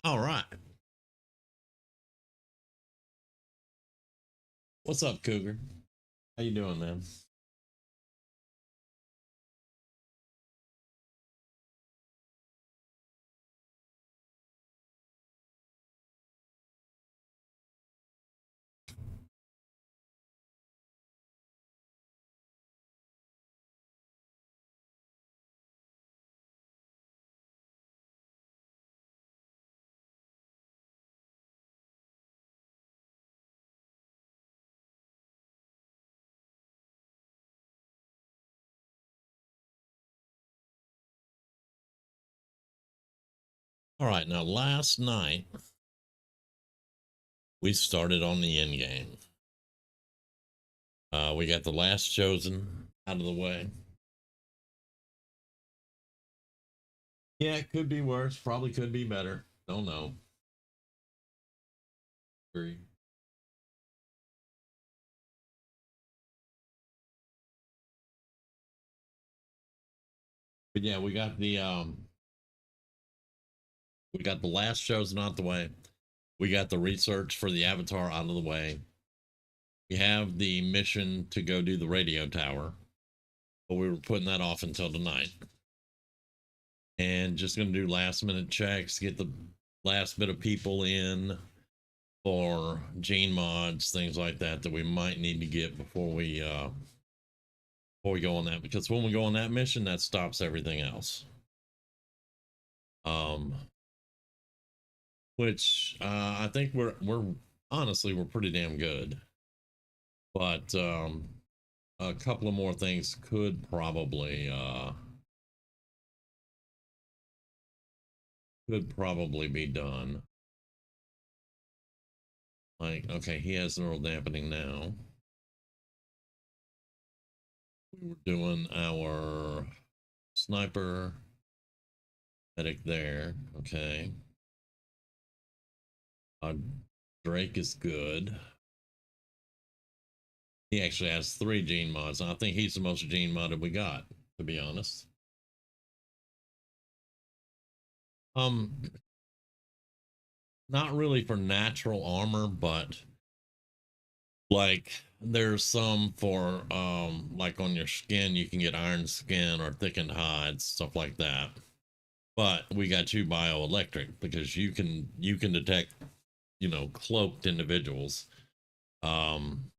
All right. What's up, Cougar? How you doing, man? All right. Now, last night we started on the end game. We got the last chosen out of the way. Yeah, it could be worse. Probably could be better. Don't know. Agree. But yeah, we got the last chosen out the way. We got the research for the avatar out of the way. We have the mission to go do the radio tower, but we were putting that off until tonight. And just gonna do last minute checks, get the last bit of people in for gene mods, things like that that we might need to get before we go on that, because when we go on that mission, that stops everything else. Um, which I think we're honestly we're pretty damn good, but a couple of more things could probably be done. Like, okay, he has neural dampening now. We were doing our sniper medic there. Okay. Uh, Drake is good. He actually has 3 gene mods. I think he's the most gene modded we got, to be honest. Um, Not really for natural armor, but like there's some for like on your skin you can get iron skin or thickened hides, stuff like that. But we got you bioelectric because you can detect, cloaked individuals. Um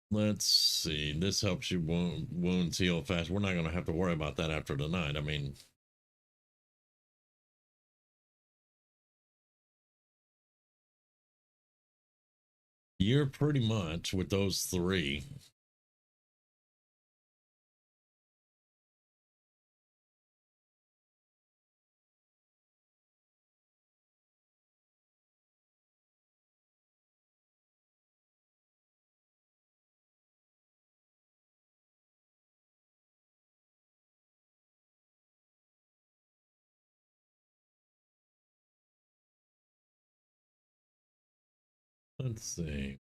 let's see. This helps you wounds heal fast. We're not going to have to worry about that after tonight. I mean, you're pretty much with those 3. Let's see.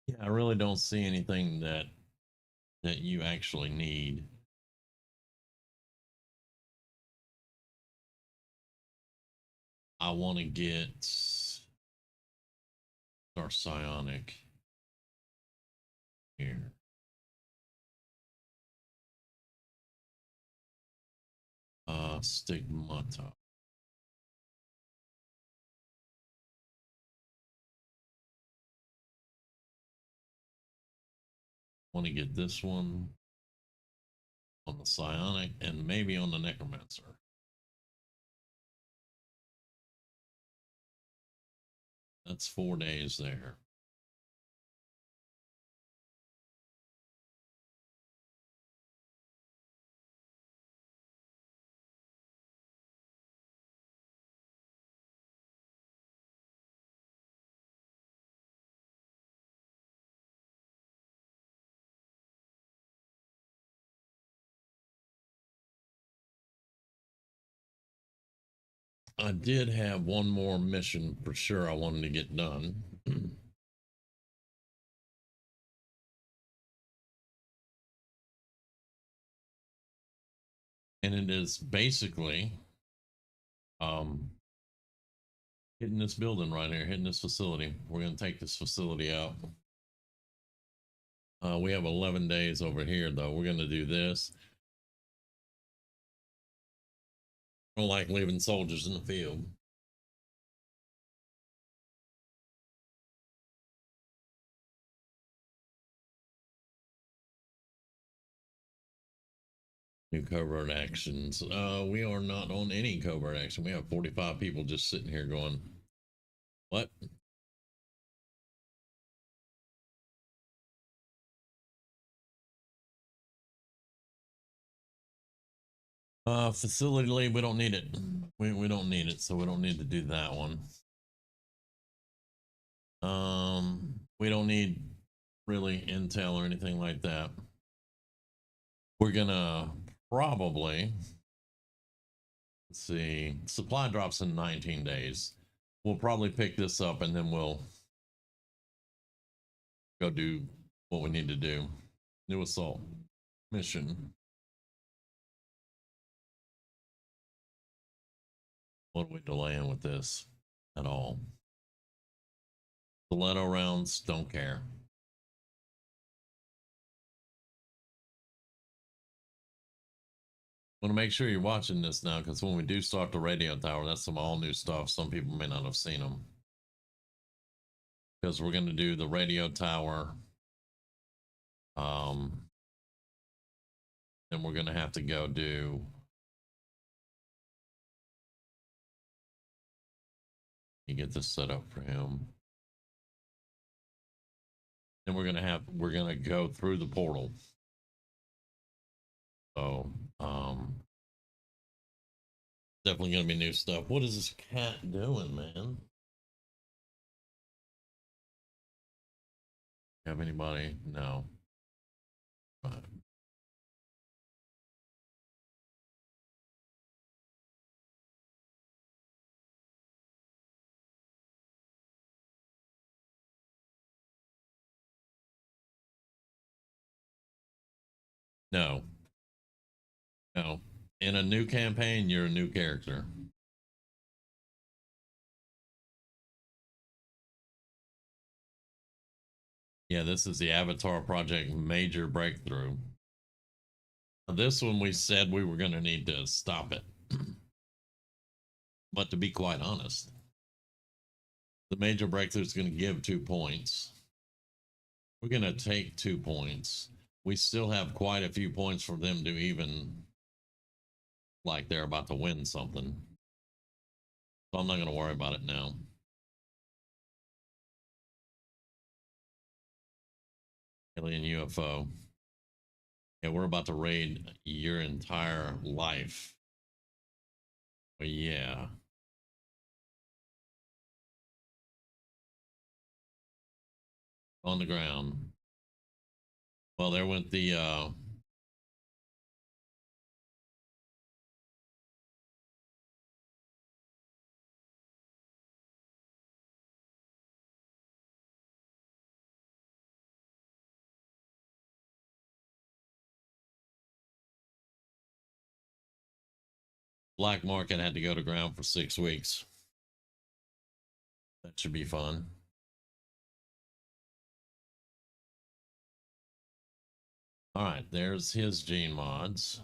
Yeah, I really don't see anything that you actually need. I want to get our psionic here. Stigmata. Want to get this one on the psionic and maybe on the necromancer. That's 4 days there. I did have one more mission for sure I wanted to get done. And it is basically um, hitting this building right here, hitting this facility. We're going to take this facility out. We have 11 days over here, though. We're going to do this. I don't like leaving soldiers in the field. New covert actions. We are not on any covert action. We have 45 people just sitting here going, what? Facility lead, we don't need it. We don't need it, so we don't need to do that one. We don't need really intel or anything like that. We're gonna probably, let's see, supply drops in 19 days. We'll probably pick this up and then we'll go do what we need to do. New assault mission. What are we delaying with this at all? Stiletto rounds, don't care. Want to make sure you're watching this now, because when we do start the radio tower, that's some all new stuff. Some people may not have seen them, because we're going to do the radio tower. Then we're going to have to go do you get this set up for him. Then we're going to go through the portal. So definitely going to be new stuff. What is this cat doing, man? Have anybody? No. Right. No. No. In a new campaign, you're a new character. Yeah, this is the Avatar Project Major Breakthrough. This one we said we were going to need to stop it. But to be quite honest, the Major Breakthrough is going to give 2 points. We're going to take 2 points. We still have quite a few points for them to even like they're about to win something. So I'm not going to worry about it now. Alien UFO. Yeah, we're about to raid your entire life. But yeah. On the ground. Well, there went the black market had to go to ground for 6 weeks. That should be fun. All right, there's his gene mods.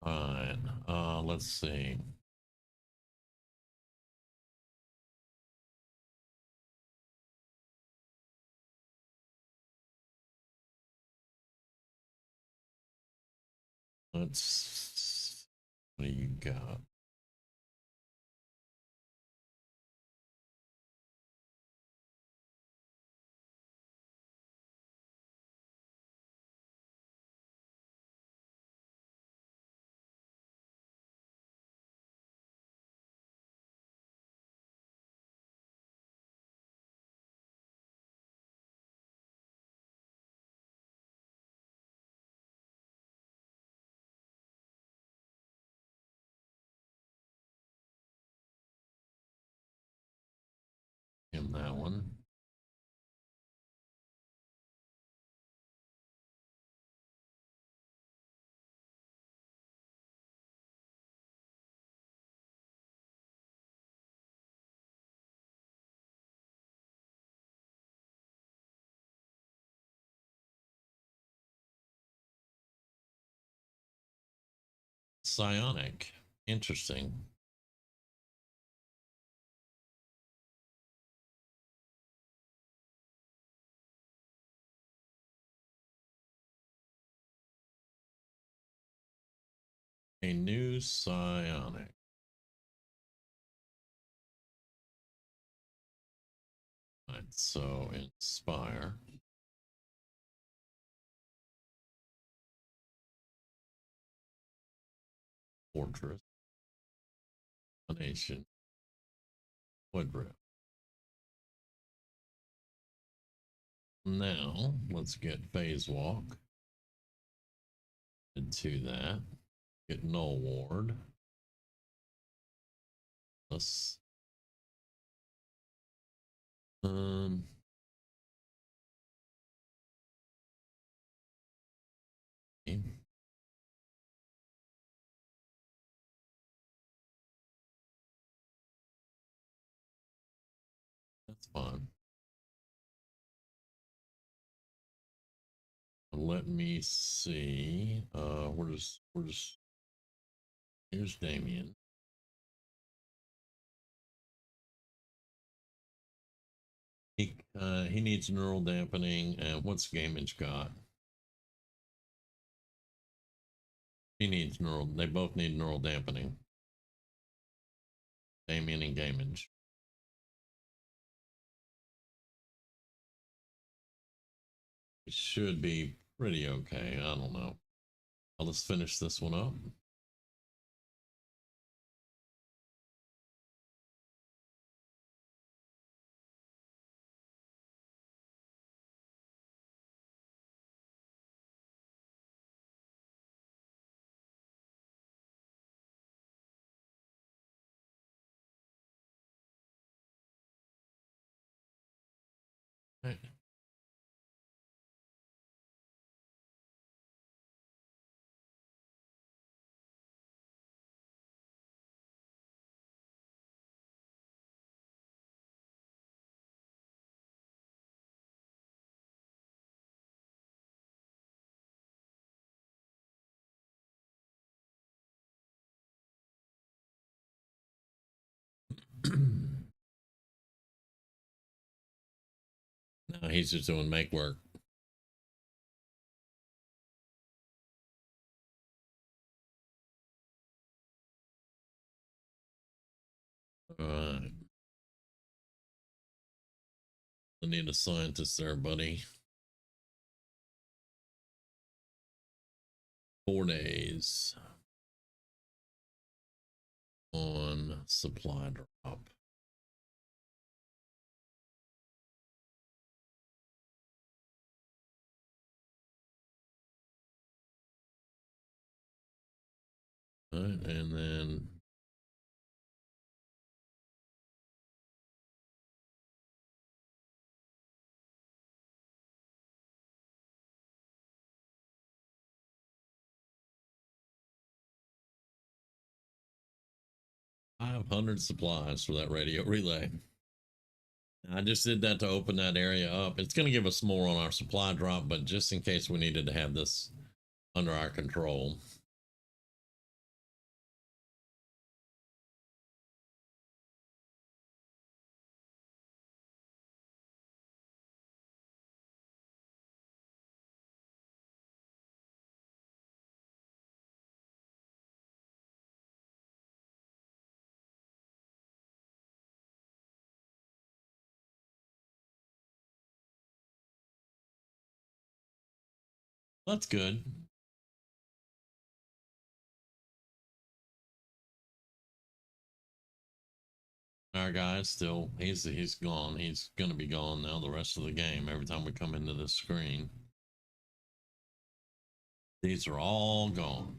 All right, let's see. Let's, what do you got? that one. Psionic. Interesting. A new psionic. Right, so inspire. Fortress. Nation. Woodruff. Now let's get phase walk into that. Get null ward. Let's okay. That's fine. Let me see. Where's here's Damien. He needs neural dampening, and what's Gamage got? He needs neural. They both need neural dampening. Damien and Gamage. It should be pretty okay. I don't know. Let's finish this one up. Right. No, he's just doing make work. All right. I need a scientist there, buddy. 4 days on supply drop. All right, and then I have 100 supplies for that radio relay. I just did that to open that area up. It's going to give us more on our supply drop, but just in case we needed to have this under our control. That's good. Our guy's still, he's gone. He's going to be gone now the rest of the game every time we come into this screen. These are all gone.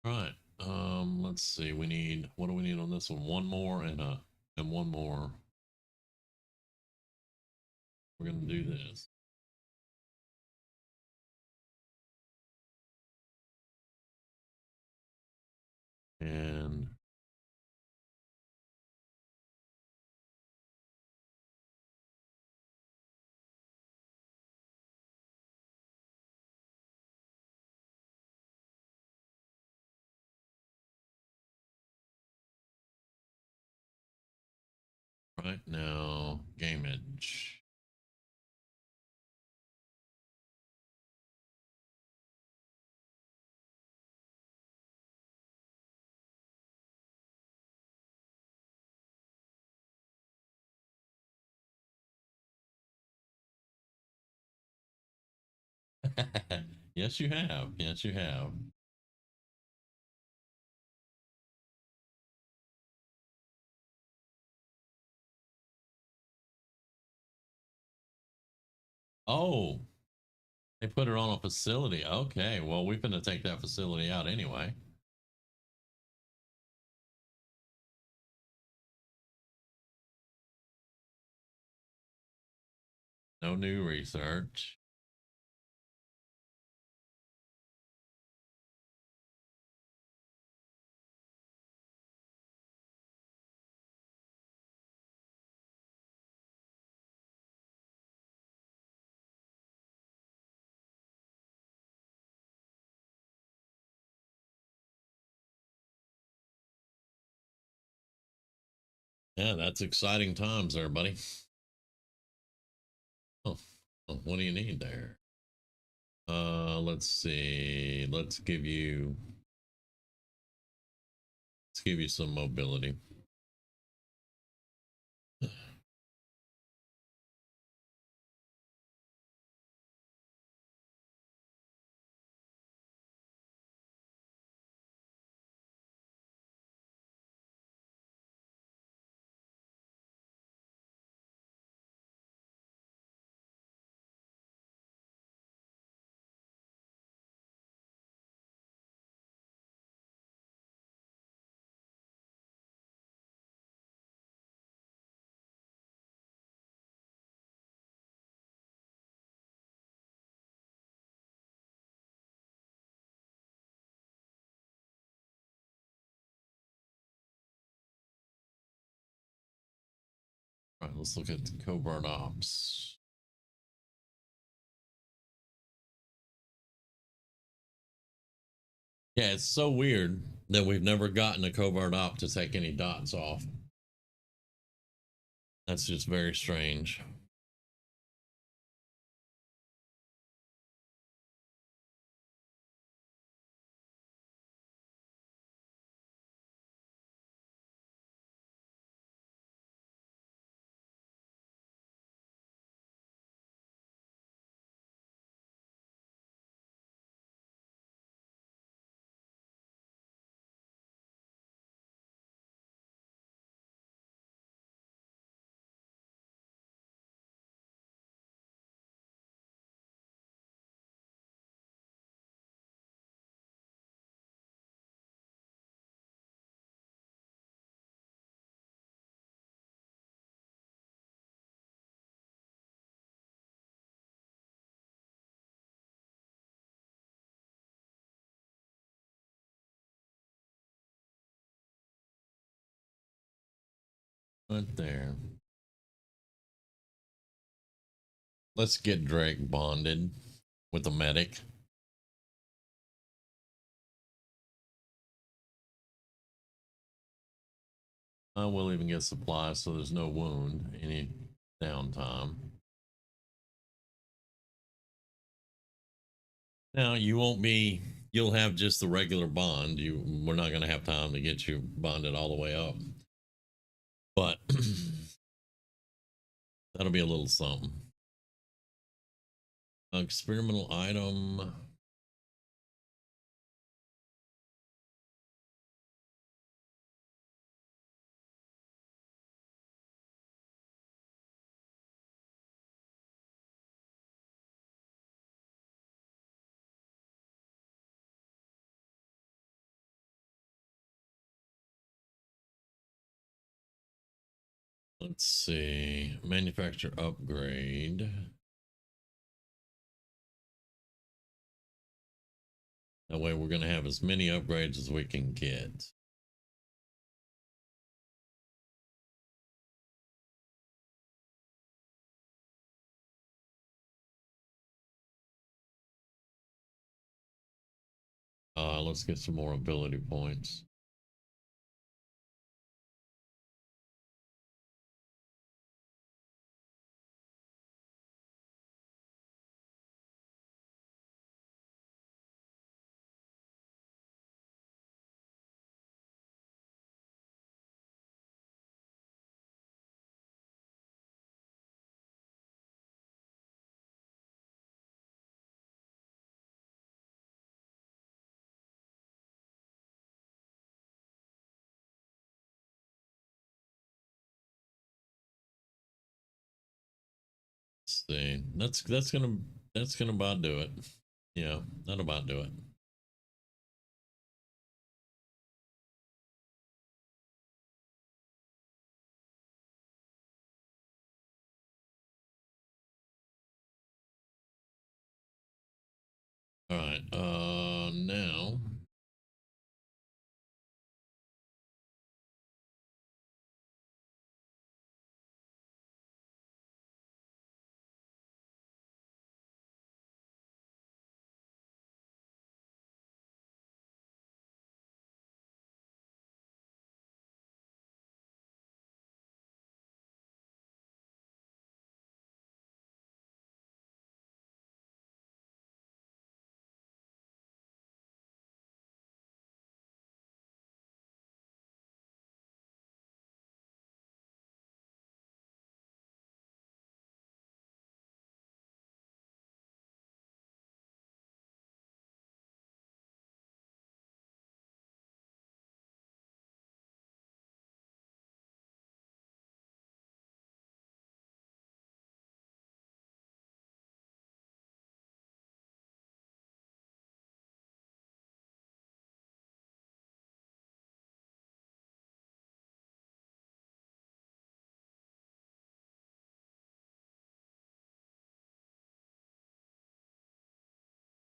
Right. Let's see. We need, what do we need on this one? One more and one more. We're gonna do this. And right now, gameage. Yes, you have. Yes, you have. Oh, they put it on a facility. Okay, well, we're gonna take that facility out anyway. No new research. Yeah, that's exciting times there, buddy. Oh, what do you need there? Let's see. Let's give you some mobility. All right, let's look at the covert ops. Yeah, it's so weird that we've never gotten a covert op to take any dots off. That's just very strange. Right there. Let's get Drake bonded with a medic. We'll even get supplies so there's no wound, any downtime. Now you won't be. You'll have just the regular bond. We're not going to have time to get you bonded all the way up, but that'll be a little something. Experimental item. Let's see. Manufacturer upgrade. That way we're going to have as many upgrades as we can get. Let's get some more ability points. Let's see. That's gonna about do it. Yeah, that'll about do it. All right. Now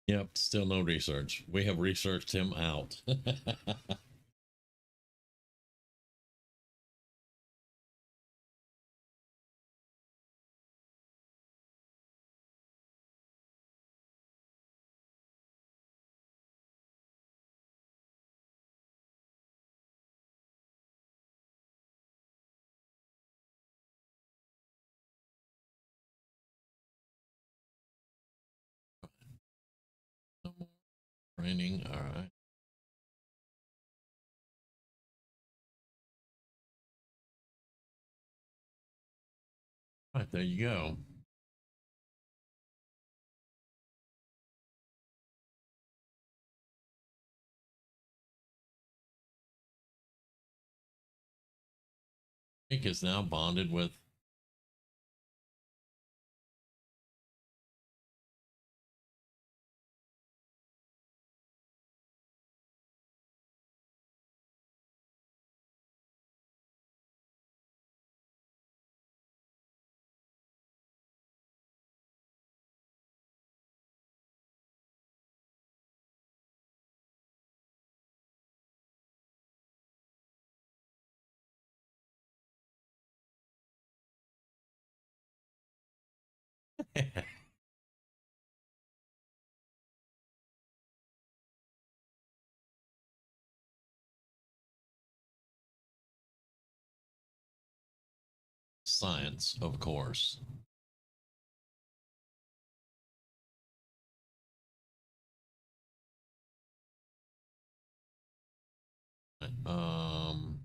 yep, still no research. We have researched him out. No more training. All right. All right, there you go. Nick is now bonded with. Science, of course. Um,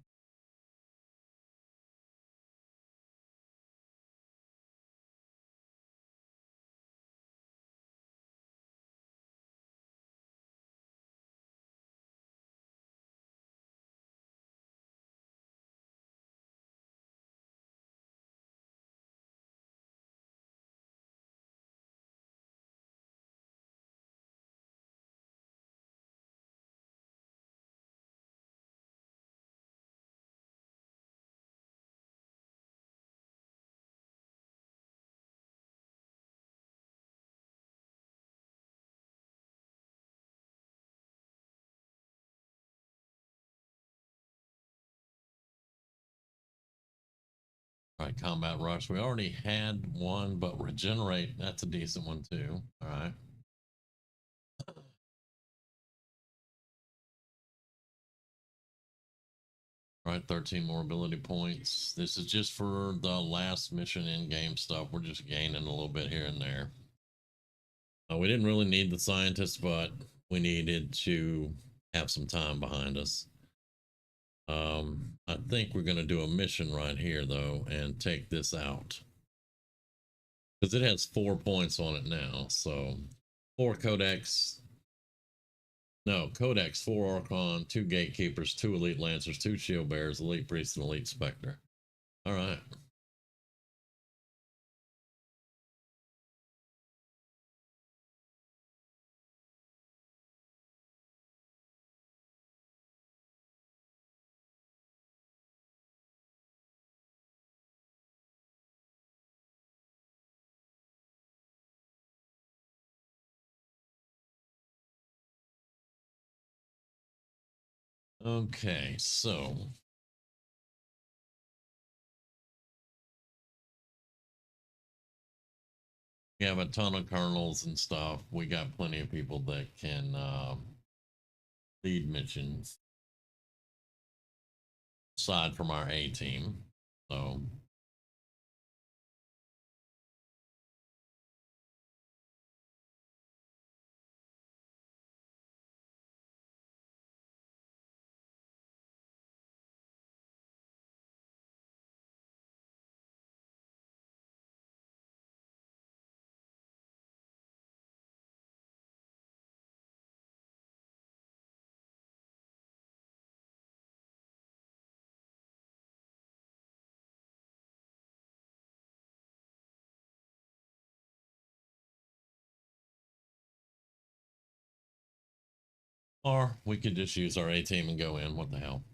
All right, combat rush. We already had one, but regenerate, that's a decent one too. All right. All right, 13 more ability points. This is just for the last mission in-game stuff. We're just gaining a little bit here and there. We didn't really need the scientist, but we needed to have some time behind us. I think we're going to do a mission right here, though, and take this out. Because it has 4 points on it now. So 4 codex. No, codex, 4 archon, 2 gatekeepers, 2 elite lancers, 2 shield bearers, elite priest, and elite specter. All right. Okay, so we have a ton of colonels and stuff. We got plenty of people that can lead missions aside from our A team. So or we could just use our A team and go in. What the hell?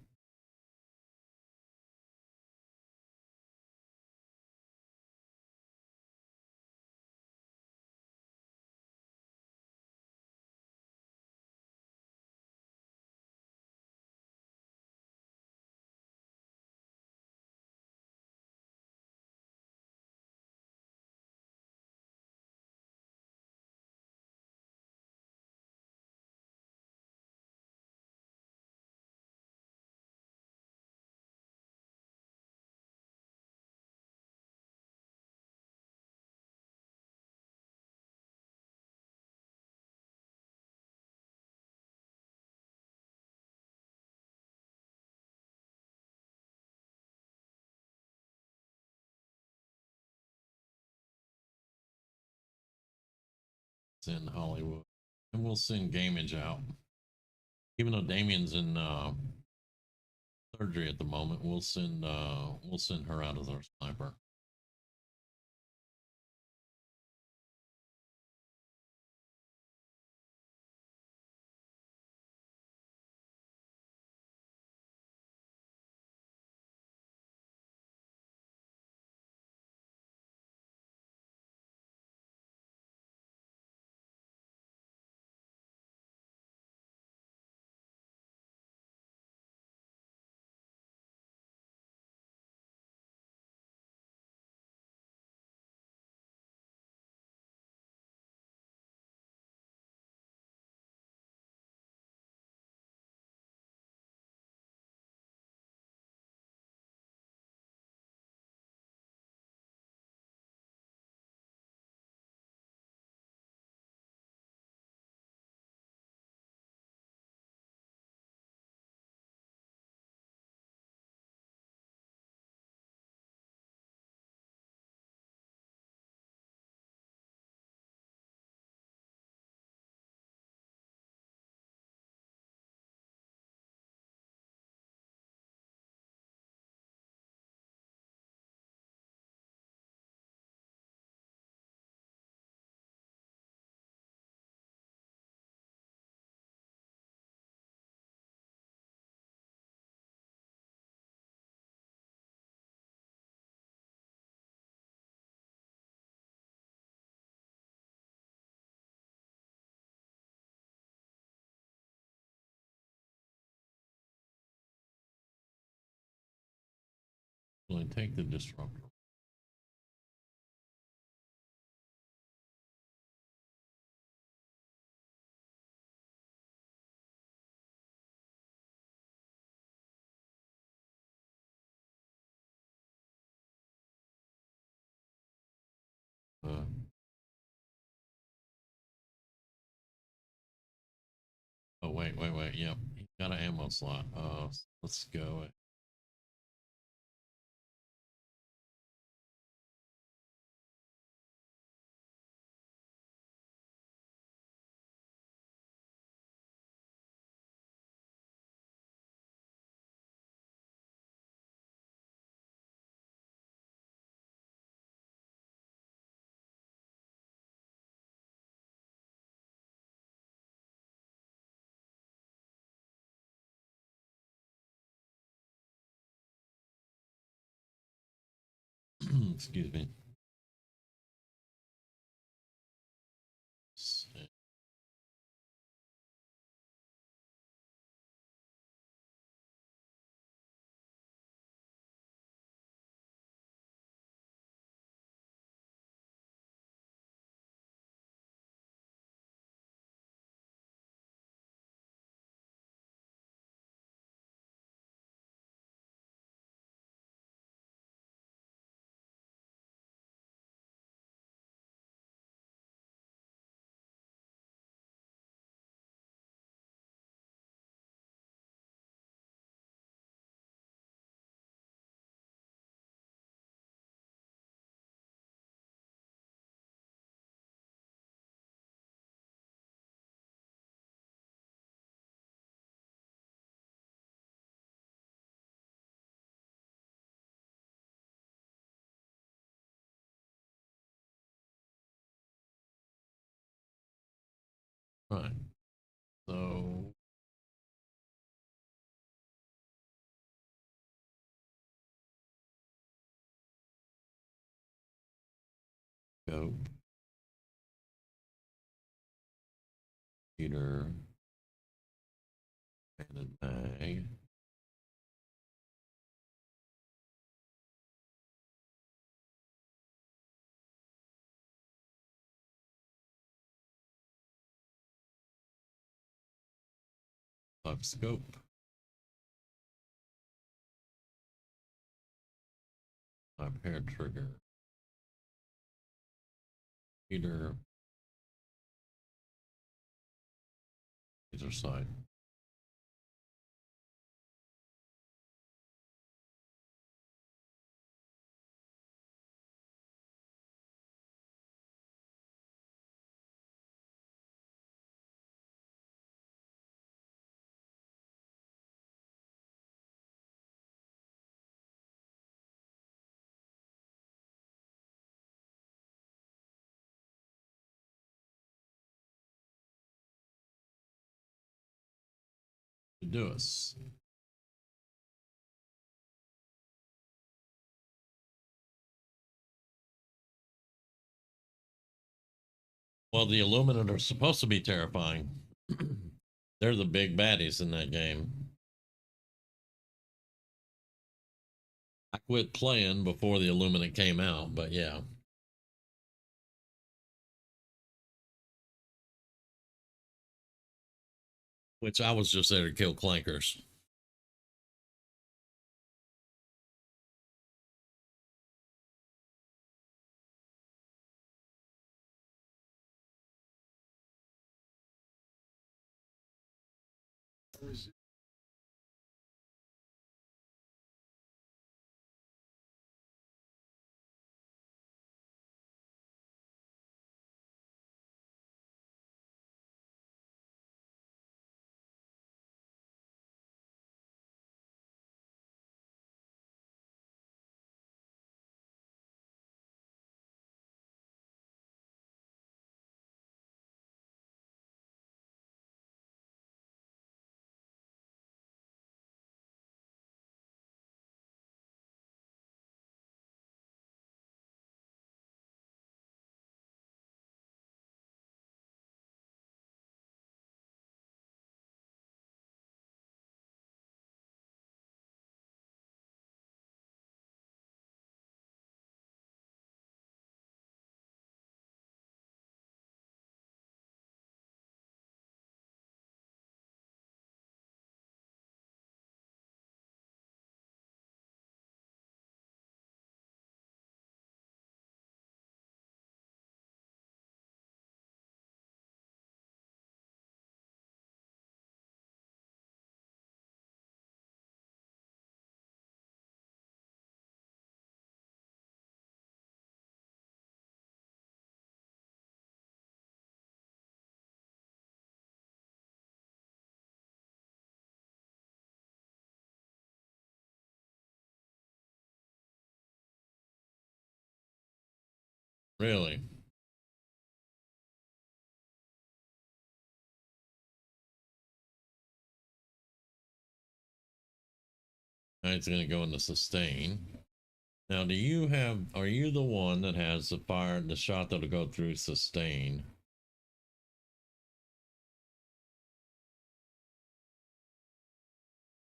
Send Hollywood, and we'll send Gamage out. Even though Damien's in surgery at the moment, we'll send her out as our sniper. Really take the disruptor. Oh, wait. Yep. He got an ammo slot. Let's go. Excuse me. Right. So go Peter and bag. 5 scope. 5 hair trigger. Peter. Laser sight. To do us. Well, the Illuminati are supposed to be terrifying. They're the big baddies in that game. I quit playing before the Illuminati came out, but yeah. Which I was just there to kill clankers. Really? It's going to go into sustain. Now, do you have, are you the one that has the fire, the shot that'll go through sustain?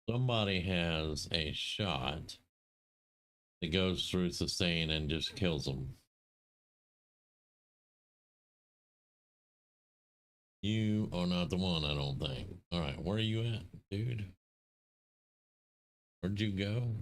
Somebody has a shot that goes through sustain and just kills them. You are not the one, I don't think. All right, where are you at, dude? Where'd you go?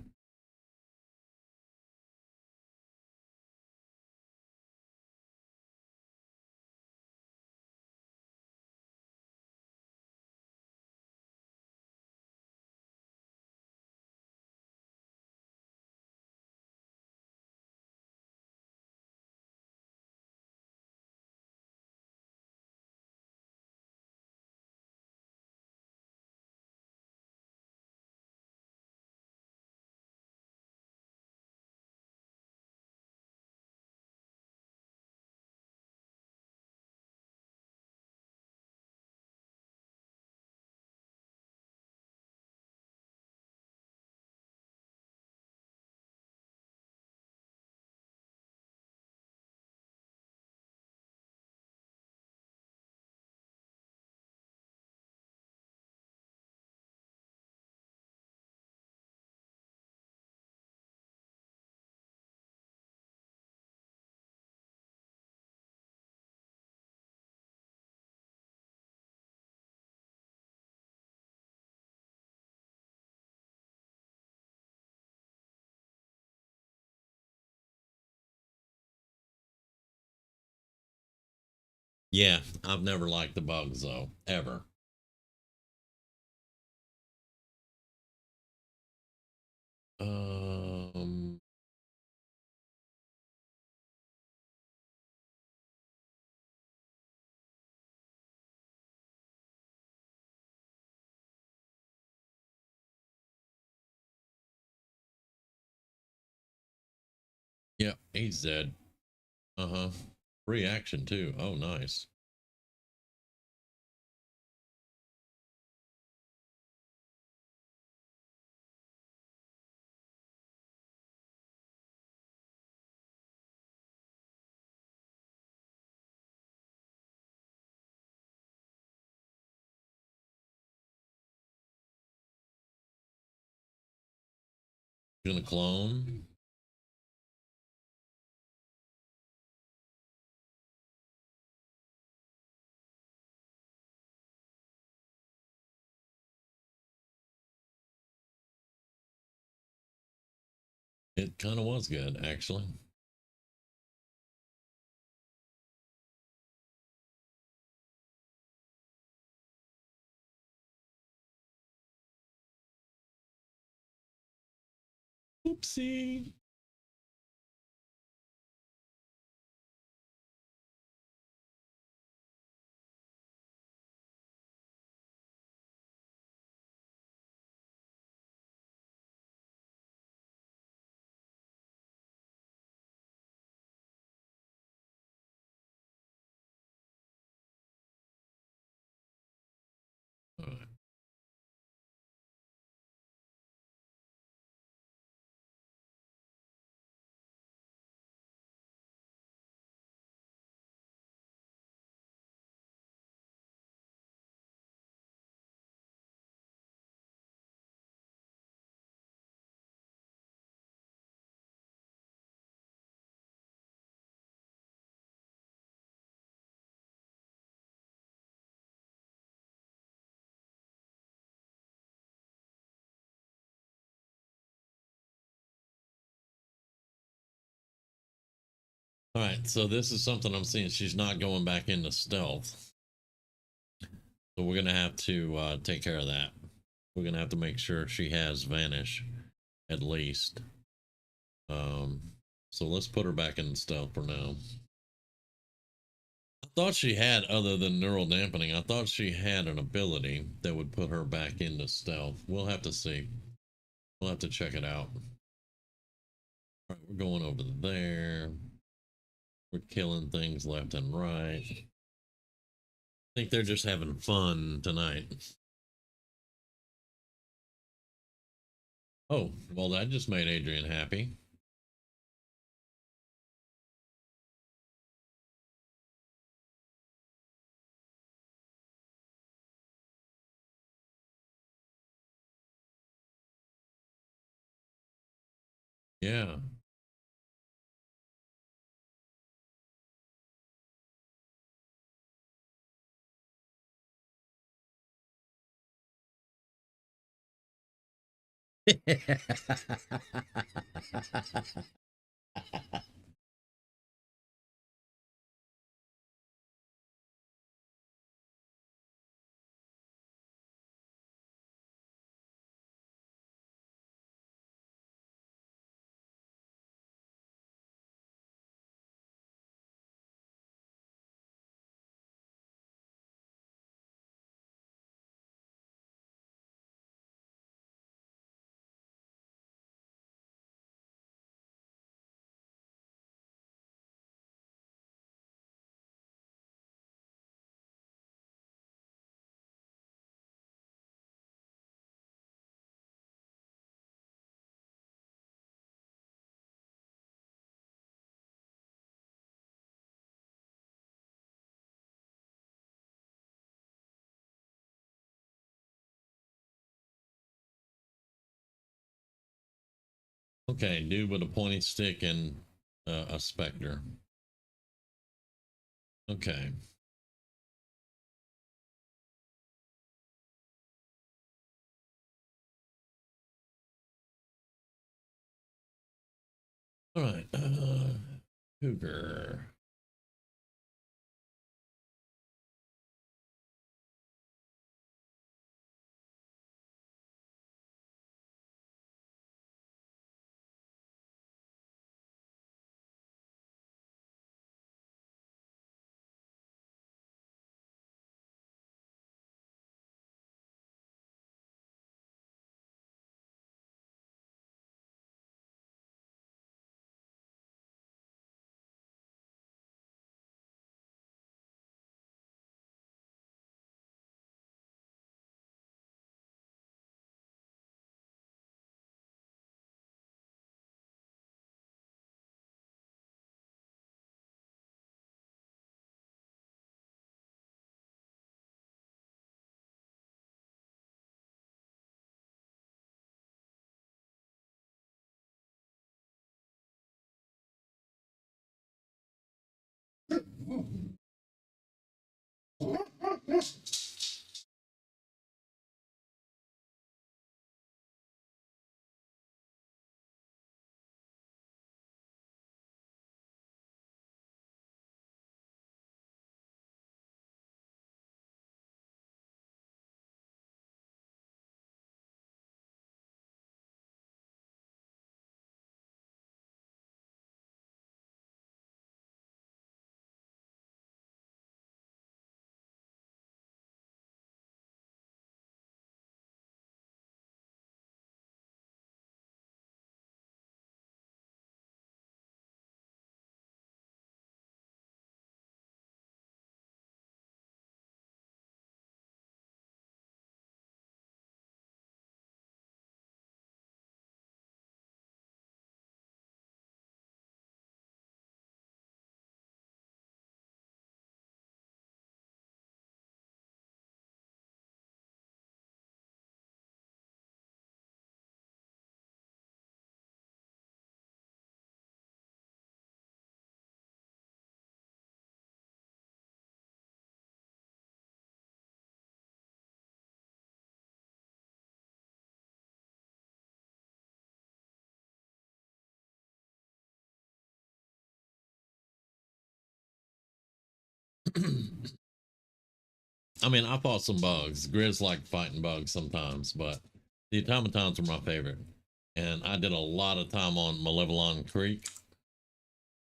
Yeah, I've never liked the bugs though, ever. Um, yeah, he's dead. Uh-huh. Free action too. Oh, nice. Gonna clone. It kind of was good, actually. Oopsie. All right. All right, so this is something I'm seeing. She's not going back into stealth. So we're gonna have to take care of that. We're gonna have to make sure she has vanish at least. So let's put her back in stealth for now. I thought she had, other than neural dampening, I thought she had an ability that would put her back into stealth. We'll have to see. We'll have to check it out. All right, we're going over there. We're killing things left and right. I think they're just having fun tonight. Oh, well, that just made Adrian happy. Yeah. Okay, dude with a pointy stick and a specter. Okay. All right. Cougar. I mean, I fought some bugs. Grizz like fighting bugs sometimes, but the automatons are my favorite. And I did a lot of time on Malevelon Creek.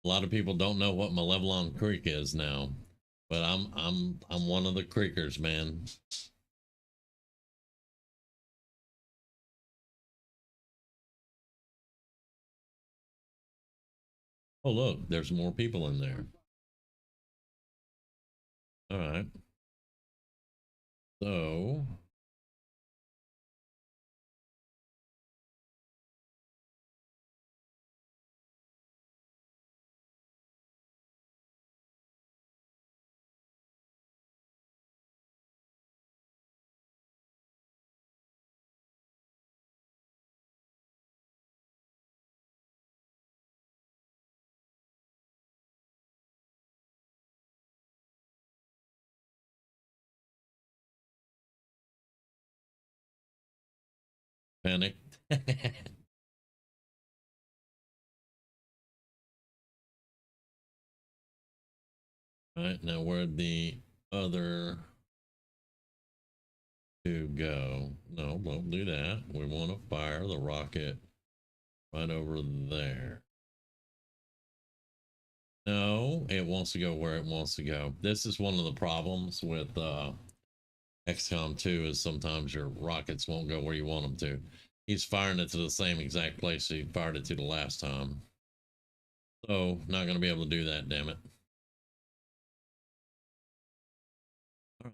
A lot of people don't know what Malevelon Creek is now, but I'm one of the creekers, man. Oh look, there's more people in there. All right. So panicked. All right, now where'd the other two go? No, don't do that. We want to fire the rocket right over there. No, it wants to go where it wants to go. This is one of the problems with XCOM 2 is sometimes your rockets won't go where you want them to. He's firing it to the same exact place he fired it to the last time. So, not going to be able to do that, damn it. All right.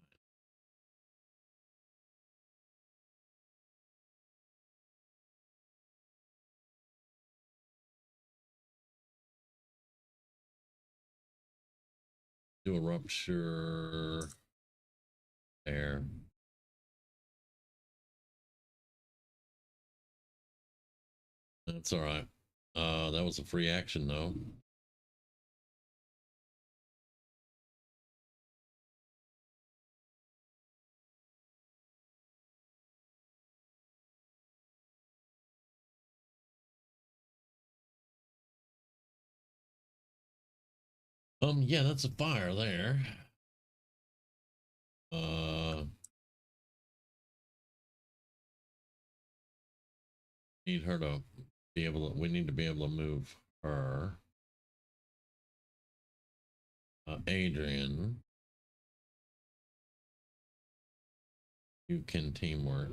Do a rupture there. That's all right. That was a free action, though. Yeah, that's a fire there. Uh, need her to be able to. We need to be able to move her. Adrian, you can teamwork.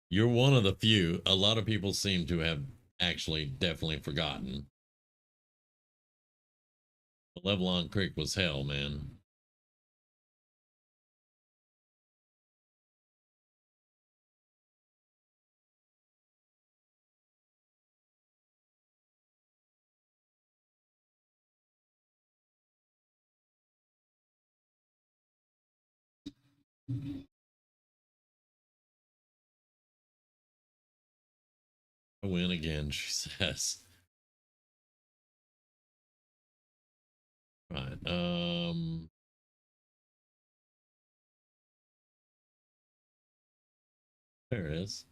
You're one of the few. A lot of people seem to have actually definitely forgotten. Levelon Creek was hell, man. I win again, she says. Right. There it is.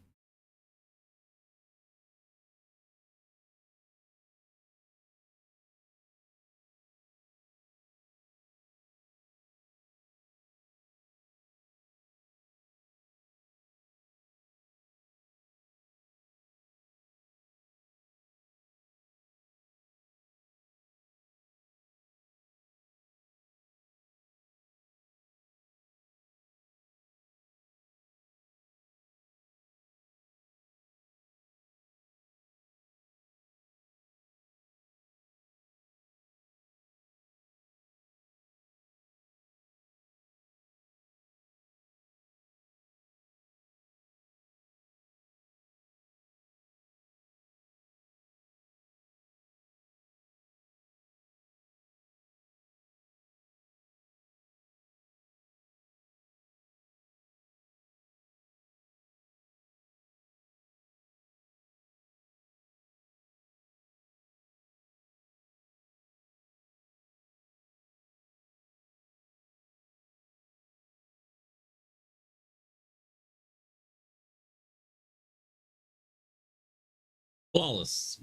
Flawless.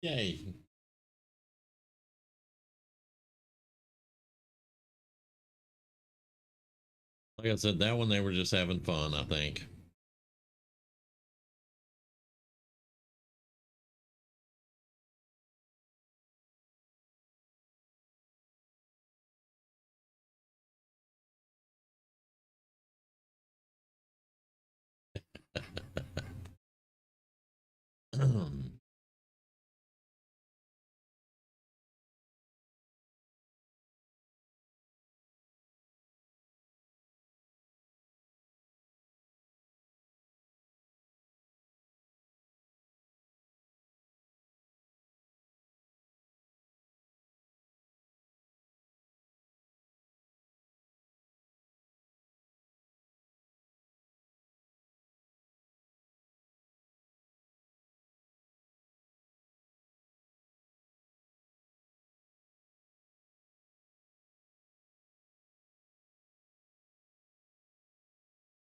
Yay. Like I said, that one they were just having fun, I think.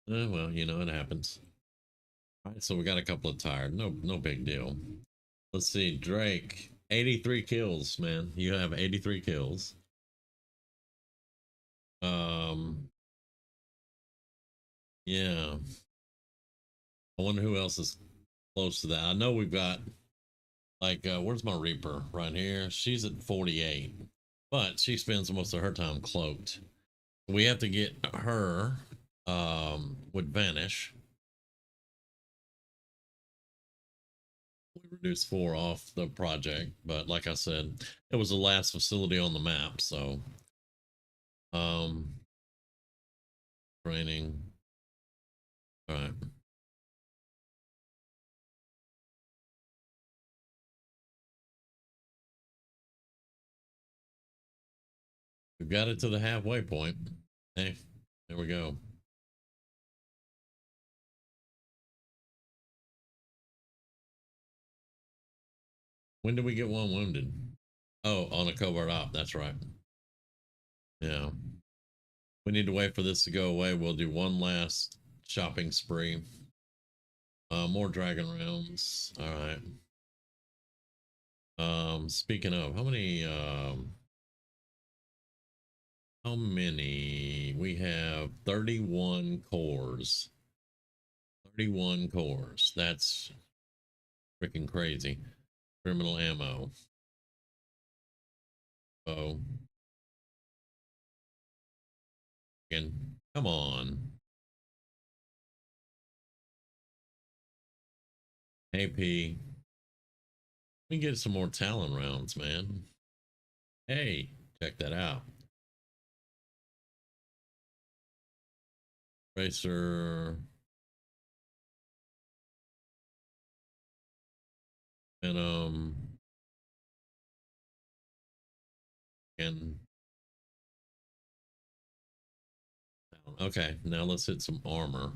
Well, you know, it happens. All right, so we got a couple of tired. No big deal. Let's see, Drake, 83 kills, man. You have 83 kills. Um, yeah. I wonder who else is close to that. I know we've got like where's my Reaper? Right here. She's at 48. But she spends most of her time cloaked. We have to get her would vanish. We reduced 4 off the project, but like I said, it was the last facility on the map, so um training. All right. We've got it to the halfway point. Hey, there we go. When did we get one wounded? Oh, on a covert op. That's right. Yeah. We need to wait for this to go away. We'll do one last shopping spree. More dragon rounds. All right. Speaking of, how many? We have 31 cores. 31 cores. That's freaking crazy. Criminal ammo. Oh, and come on. AP. We can get some more Talon rounds, man. Hey, check that out. Racer. And and okay, now let's hit some armor.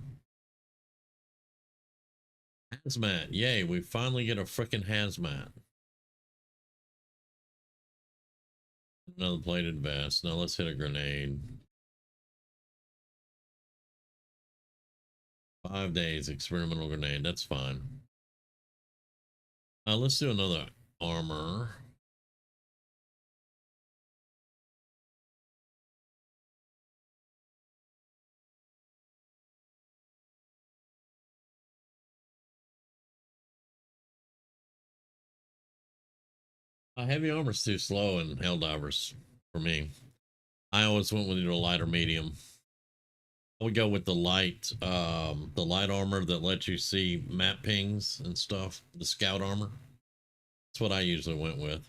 Hazmat, yay, we finally get a freaking hazmat. Another plated vest. Now let's hit a grenade. 5 days experimental grenade. That's fine. Let's do another armor. Heavy armor's too slow in Helldivers for me. I always went with a lighter medium. I would go with the light armor that lets you see map pings and stuff. The scout armor. That's what I usually went with.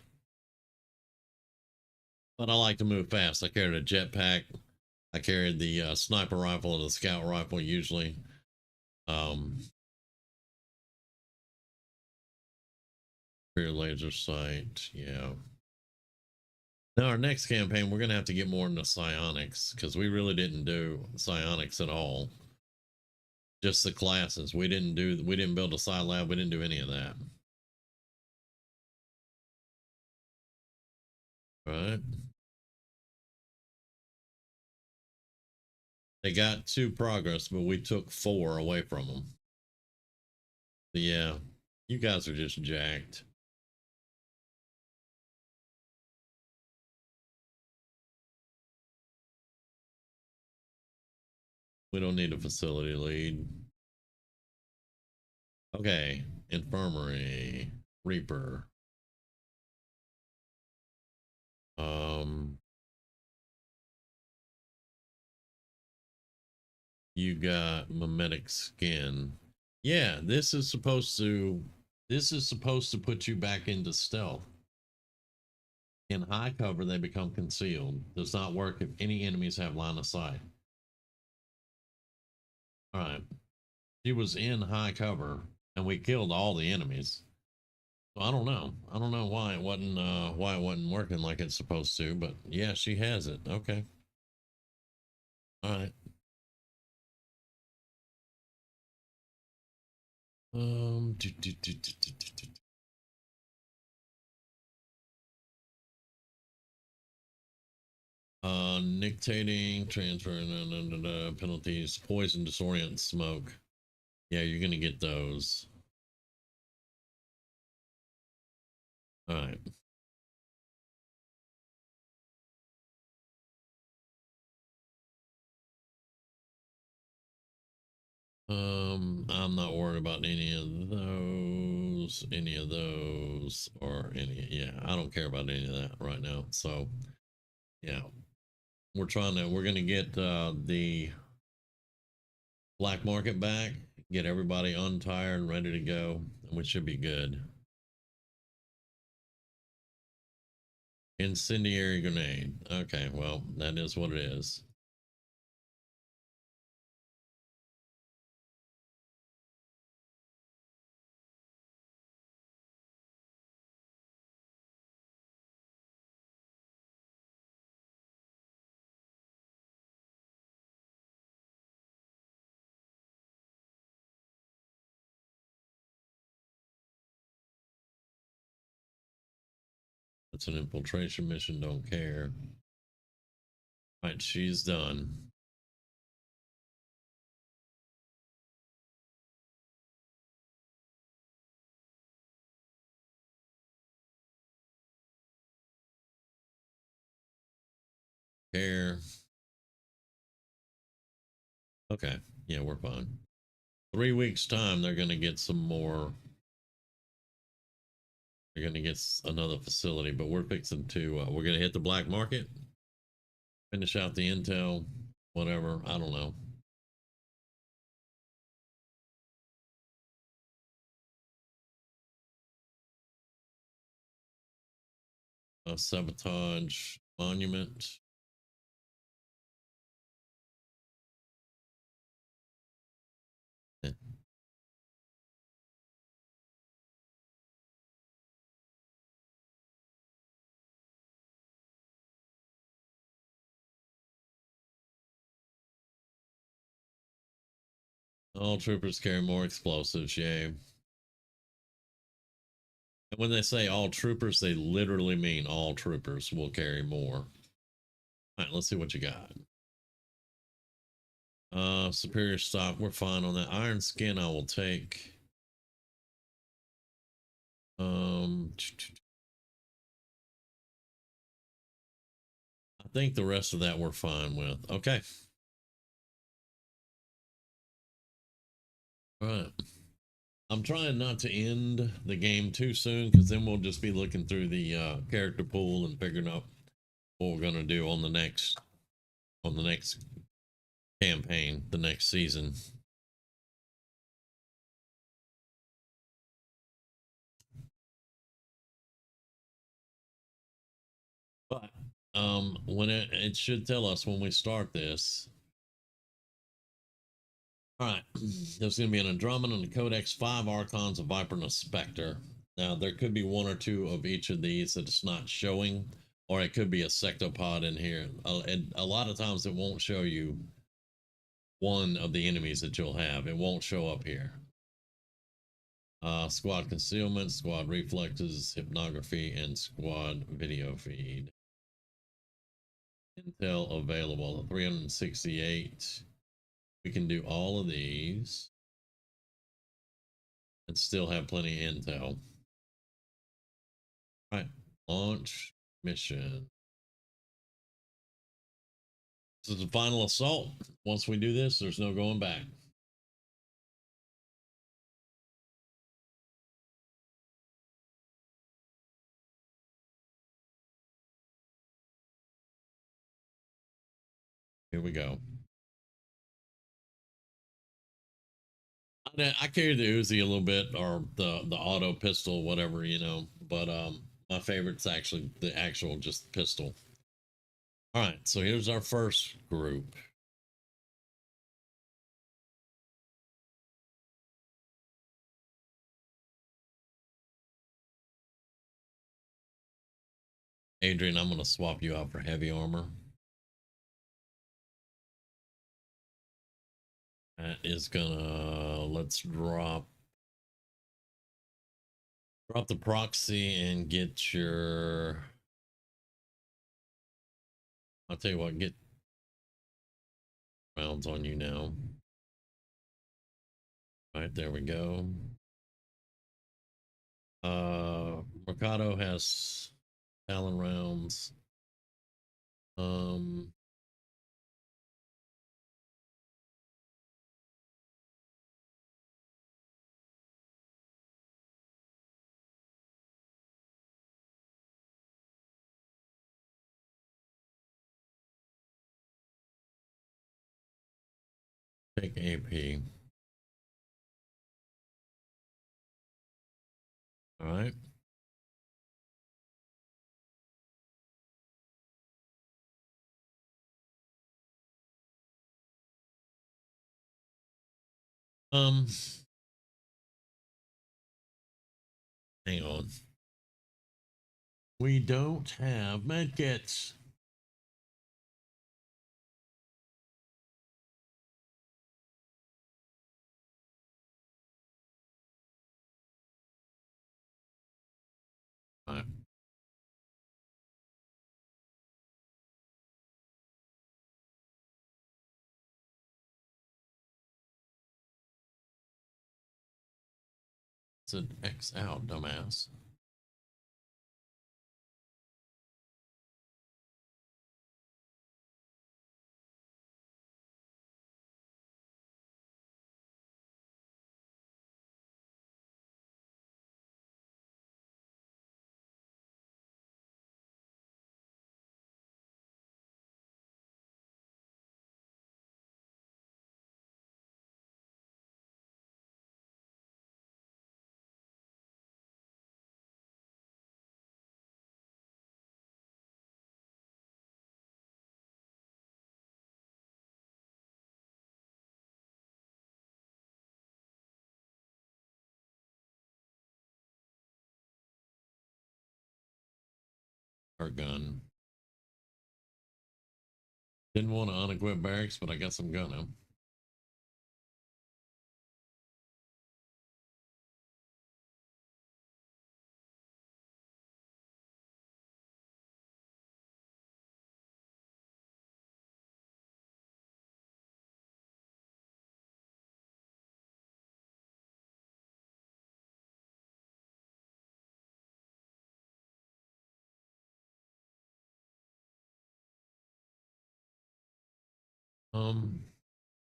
But I like to move fast. I carried a jetpack. I carried the sniper rifle and the scout rifle usually. Um, Rear laser sight. Yeah. Now our next campaign, we're gonna have to get more into psionics because we really didn't do psionics at all. Just the classes. We didn't build a psi lab. We didn't do any of that. All right. They got 2 progress, but we took 4 away from them. But yeah, you guys are just jacked. We don't need a facility lead. Okay, infirmary, Reaper. Um, you got mimetic skin. Yeah, this is supposed to This is supposed to put you back into stealth. In high cover, they become concealed. Does not work if any enemies have line of sight. All right. She was in high cover, and we killed all the enemies. So I don't know. I don't know why it wasn't working like it's supposed to, but yeah, she has it. Okay. All right. Nictating, transfer, penalties, poison, disorient, smoke. Yeah, you're gonna get those. All right. I'm not worried about any of those, or any. Yeah, I don't care about any of that right now. So, yeah, we're gonna get the black market back, get everybody untired and ready to go, and we should be good. Incendiary grenade. Okay, well, that is what it is. It's an infiltration mission, don't care. All right, she's done. Care. Okay, yeah, we're fine. 3 weeks time, they're gonna get some more. They're gonna get another facility, but we're fixing to. We're gonna hit the black market, finish out the intel, whatever. I don't know. Sabotage monument. Eh. All troopers carry more explosives. Yay. And when they say all troopers, they literally mean all troopers will carry more. All right, let's see what you got. Superior stock. We're fine on that. Iron skin, I will take. I think the rest of that we're fine with. Okay. All right. I'm trying not to end the game too soon because then we'll just be looking through the character pool and figuring out what we're gonna do on the next campaign, the next season. But when it should tell us when we start this. All right, there's going to be an Andromeda and a Codex, 5 Archons, a Viper, and a Spectre. Now, there could be 1 or 2 of each of these that it's not showing, or it could be a Sectopod in here. A lot of times it won't show you one of the enemies that you'll have. It won't show up here. Squad concealment, squad reflexes, hypnography, and squad video feed. Intel available, 368. We can do all of these and still have plenty of intel. All right, launch mission. This is the final assault. Once we do this, there's no going back. Here we go. I carry the Uzi a little bit, or the auto pistol, whatever, you know. But my favorite's actually the actual just pistol. All right, so here's our first group. Adrian, I'm gonna swap you out for heavy armor. That is gonna, let's drop the proxy and get your, I'll tell you what, get rounds on you now. All right, there we go. Mercado has Talon rounds. Um, Take AP. All right. Um, Hang on. We don't have medkits. All right. It's an X out, dumbass. Our gun. Didn't want to unequip barracks, but I guess I'm gonna.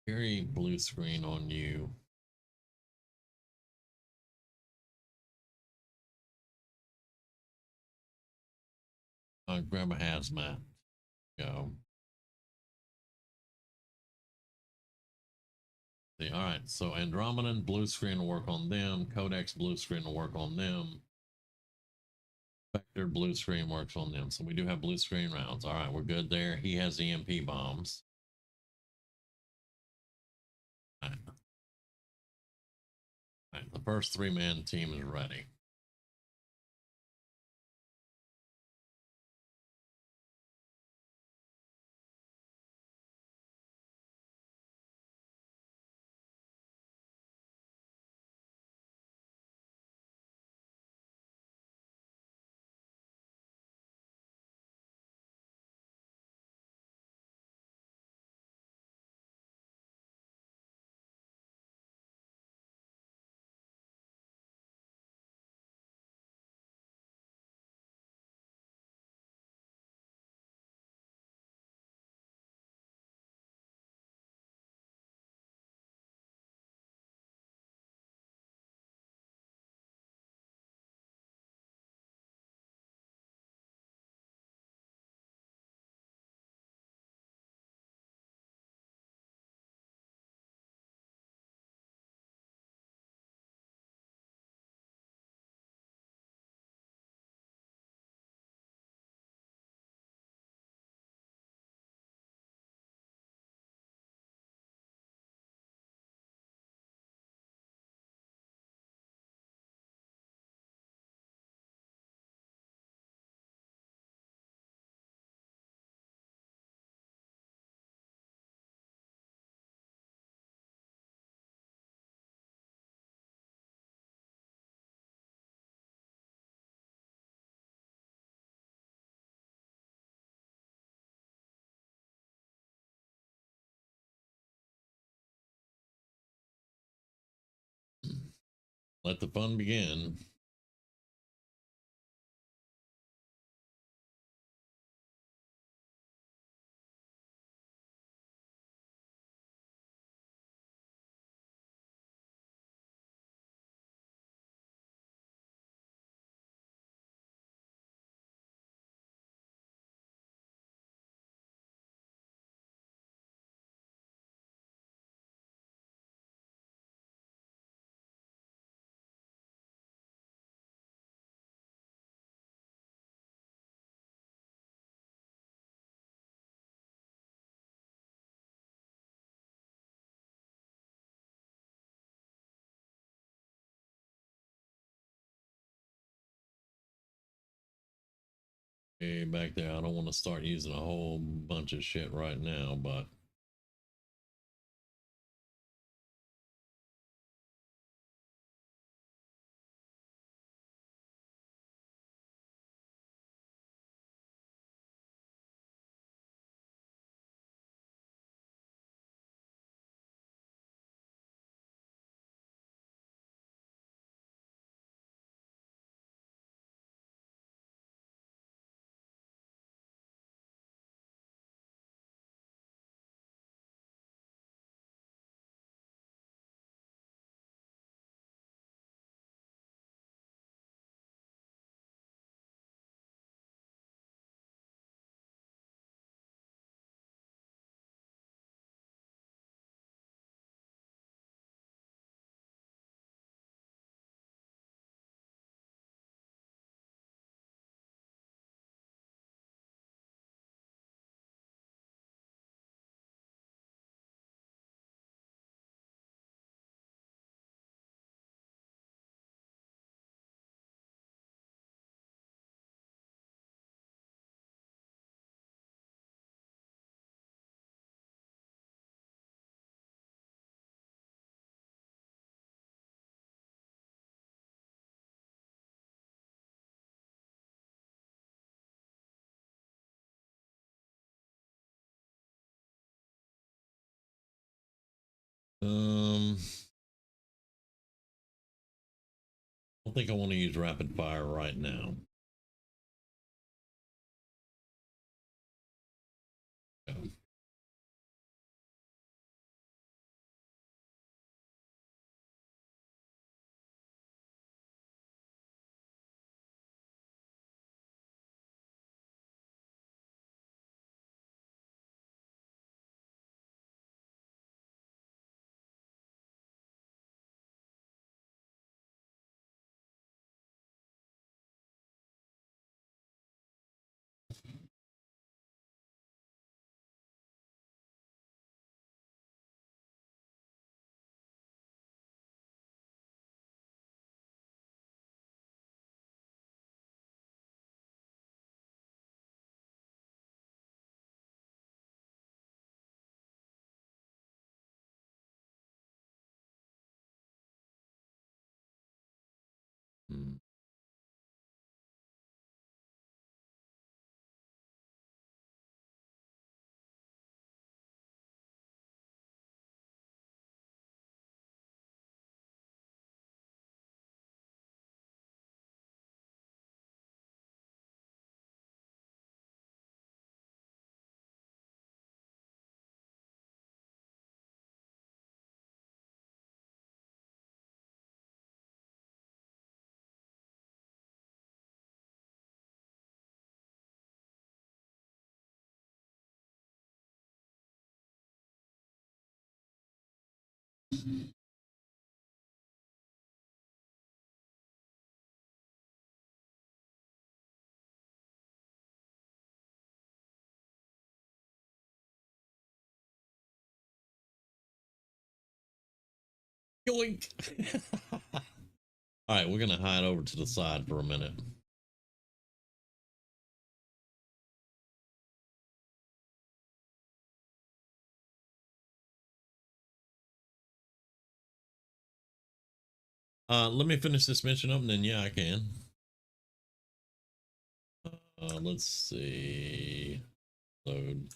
Carry blue screen on you. Grab a hazmat. Go. See, all right, so Andromedan blue screen will work on them. Codex blue screen will work on them. Vector blue screen works on them. So we do have blue screen rounds. All right, we're good there. He has EMP bombs. All right. All right, the first 3-man team is ready. Let the fun begin. Okay, back there. I don't want to start using a whole bunch of shit right now, but I don't think I want to use rapid fire right now. Yeah. Hmm. Yoink. All right, we're gonna hide over to the side for a minute. Let me finish this mission up, and then yeah, I can. Let's see. Load.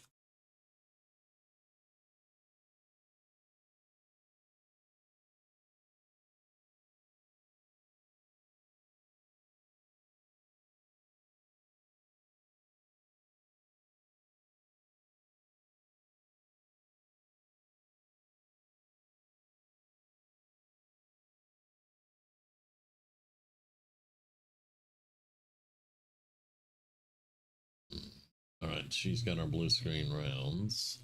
right, she's got our blue screen rounds.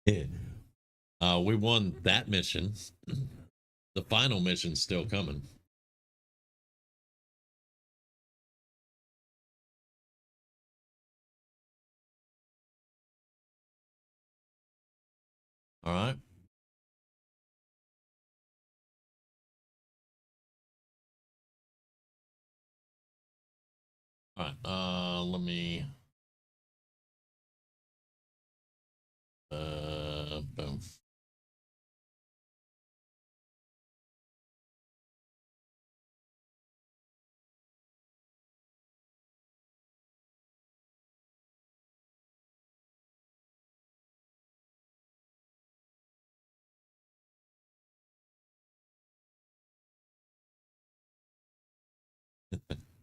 Yeah. We won that mission. The final mission's still coming. All right. All right. Let me. Boom.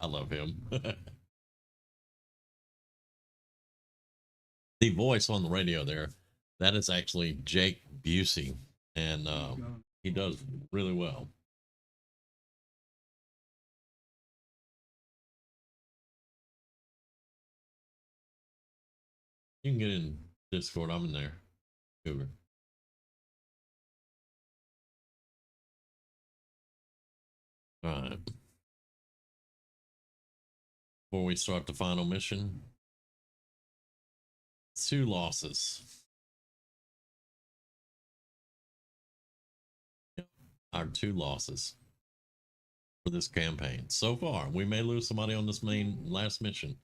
I love him. The voice on the radio there, that is actually Jake Busey, and he does really well. You can get in Discord. I'm in there. Cougar. All right. Before we start the final mission, 2 losses. Yep. Our 2 losses for this campaign so far. We may lose somebody on this main last mission.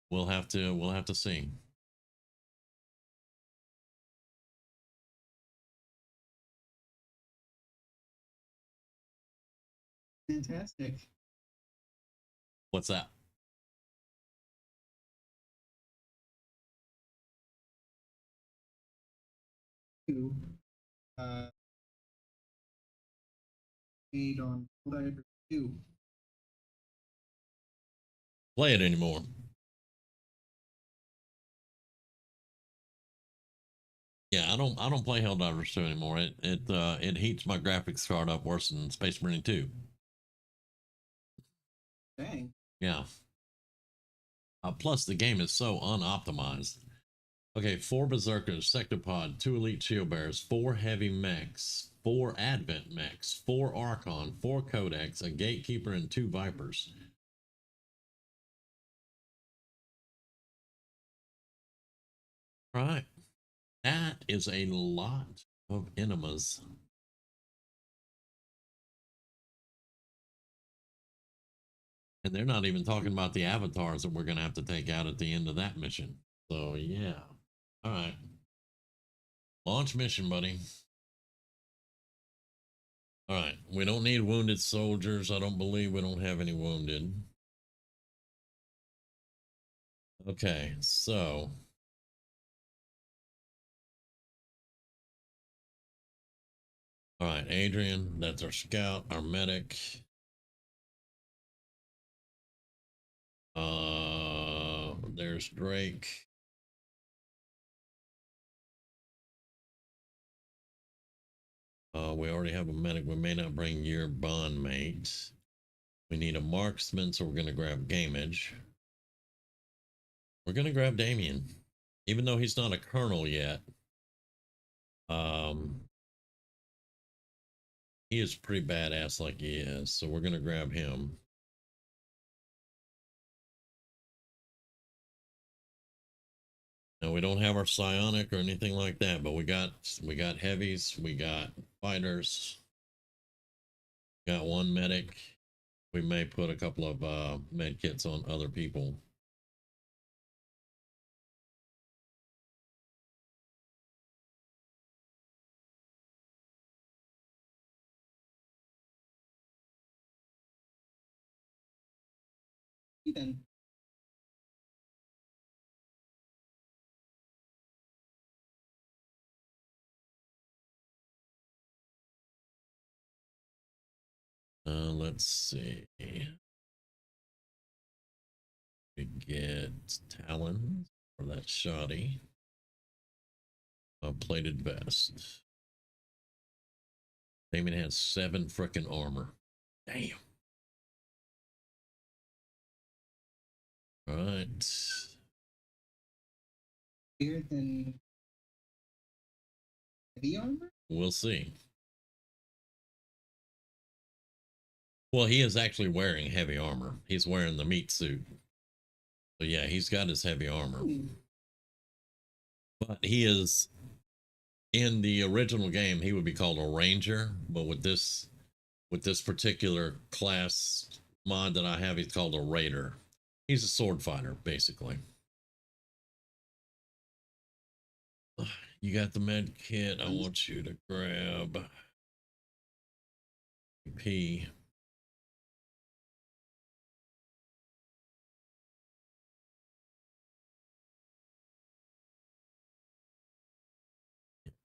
We'll have to see. Fantastic. What's that? Two. Uh, Made on Diver 2. Play it anymore. Yeah, I don't play Helldivers 2 anymore. It heats my graphics card up worse than Space Marine 2. Dang. Yeah. Plus the game is so unoptimized. Okay, 4 Berserkers, Sectopod, 2 Elite Shield Bearers, 4 Heavy Mechs, 4 Advent Mechs, 4 Archon, 4 Codex, a Gatekeeper, and 2 Vipers. Right. That is a lot of enemas. And they're not even talking about the avatars that we're going to have to take out at the end of that mission. So, yeah. All right. Launch mission, buddy. All right. We don't need wounded soldiers. I don't believe we don't have any wounded. Okay. So, all right. Adrian, that's our scout, our medic. There's Drake. We already have a medic. We may not bring your bond mate. We need a marksman, so we're going to grab Gamage. We're going to grab Damien, even though he's not a colonel yet. He is pretty badass like he is, so we're going to grab him. Now we don't have our psionic or anything like that, but we got heavies, we got fighters, got 1 medic. We may put a couple of med kits on other people. Then Let's see. We get Talon for that shoddy. A plated vest. Damien has 7 frickin' armor. Damn. All right. bigger than Heavy armor? We'll see. Well, he is actually wearing heavy armor. He's wearing the meat suit. So yeah, he's got his heavy armor. But he is in the original game, he would be called a ranger, but with this particular class mod that I have, he's called a raider. He's a sword fighter, basically. You got the med kit. I want you to grab P.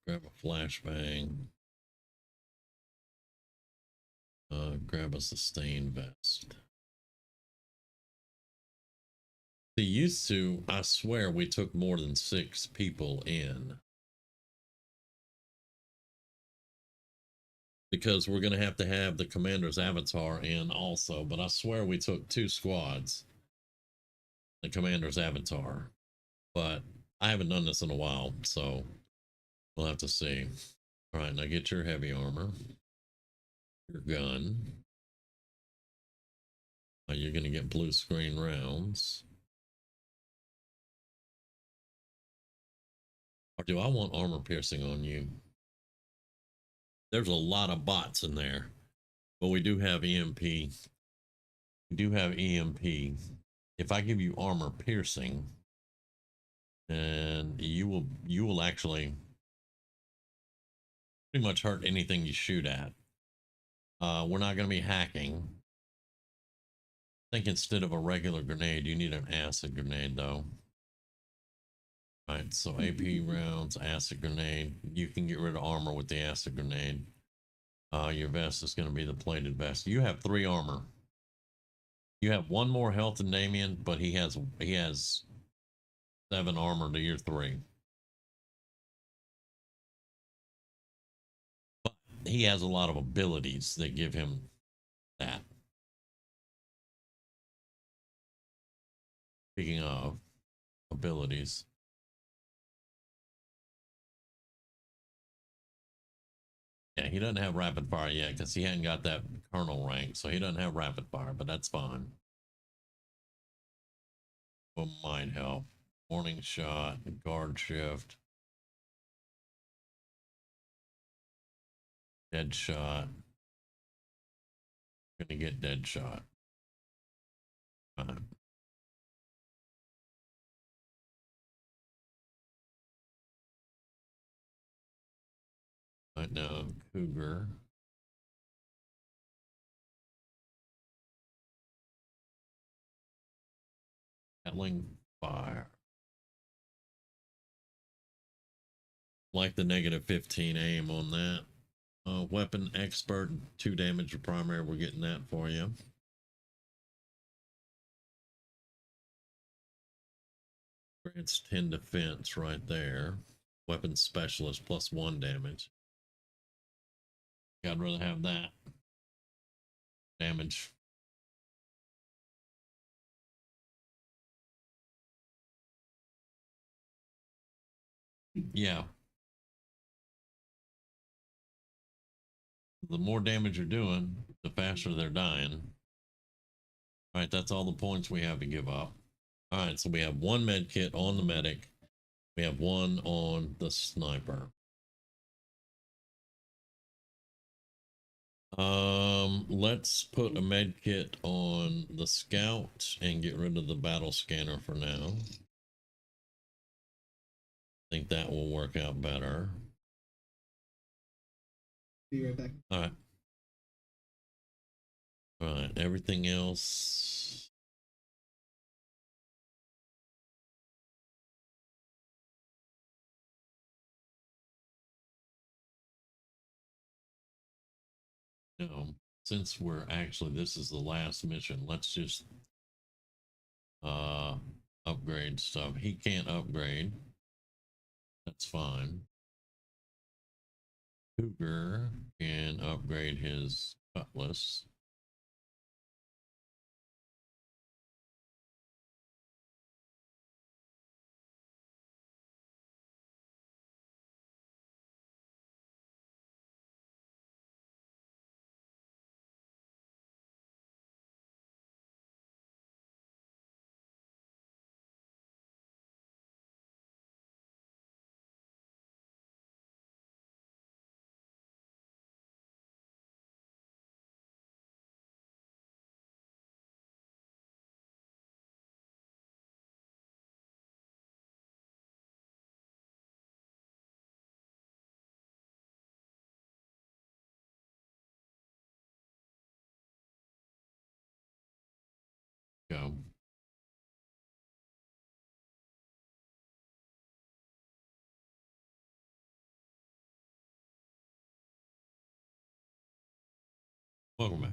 Grab a flashbang. Grab a sustained vest. See, used to, I swear we took more than 6 people in. Because we're going to have the commander's avatar in also, but I swear we took 2 squads. The commander's avatar. But I haven't done this in a while, so we'll have to see. All right, now get your heavy armor. Your gun. You're going to get blue screen rounds. Or do I want armor piercing on you? There's a lot of bots in there, but we do have EMP. We do have EMP. If I give you armor piercing, and you will actually pretty much hurt anything you shoot at. We're not going to be hacking. I think instead of a regular grenade, you need an acid grenade though. All right, so AP rounds, acid grenade. You can get rid of armor with the acid grenade. Your vest is going to be the plated vest. You have 3 armor. You have 1 more health than Damien, but he has 7 armor to your 3. But he has a lot of abilities that give him that. Speaking of abilities. Yeah, he doesn't have rapid fire yet because he hadn't got that colonel rank, so he doesn't have rapid fire, but that's fine. What might help? Warning shot, guard shift, dead shot. Gonna get dead shot. Right. Right now, Cougar. Gatling fire. Like the -15 aim on that. Weapon expert, 2 damage to primary. We're getting that for you. Grants 10 defense right there. Weapon specialist +1 damage. I'd rather have that damage. Yeah. The more damage you're doing, the faster they're dying. All right, that's all the points we have to give up. All right, so we have 1 med kit on the medic. We have 1 on the sniper. Let's put a med kit on the scout and get rid of the battle scanner for now. I think that will work out better. Be right back. All right. All right, everything else. No, since we're actually, this is the last mission, let's just upgrade stuff. He can't upgrade. That's fine. Cougar can upgrade his cutlass. Welcome back.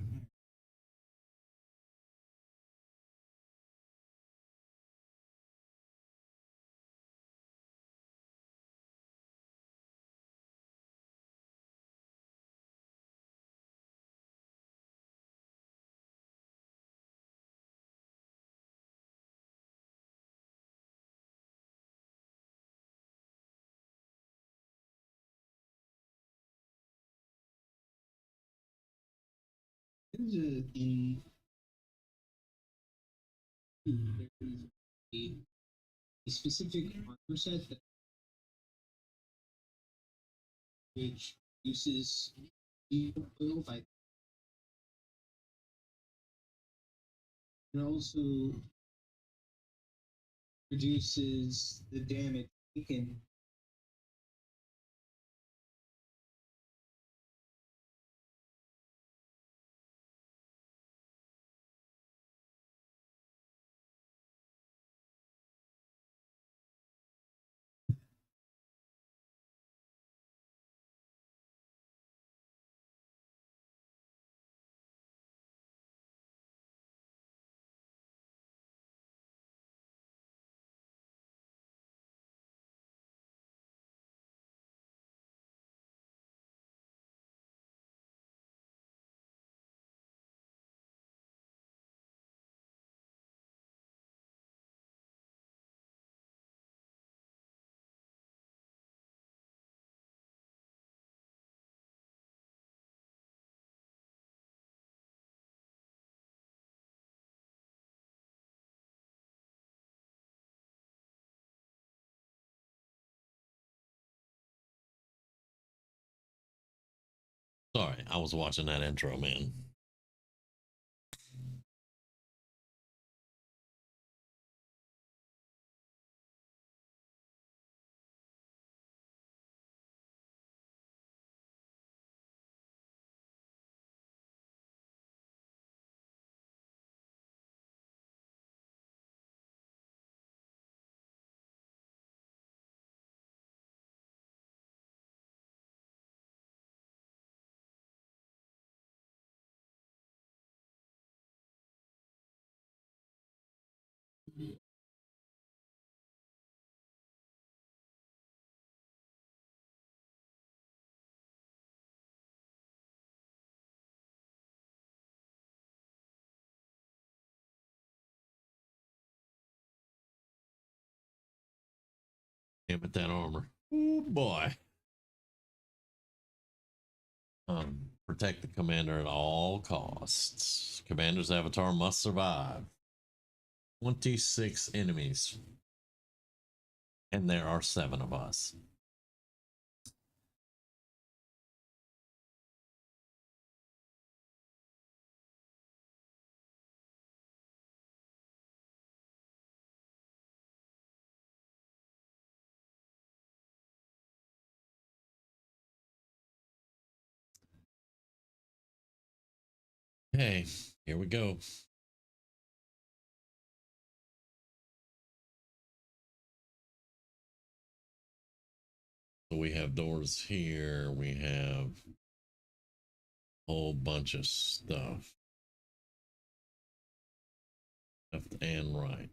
There's a specific armor set that which uses oil by and also reduces the damage taken. Sorry, I was watching that intro, man. Damn it, that armor. Oh boy. Protect the commander at all costs. Commander's avatar must survive. 26 enemies. And there are 7 of us. Okay, here we go. So we have doors here. We have a whole bunch of stuff. Left and right.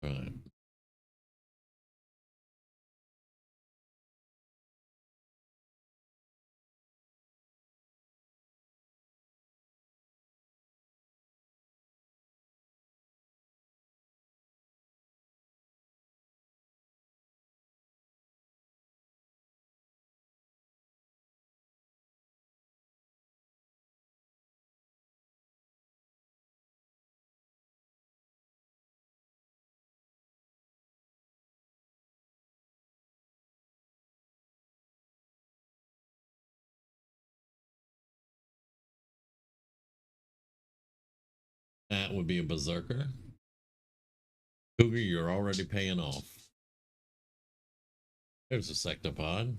Right. That would be a berserker. Cougar, you're already paying off. There's a sectopod.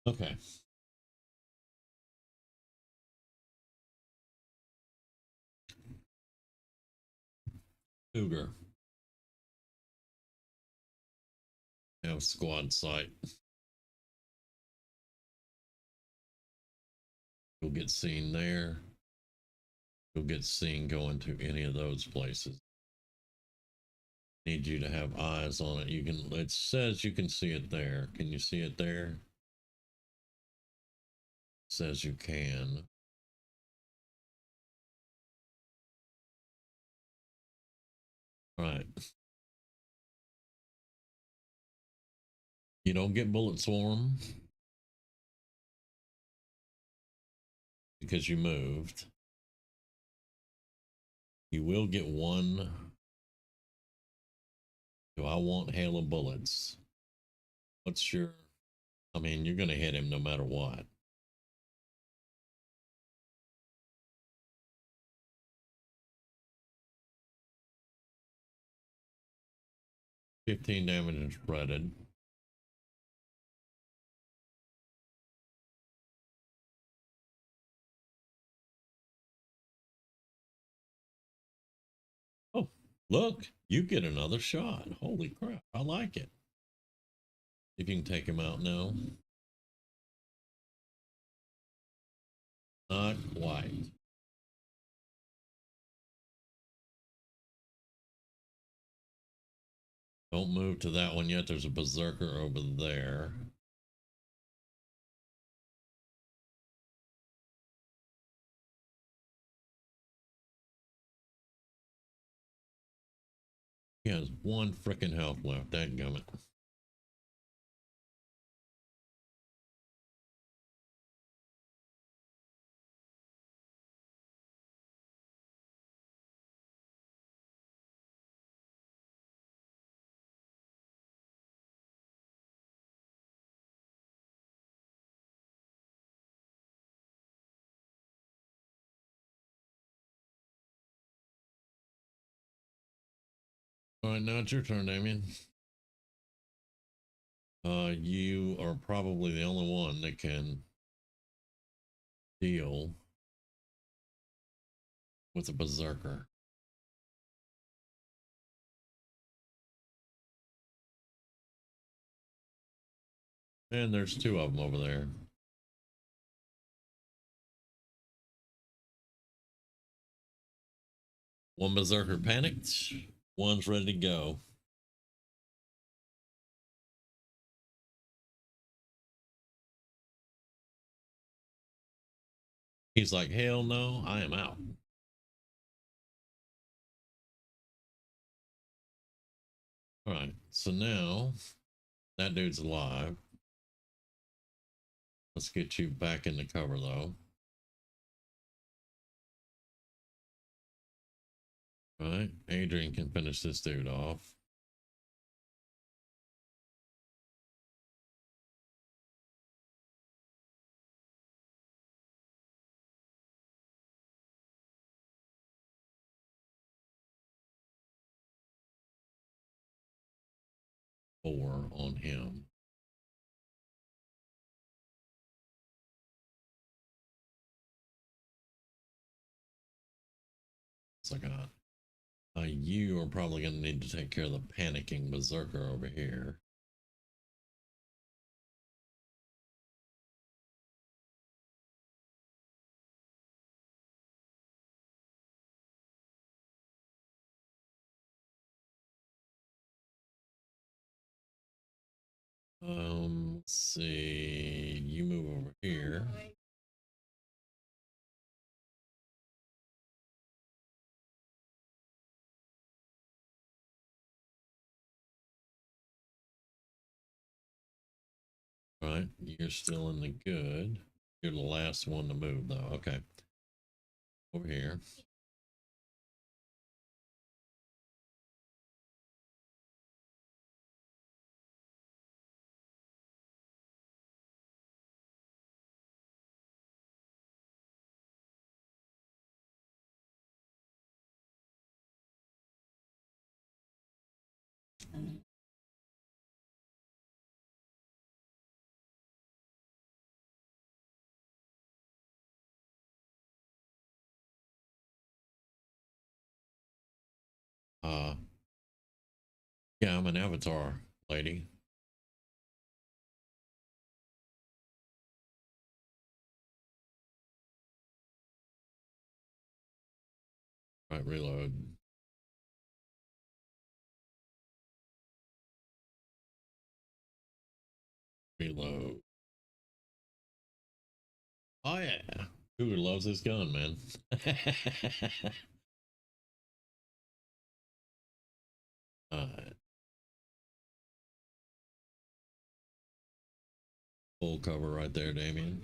Okay. Cougar. Have squad sight. You'll get seen there. You'll get seen going to any of those places. Need you to have eyes on it. You can, it says you can see it there. Can you see it there? It says you can. All right. You don't get bullet swarm because you moved. You will get one. Do I want hail of bullets? What's your, I mean, you're going to hit him no matter what. $15 damage and spreaded. Oh, look, you get another shot. Holy crap. I like it. If you can take him out now. Not quite. Don't move to that one yet. There's a berserker over there. He has one freaking health left. Dadgummit. All right, now it's your turn, Damien. You are probably the only one that can deal with a berserker. And there's two of them over there. One berserker panicked. One's ready to go. He's like, hell no, I am out. All right, so now that dude's alive. Let's get you back in the cover though. All right, Adrian can finish this dude off. Four on him. So I got you are probably going to need to take care of the panicking berserker over here. Let's see. You move over here. All right, you're still in the good. You're the last one to move though. Okay. Over here. Yeah, I'm an avatar lady. Right, reload. Reload. Oh yeah. Cougar loves his gun, man. Alright. Full cover right there, Damien.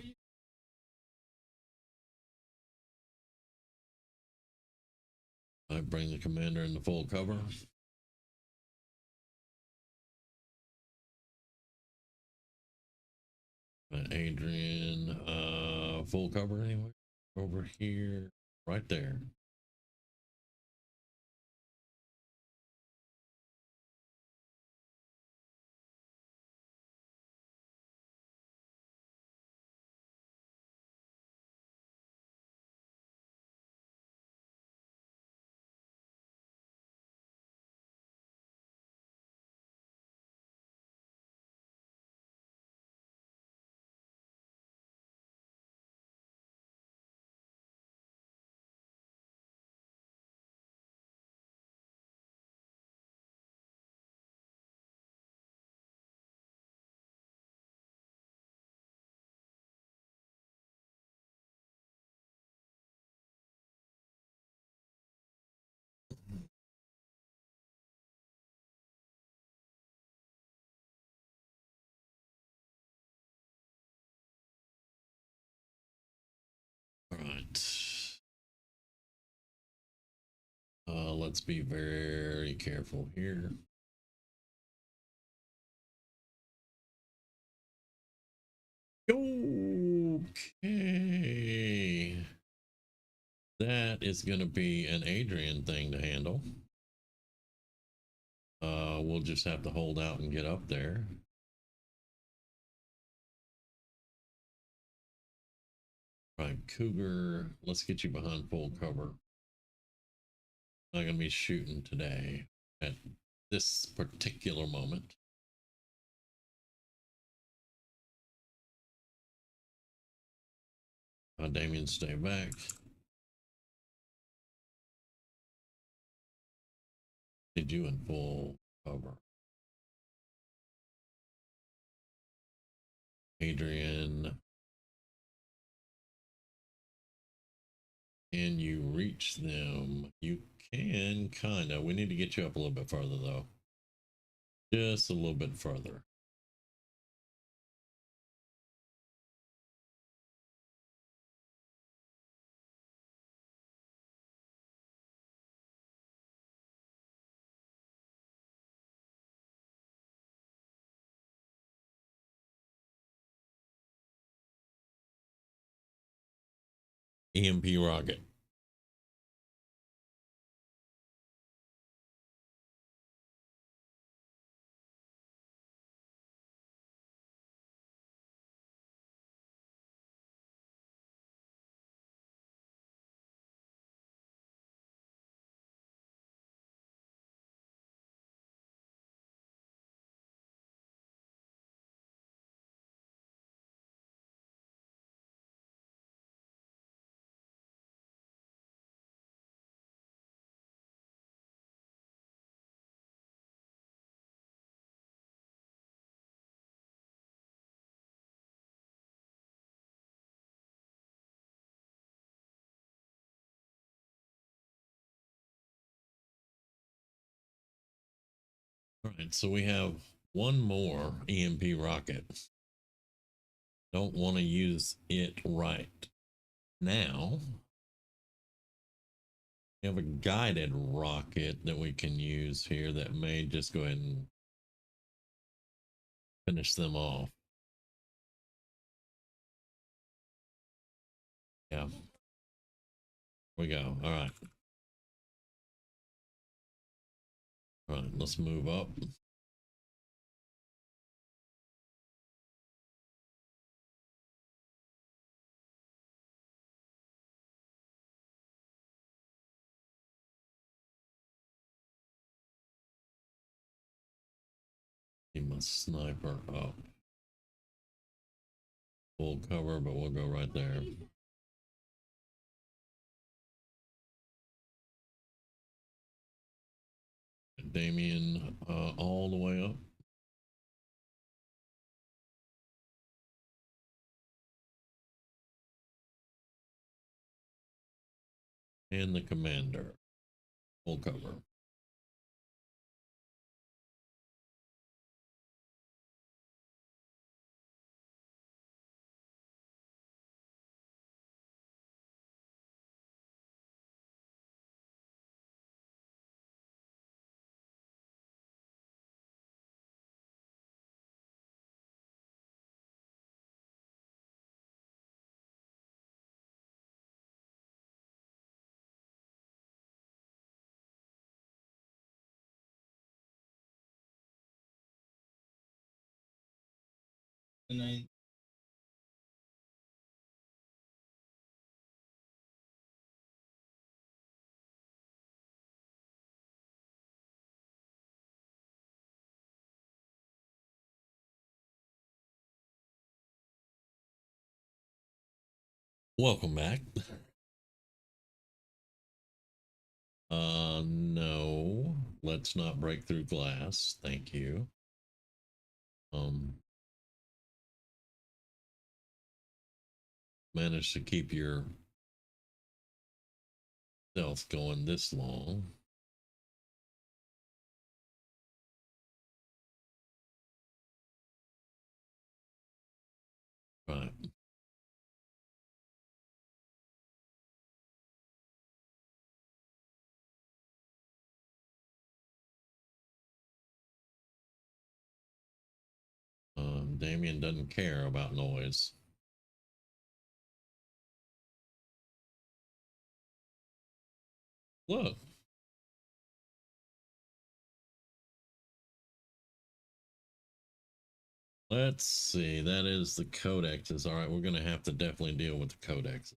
I bring the commander into full cover. Adrian, full cover anyway. Over here, right there. All right. Let's be very careful here. Okay. That is going to be an Adrian thing to handle. We'll just have to hold out and get up there. Right, Cougar, let's get you behind full cover. Not going to be shooting today at this particular moment. Damien, stay back. Did you in full cover? Adrian, can you reach them? You can, kind of. We need to get you up a little bit further, though. Just a little bit further. EMP rocket. All right, so we have one more EMP rocket. Don't want to use it right now. We have a guided rocket that we can use here that may just go ahead and finish them off. Yeah. Here we go. All right. All right, let's move up. that sniper up. Full cover, but we'll go right there. Damien, all the way up. And the commander, full cover. And I Welcome back. No, let's not break through glass. Thank you. Managed to keep your stealth going this long. Right. Damien doesn't care about noise. Look. Let's see. That is the codexes. All right, we're going to have to definitely deal with the codexes.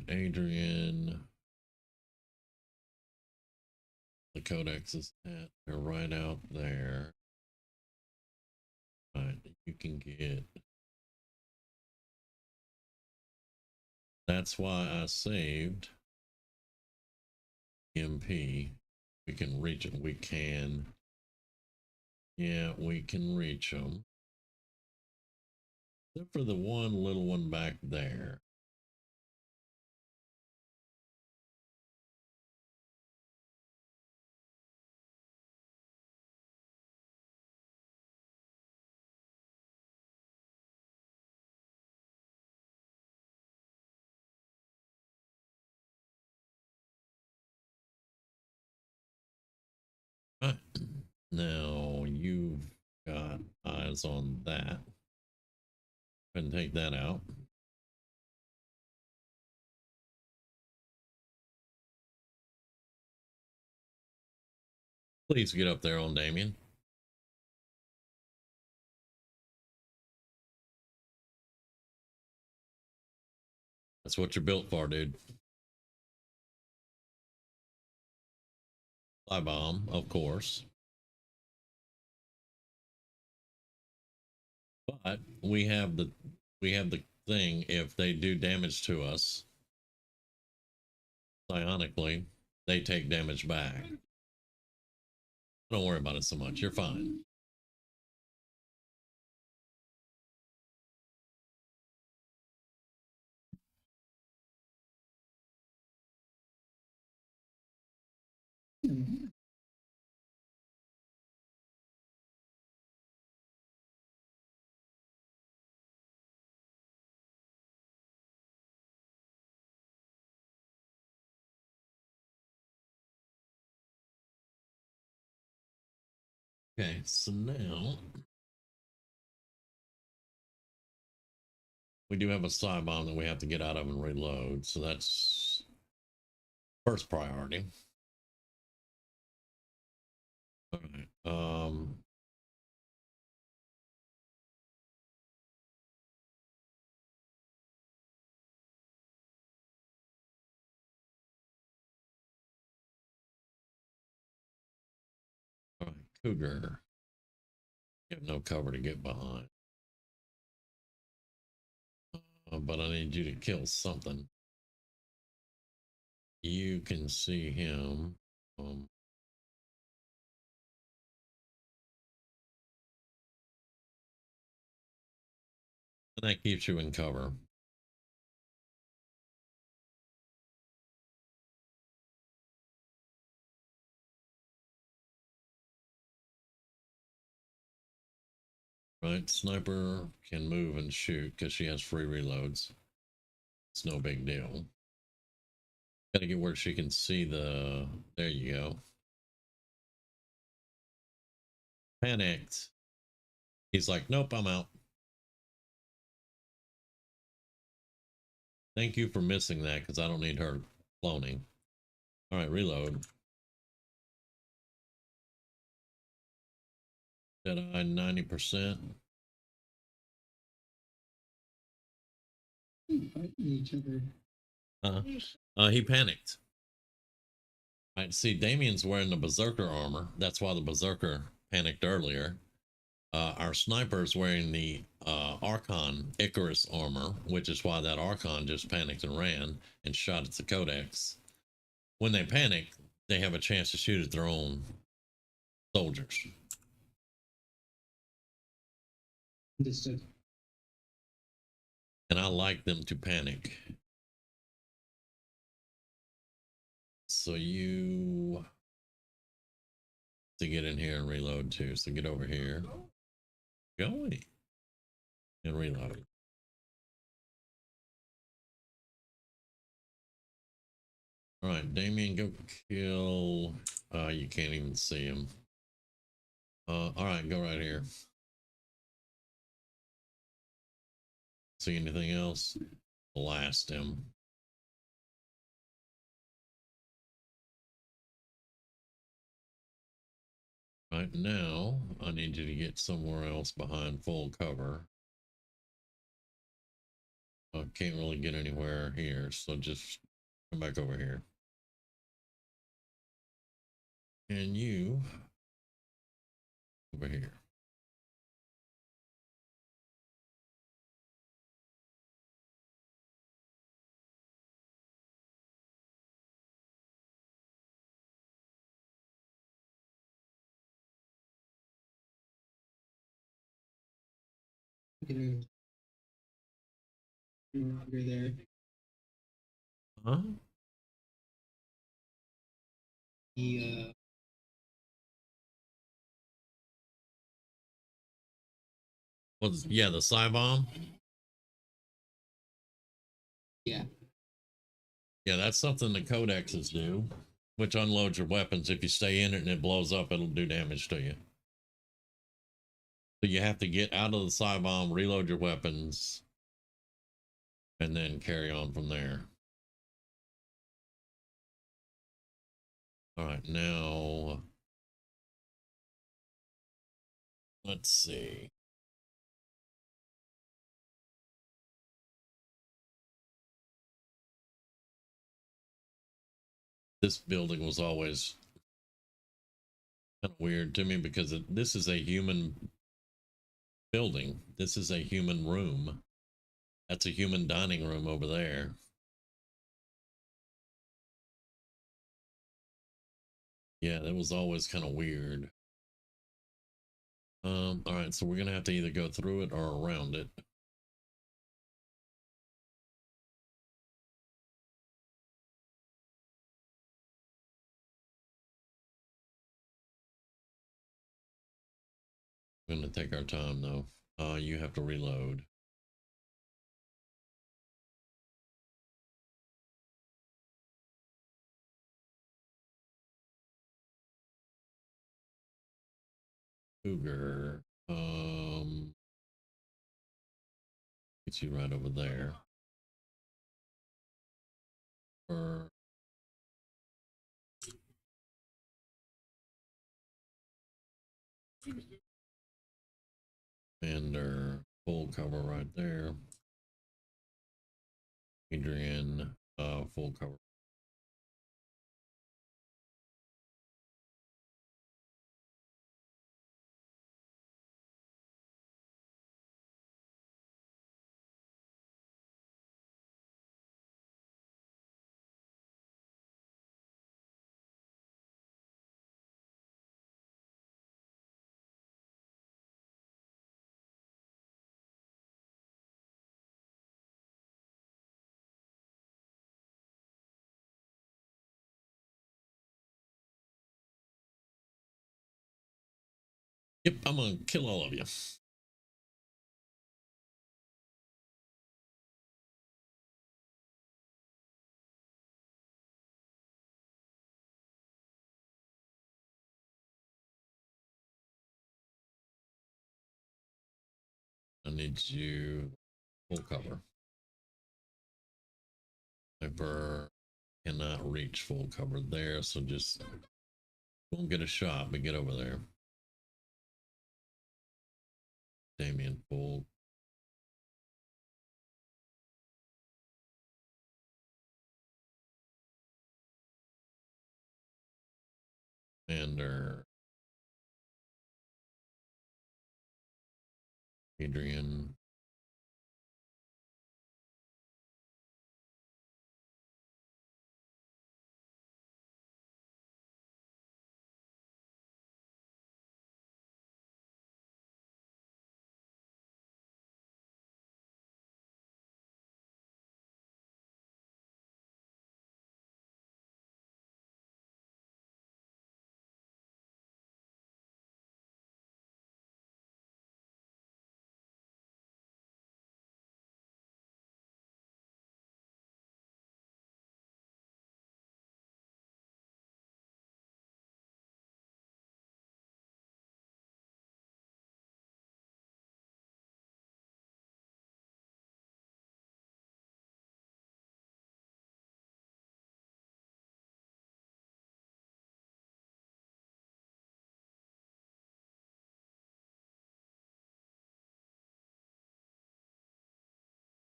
Adrian. The codex is at, they're right out there. All right, you can get. That's why I saved MP. We can reach it. We can. Yeah, we can reach them. Except for the one little one back there. Right. Now you've got eyes on that. And take that out. Please get up there on Damien. That's what you're built for, dude. Fly bomb, of course. But we have the thing, if they do damage to us psionically, they take damage back. Don't worry about it so much. You're fine. Okay, so now we do have a side bomb that we have to get out of and reload. So that's first priority. All right. Cougar. You have no cover to get behind. But I need you to kill something. You can see him. And that keeps you in cover. Right, sniper can move and shoot because she has free reloads. It's no big deal. Gotta get where she can see the. There you go. Panicked. He's like, nope, I'm out. Thank you for missing that because I don't need her cloning. All right, reload. Jedi 90%. Fighting each other. He panicked. All right, see, Damien's wearing the Berserker armor. That's why the Berserker panicked earlier. Our sniper's wearing the Archon Icarus armor, which is why that Archon just panicked and ran and shot at the Codex. When they panic, they have a chance to shoot at their own soldiers. Understood. And I like them to panic. So you to get in here and reload too. So get over here. Going. And reload. All right, Damien, go kill. You can't even see him. All right, go right here. See anything else? Blast him. Right now, I need you to get somewhere else behind full cover. I can't really get anywhere here, so just come back over here. And you over here. You're there. Huh? The Well, yeah, the Psy bomb. yeah. Yeah, that's something the codexes do, which unloads your weapons. If you stay in it and it blows up, it'll do damage to you. So you have to get out of the Psy bomb, reload your weapons, and then carry on from there. All right, now let's see. This building was always kind of weird to me because this is a human building. This is a human room. That's a human dining room over there. Yeah, that was always kind of weird. All right, so we're gonna have to either go through it or around it. We're gonna take our time though. You have to reload. Cougar. Get you right over there. Or and full cover right there. Adrian, full cover. Yep, I'm gonna kill all of you. I need you full cover. Sniper cannot reach full cover there, so just won't get a shot, but get over there. Damien full. Commander Adrian.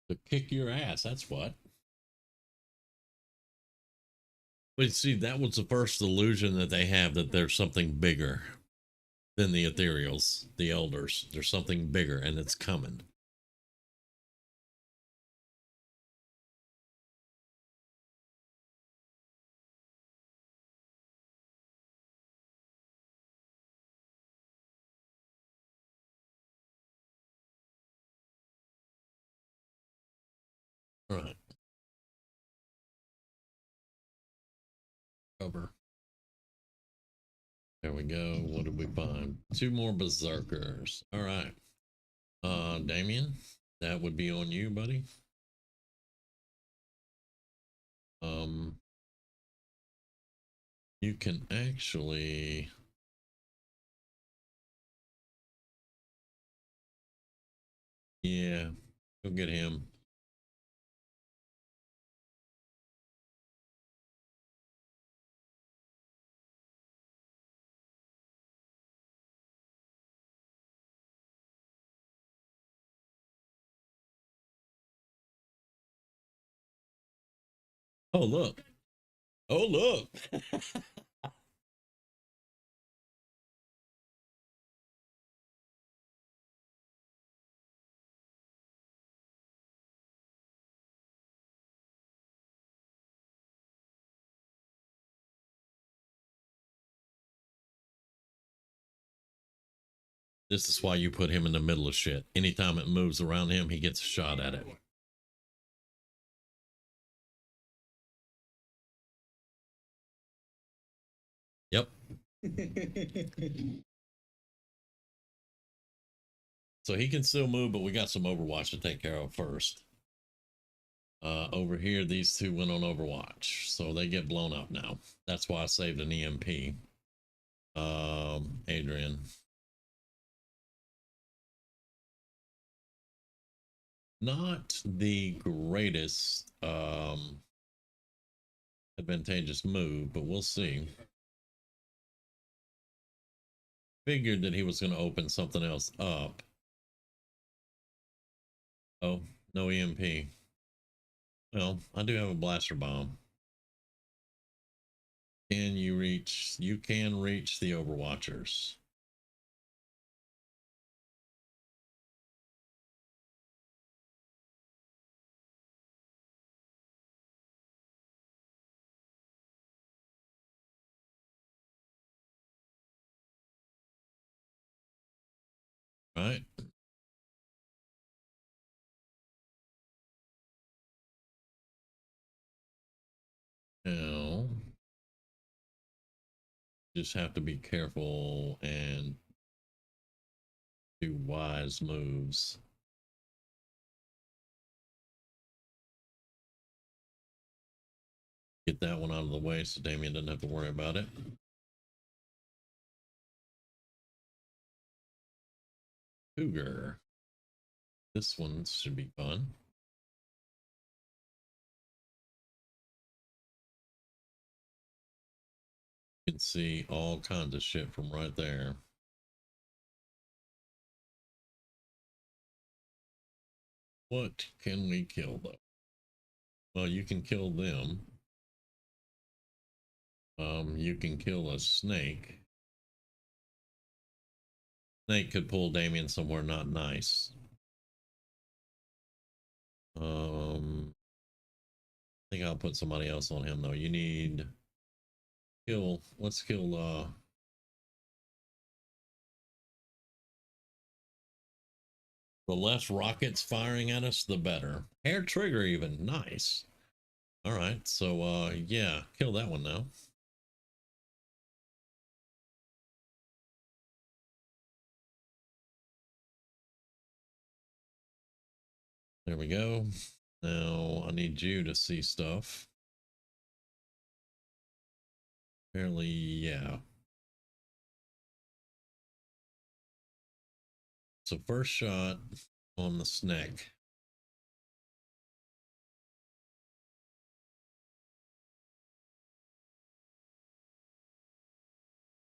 To kick your ass, that's what. But see, that was the first illusion that they have, that there's something bigger than the ethereals, the elders. There's something bigger, and it's coming. All right. Cover. There we go. What did we find? Two more berserkers. All right. Damien, that would be on you, buddy. Um, you can actually, yeah, go get him. Oh, look. Oh, look. This is why you put him in the middle of shit. Anytime it moves around him, he gets a shot at it. Yep. So he can still move, but we got some Overwatch to take care of first. Over here, these two went on Overwatch, so they get blown up now. That's why I saved an EMP. Adrian. Not the greatest advantageous move, but we'll see. Figured that he was going to open something else up. Oh, no EMP. Well, I do have a blaster bomb. Can you reach? You can reach the Overwatchers. Right? Now, just have to be careful and do wise moves. Get that one out of the way so Damien doesn't have to worry about it. Cougar. This one should be fun. You can see all kinds of shit from right there. What can we kill though? Well, you can kill them. You can kill a snake. Snake could pull Damien somewhere not nice. I think I'll put somebody else on him though. You need kill. Let's kill. The less rockets firing at us, the better. Hair trigger even nice. All right, so yeah, kill that one now. There we go. Now I need you to see stuff. Apparently, yeah. So first shot on the snake.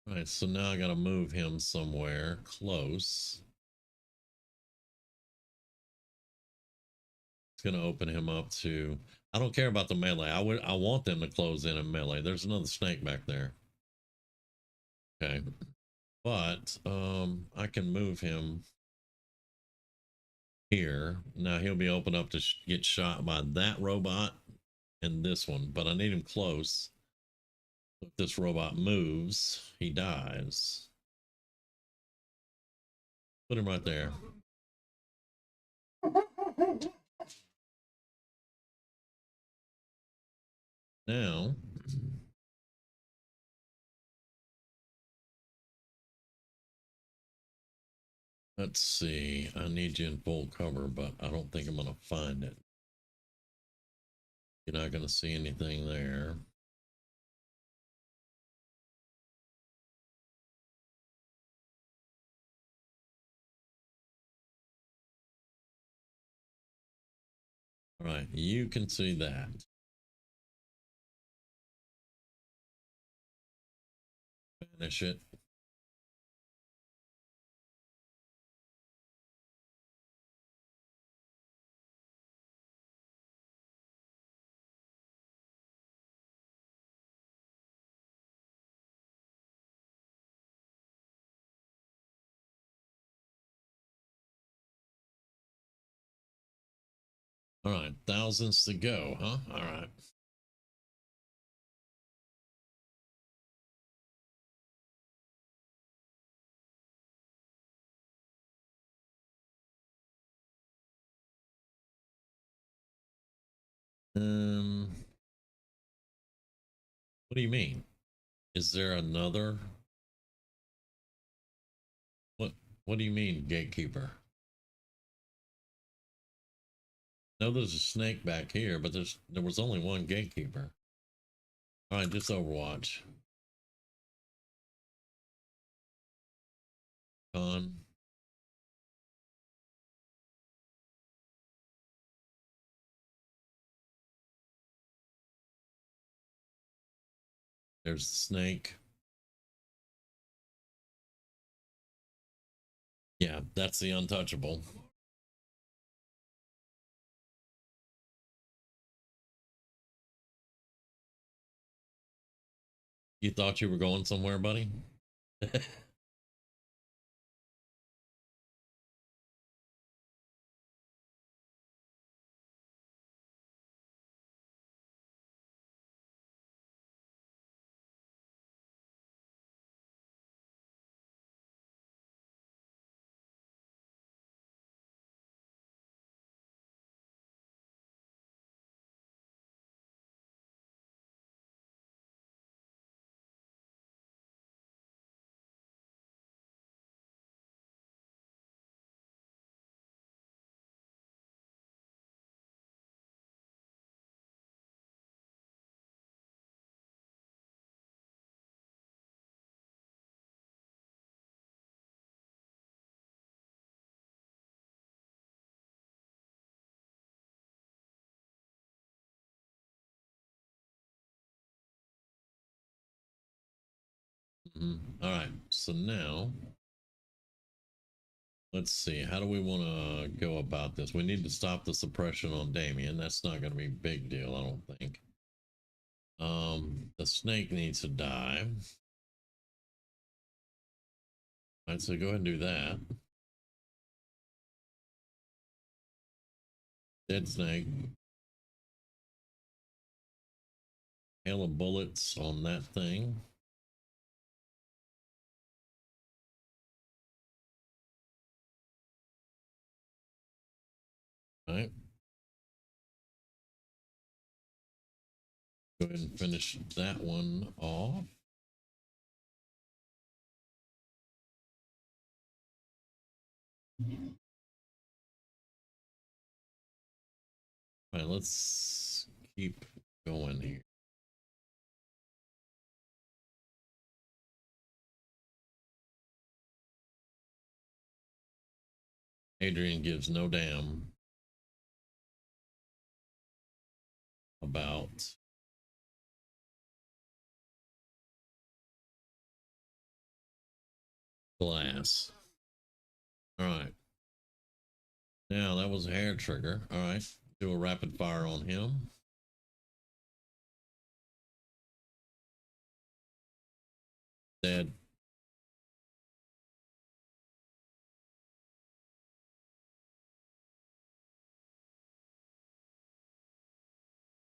All right, so now I gotta move him somewhere close. It's gonna open him up to. I don't care about the melee. I want them to close in melee. There's another snake back there. Okay, but I can move him here. Now he'll be open up to get shot by that robot and this one, but I need him close. If this robot moves, he dies. Put him right there. Now, let's see. I need you in full cover, but I don't think I'm going to find it. You're not going to see anything there. All right, you can see that. Finish it. All right, thousands to go, huh? All right. What do you mean? Is there another? What? What do you mean, gatekeeper? No, there's a snake back here, but there was only one gatekeeper. All right, just Overwatch. Con. There's the snake. Yeah, that's the untouchable. You thought you were going somewhere, buddy? All right, so now let's see. How do we want to go about this? We need to stop the suppression on Damien. That's not going to be a big deal, I don't think. The snake needs to die. All right, so go ahead and do that. Dead snake. Hail of bullets on that thing. All right. Go ahead and finish that one off. All right, let's keep going here. Adrian gives no damn about glass. All right. Now that was a hair trigger. All right. Do a rapid fire on him. Dead.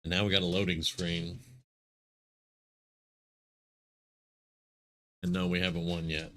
And now we got a loading screen. And no, we haven't won yet.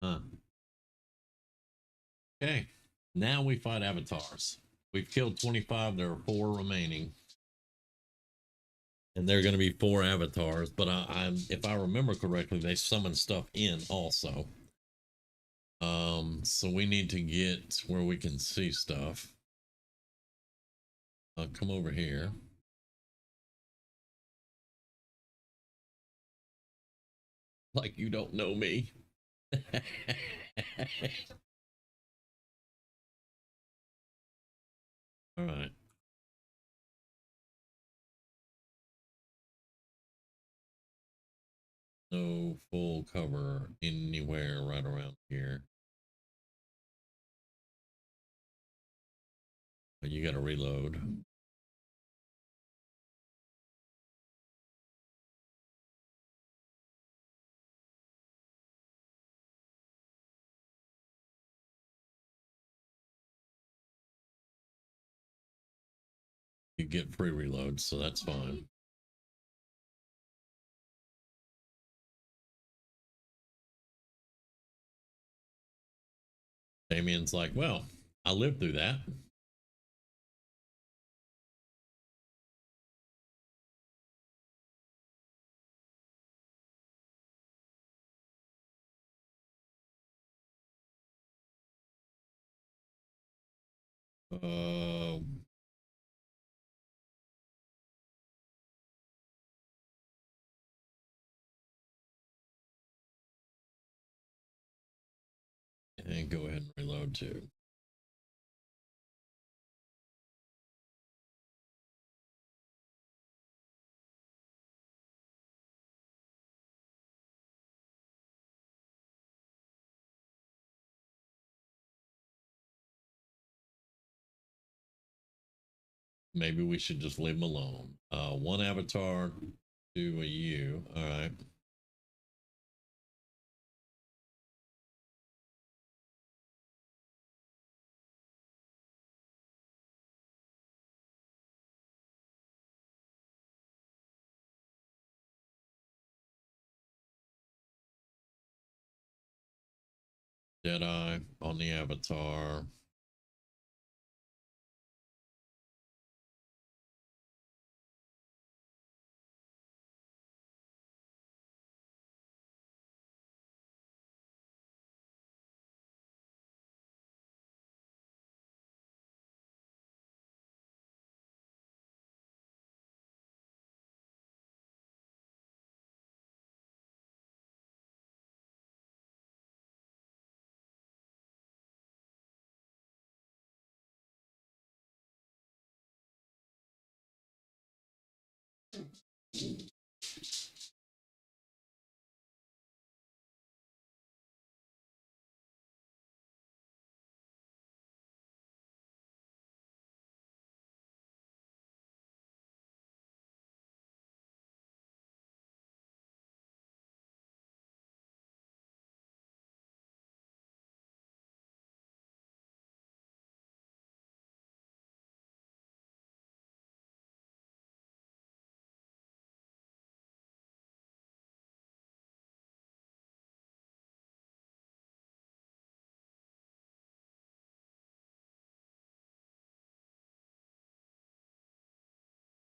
Huh. Okay. Now we fight avatars. We've killed 25. There are 4 remaining. And they're going to be 4 avatars. But if I remember correctly, they summon stuff in also. So we need to get where we can see stuff. Come over here. Like you don't know me. All right. No full cover anywhere right around here. But you got to reload. You get free reloads, so that's fine. Damien's like, well, I lived through that. Uh, and go ahead and reload too. Maybe we should just leave them alone. 1 avatar to a U. All right. Deadeye on the avatar.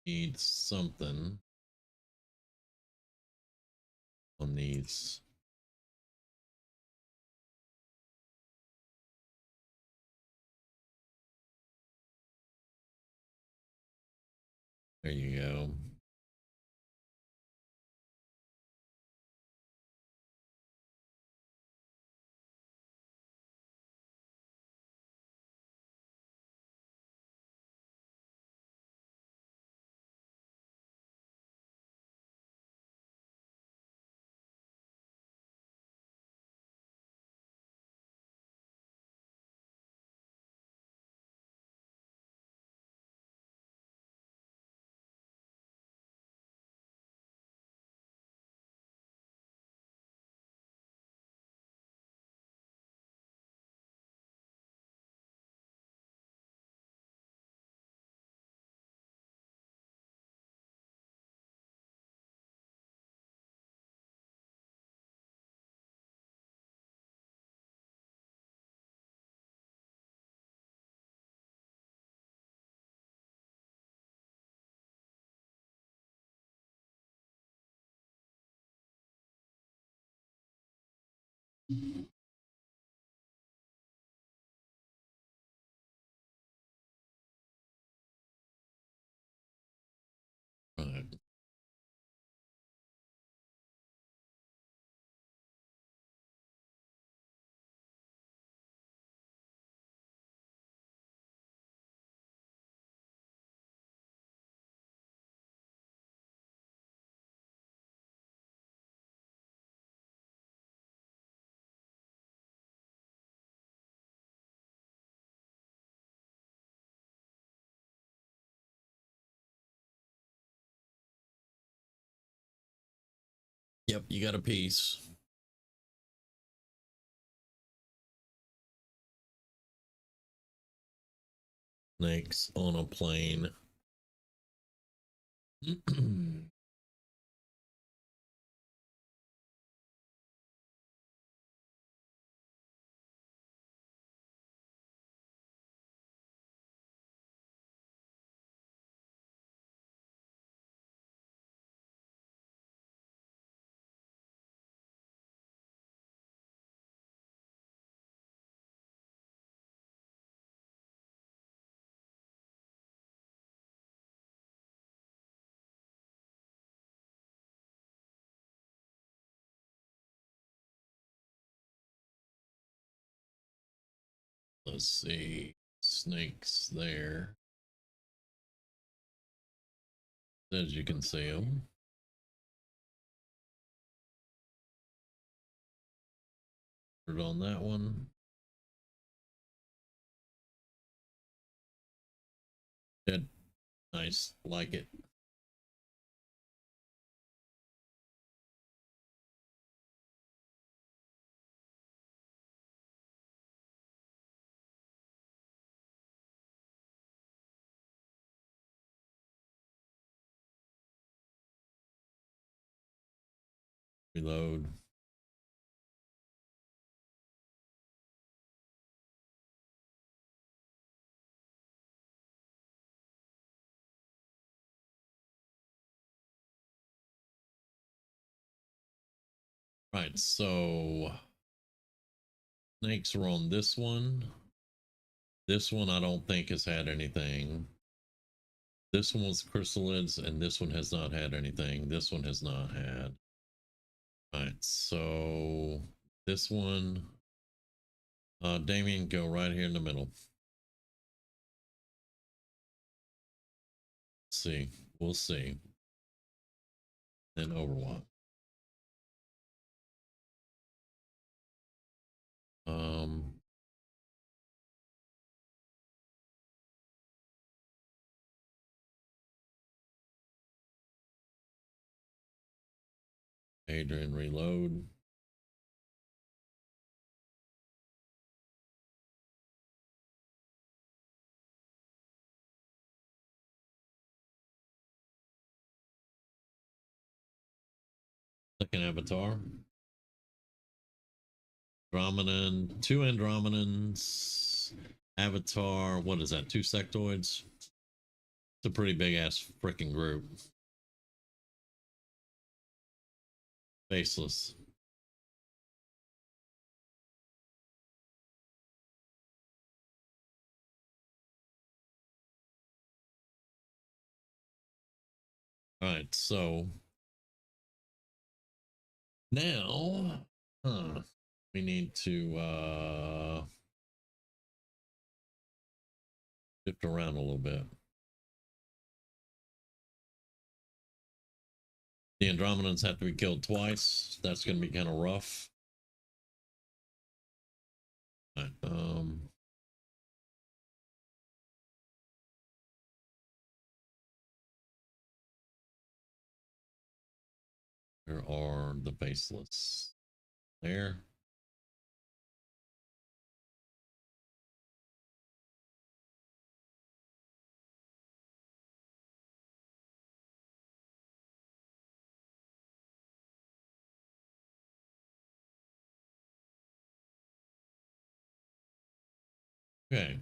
Need something on these. There you go. Right. Yep, you got a piece. Snakes on a plane. Let's see. Snakes there. As you can see them. Put it on that one. Good. Nice. Like it. Reload. Right, so snakes are on this one. This one I don't think has had anything. This one was chrysalids, and this one has not had anything. This one has not had. Right, so this one, Damien, go right here in the middle. See, we'll see. than Overwatch. Um, Adrian reload. Second avatar. Andromedan, two Andromedans. Avatar, what is that? Two sectoids? It's a pretty big ass freaking group. Faceless. All right, so now, we need to shift around a little bit. The Andromedans have to be killed twice. That's going to be kind of rough. All right, where are the faceless? There. Okay.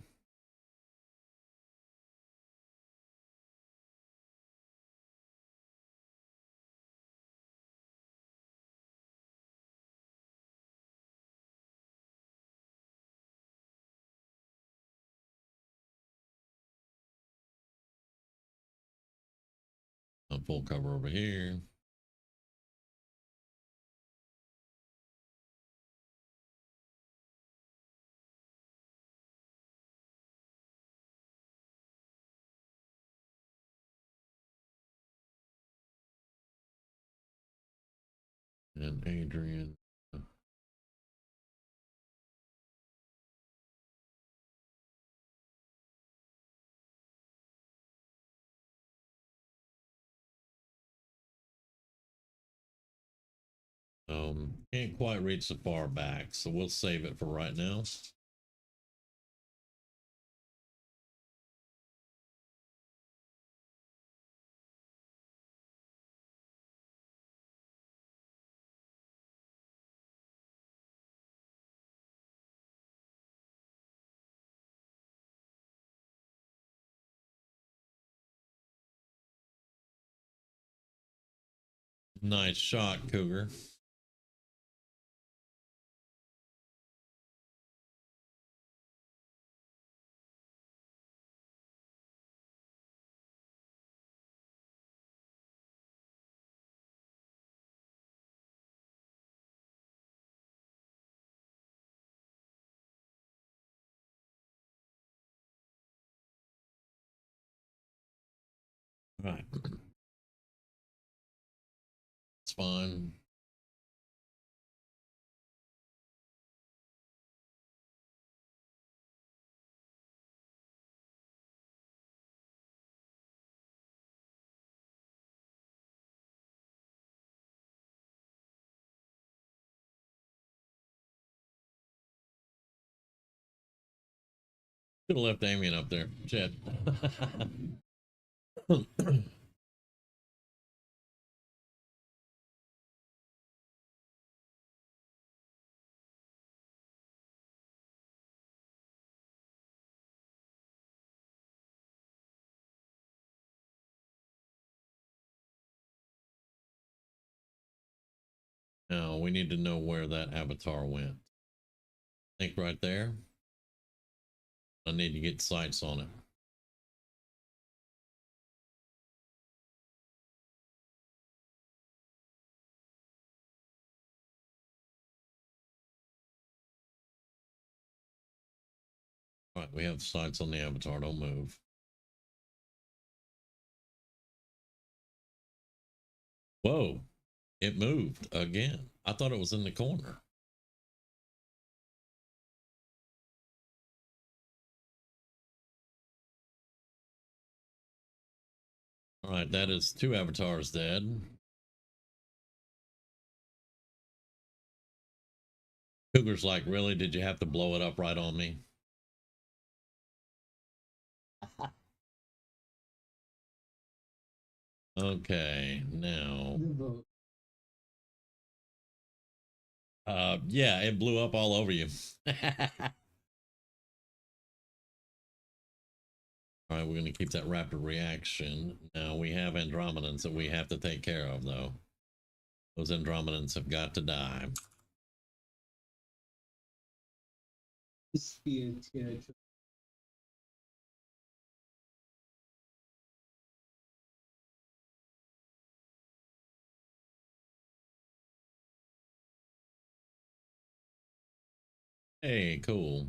Full cover over here. And Adrian. Can't quite reach the far back, so we'll save it for right now. Nice shot, Cougar. All right. It's fine. Could have left Damien up there. Shit. Now we need to know where that avatar went. I think right there. I need to get sights on it. All right, we have sights on the avatar. Don't move. Whoa, it moved again. I thought it was in the corner. All right, that is 2 avatars dead. Cougar's like, really? Did you have to blow it up right on me? Okay, now. The vote. Yeah, it blew up all over you. All right, we're going to keep that rapid reaction. Now we have Andromedans that we have to take care of, though. Those Andromedans have got to die. Spear tier. Hey, cool.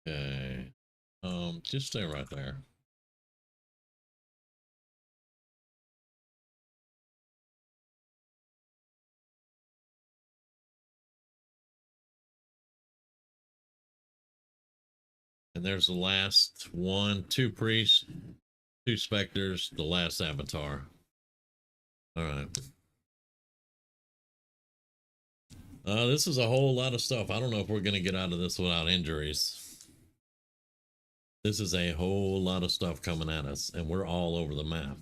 Okay. Just stay right there. And there's the last one, 2 priests, 2 specters, the last avatar. All right. This is a whole lot of stuff. I don't know if we're going to get out of this without injuries. This is a whole lot of stuff coming at us, and we're all over the map.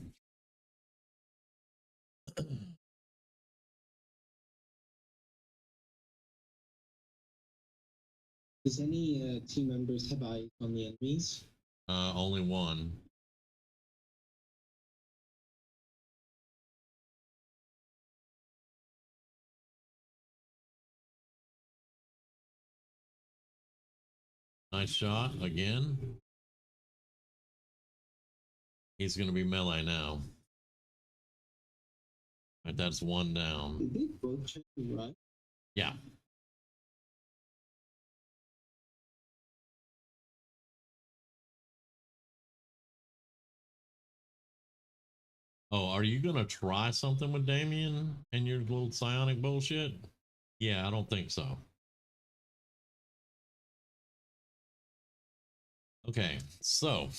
Does any team members have eyes on the enemies? Only one. Nice shot again. He's going to be melee now. Right, that's 1 down. Did they both check the run? Yeah. Oh, are you going to try something with Damien and your little psionic bullshit? Yeah, I don't think so. Okay, so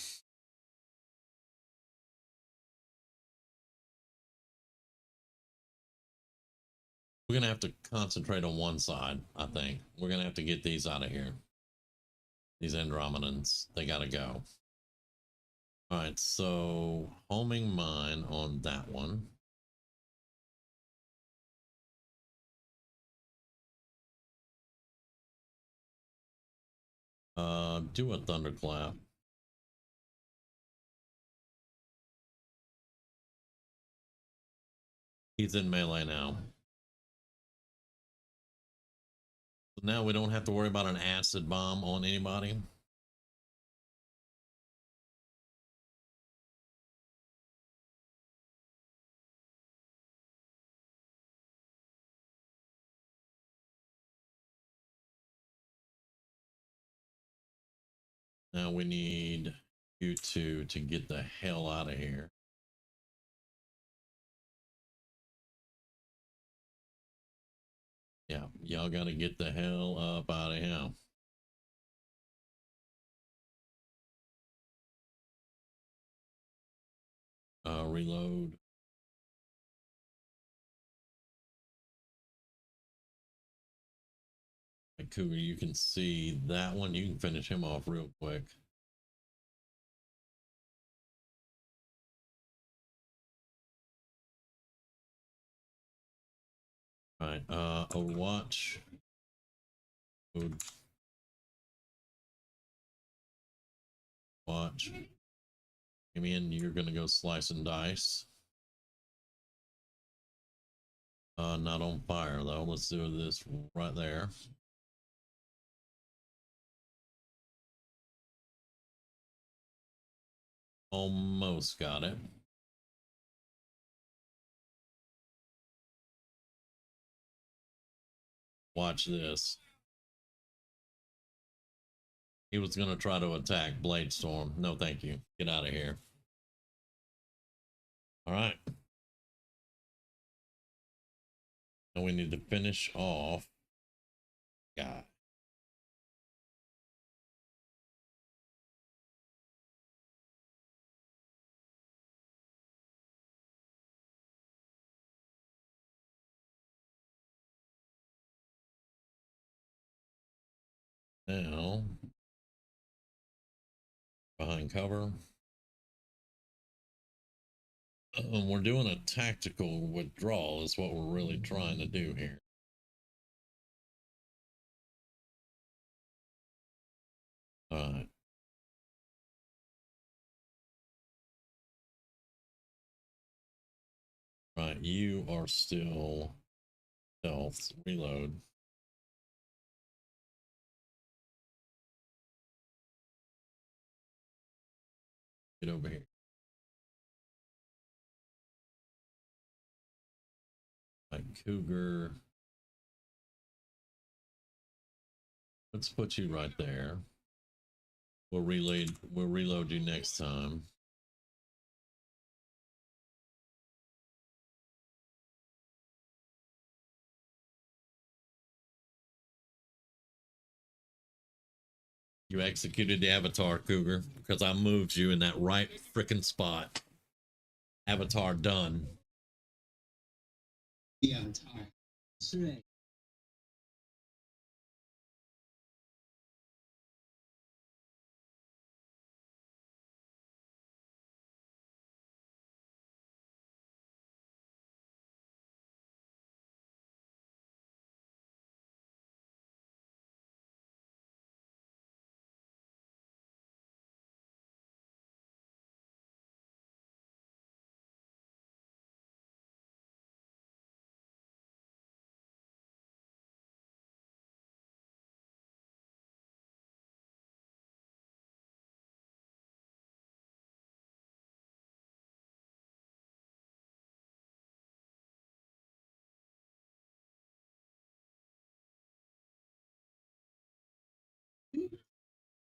we're going to have to concentrate on one side, I think. We're going to have to get these out of here. These Andromedans, they got to go. All right, so homing mine on that one. Do a thunderclap. He's in melee now. So now we don't have to worry about an acid bomb on anybody. Now we need you two to get the hell out of here. Yeah, y'all got to get the hell up out of here. Reload. Cougar, you can see that one. You can finish him off real quick. All right, Overwatch. Watch. Come in, you're gonna go slice and dice. Not on fire though. Let's do this right there. Almost got it. Watch this. He was going to try to attack Blade Storm. No, thank you. Get out of here. All right. And we need to finish off guy. Now, behind cover. We're doing a tactical withdrawal is what we're really trying to do here. All right. Right, you are still health. Reload. Get over here. Right, Cougar. Let's put you right there. We'll reload you next time. You executed the avatar, Cougar, because I moved you in that right freaking spot. Avatar done. The avatar. Right.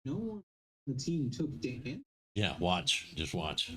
No one on the team took damage. Yeah, watch. Just watch.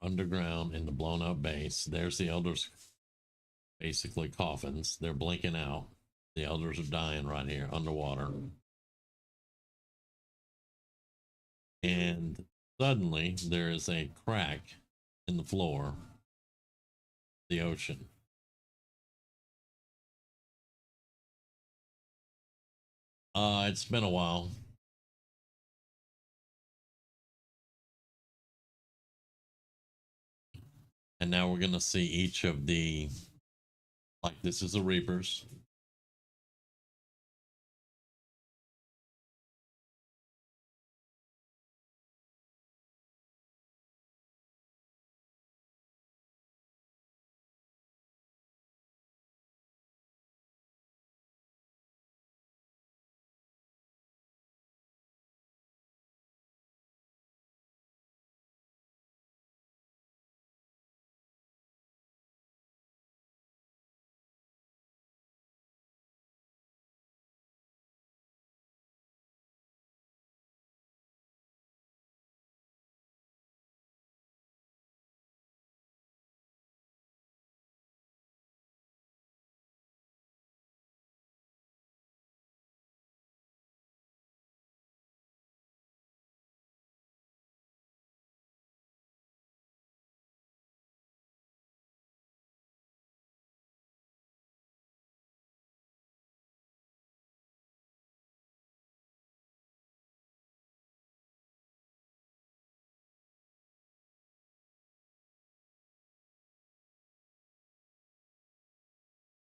Underground in the blown up base. There's the elders, basically coffins. They're blinking out. The elders are dying right here underwater. And suddenly there is a crack in the floor, the ocean. It's been a while. And now we're gonna see each of the, like this is the Reapers.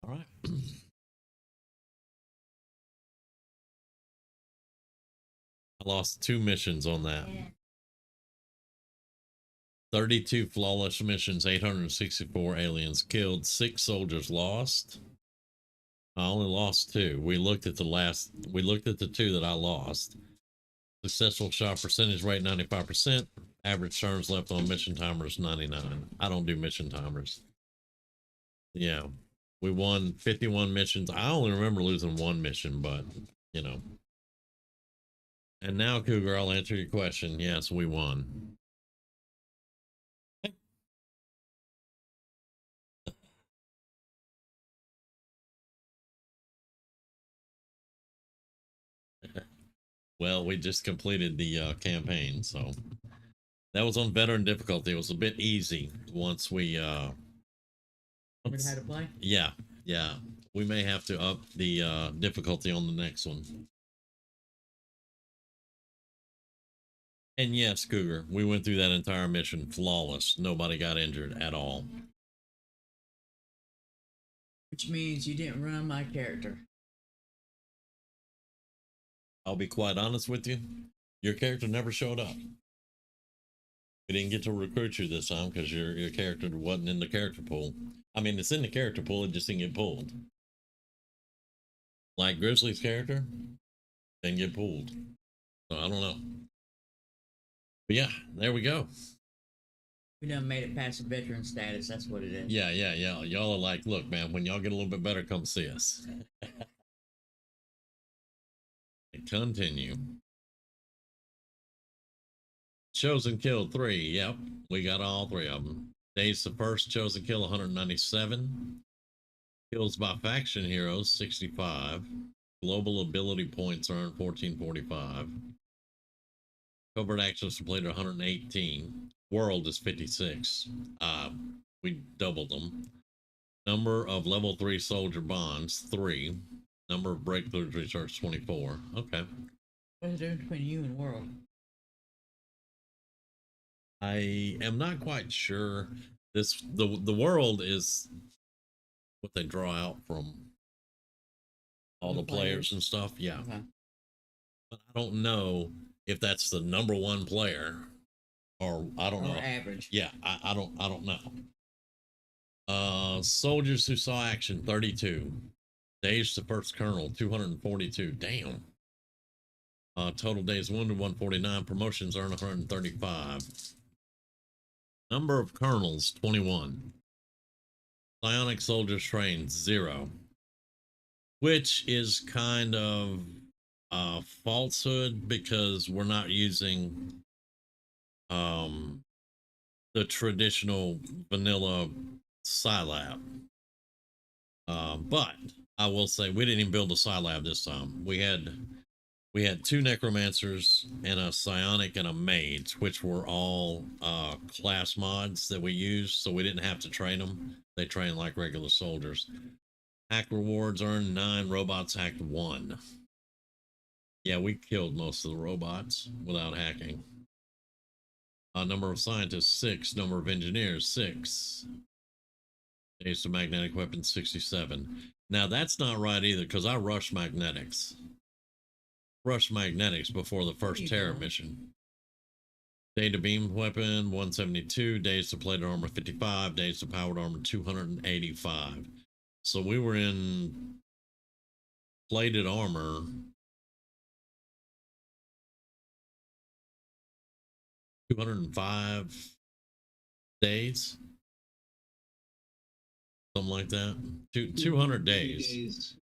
All right. I lost 2 missions on that. 32 flawless missions, 864 aliens killed, 6 soldiers lost. I only lost 2. We looked at the 2 that I lost. Successful shot percentage rate 95%. Average turns left on mission timers 99. I don't do mission timers. Yeah. We won 51 missions. I only remember losing 1 mission, but you know. And now, Cougar, I'll answer your question. Yes, we won. Well, we just completed the campaign, so that was on veteran difficulty. It was a bit easy once we Remember how to play? Yeah, yeah. We may have to up the difficulty on the next one. And yes, Cougar, we went through that entire mission flawless. Nobody got injured at all. Which means you didn't run my character. I'll be quite honest with you. Your character never showed up. We didn't get to recruit you this time because your character wasn't in the character pool. I mean, it's in the character pool, it just didn't get pulled. Like Grizzly's character didn't get pulled. So I don't know. But yeah, there we go. We done made it past the veteran status. That's what it is. Yeah. Y'all are like, look, man, when y'all get a little bit better, come see us. Continue. Chosen kill 3. Yep, we got all 3 of them. Days the first chosen kill 197. Kills by faction heroes 65. Global ability points earned 1445. Covert actions completed 118. World is 56. We doubled them. Number of level 3 soldier bonds 3. Number of breakthroughs research 24. Okay. What's the difference between you and World? I am not quite sure. The world is what they draw out from all the players and stuff. Yeah. Okay. But I don't know if that's the number 1 player or I don't know. Average. Yeah, I don't know. Soldiers who saw action 32. Days to first colonel 242. Damn. Total days wounded 149. Promotions earned 135. Number of colonels 21. Psionic soldiers trained 0. Which is kind of a falsehood because we're not using the traditional vanilla Scilab. But I will say we didn't even build a Scilab this time. We had two necromancers and a psionic and a mage, which were all class mods that we used, so we didn't have to train them. They train like regular soldiers. Hack rewards earned 9, robots hacked 1. Yeah, we killed most of the robots without hacking. Number of scientists 6, number of engineers 6. Days to magnetic weapons 67. Now that's not right either, because I rushed magnetics. Rushed magnetics before the first Terror mission. Day to beam weapon 172, days to plated armor 55, days to powered armor 285. So we were in plated armor 205 days, something like that. 200 days.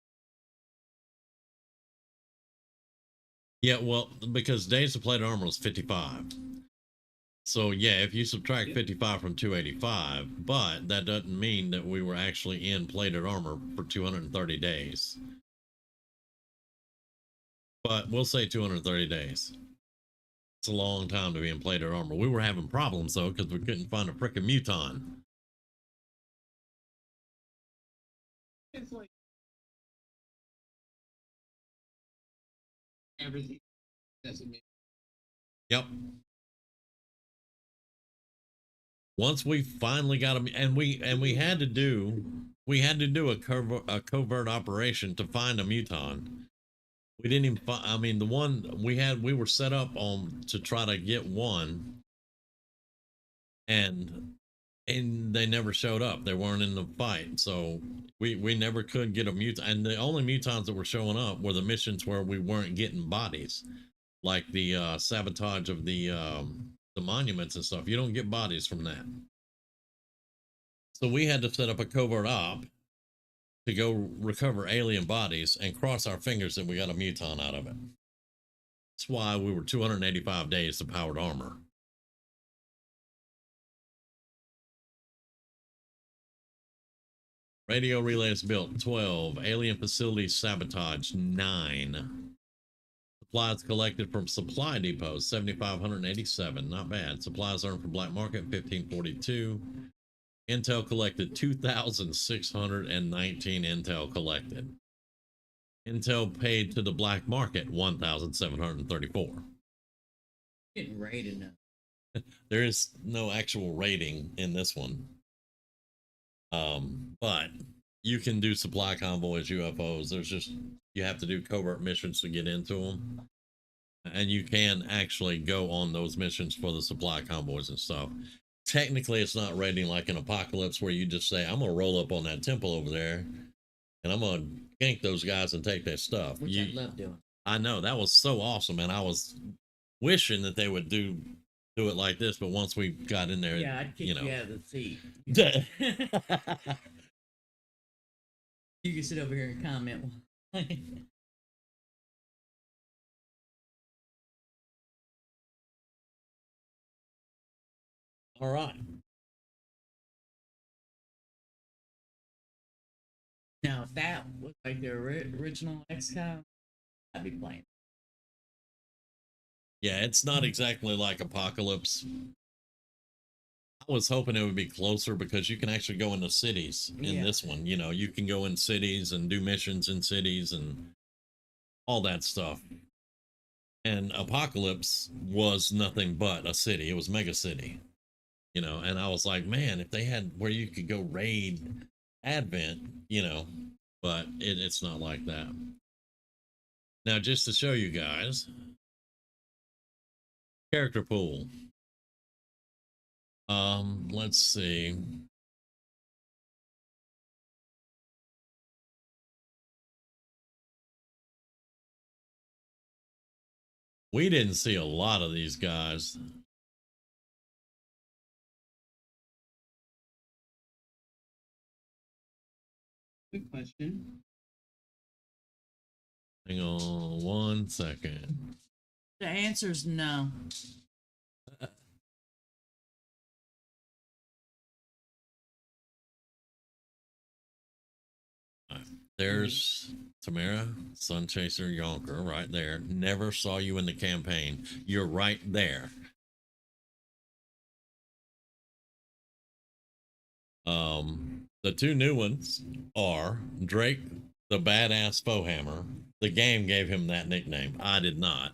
Yeah, well, because days of plated armor was 55. So yeah, if you subtract 55 from 285, but that doesn't mean that we were actually in plated armor for 230 days. But we'll say 230 days. It's a long time to be in plated armor. We were having problems though, because we couldn't find a frickin' muton. It's like everything doesn't make. Yep. Once we finally got them, and we had to do a covert operation to find a muton. We didn't even find, I mean, the one we were set up on to try to get one, and they never showed up. They weren't in the fight, so we never could get a mutant. And the only mutons that were showing up were the missions where we weren't getting bodies, like the sabotage of the monuments and stuff. You don't get bodies from that. So we had to set up a covert op to go recover alien bodies and cross our fingers that we got a muton out of it. That's why we were 285 days to powered armor. Radio relays built 12. Alien facilities sabotaged 9. Supplies collected from supply depots 7,587. Not bad. Supplies earned from black market 1,542. Intel collected 2,619 intel collected. Intel paid to the black market 1,734. Getting raided now. There is no actual rating in this one. But you can do supply convoys, UFOs. There's just, you have to do covert missions to get into them. And you can actually go on those missions for the supply convoys and stuff. Technically, it's not raiding like an apocalypse where you just say, I'm going to roll up on that temple over there and I'm going to gank those guys and take their stuff. Which I love doing. I know, that was so awesome. And I was wishing that they would do it like this, but once we got in there, yeah, I'd kick you out of the seat. You can sit over here and comment. All right. Now, if that was like the original XCOM, I'd be playing. Yeah, it's not exactly like Apocalypse. I was hoping it would be closer because you can actually go into cities in this one. You know, you can go in cities and do missions in cities and all that stuff. And Apocalypse was nothing but a city. It was Mega City. You know, and I was like, man, if they had where you could go raid Advent, you know, but it's not like that. Now, just to show you guys, character pool. Let's see. We didn't see a lot of these guys. Good question. Hang on 1 second. The answer is no. There's Tamara, Sun Chaser, Yonker, right there. Never saw you in the campaign. You're right there. The two new ones are Drake, the badass Foehammer. The game gave him that nickname. I did not.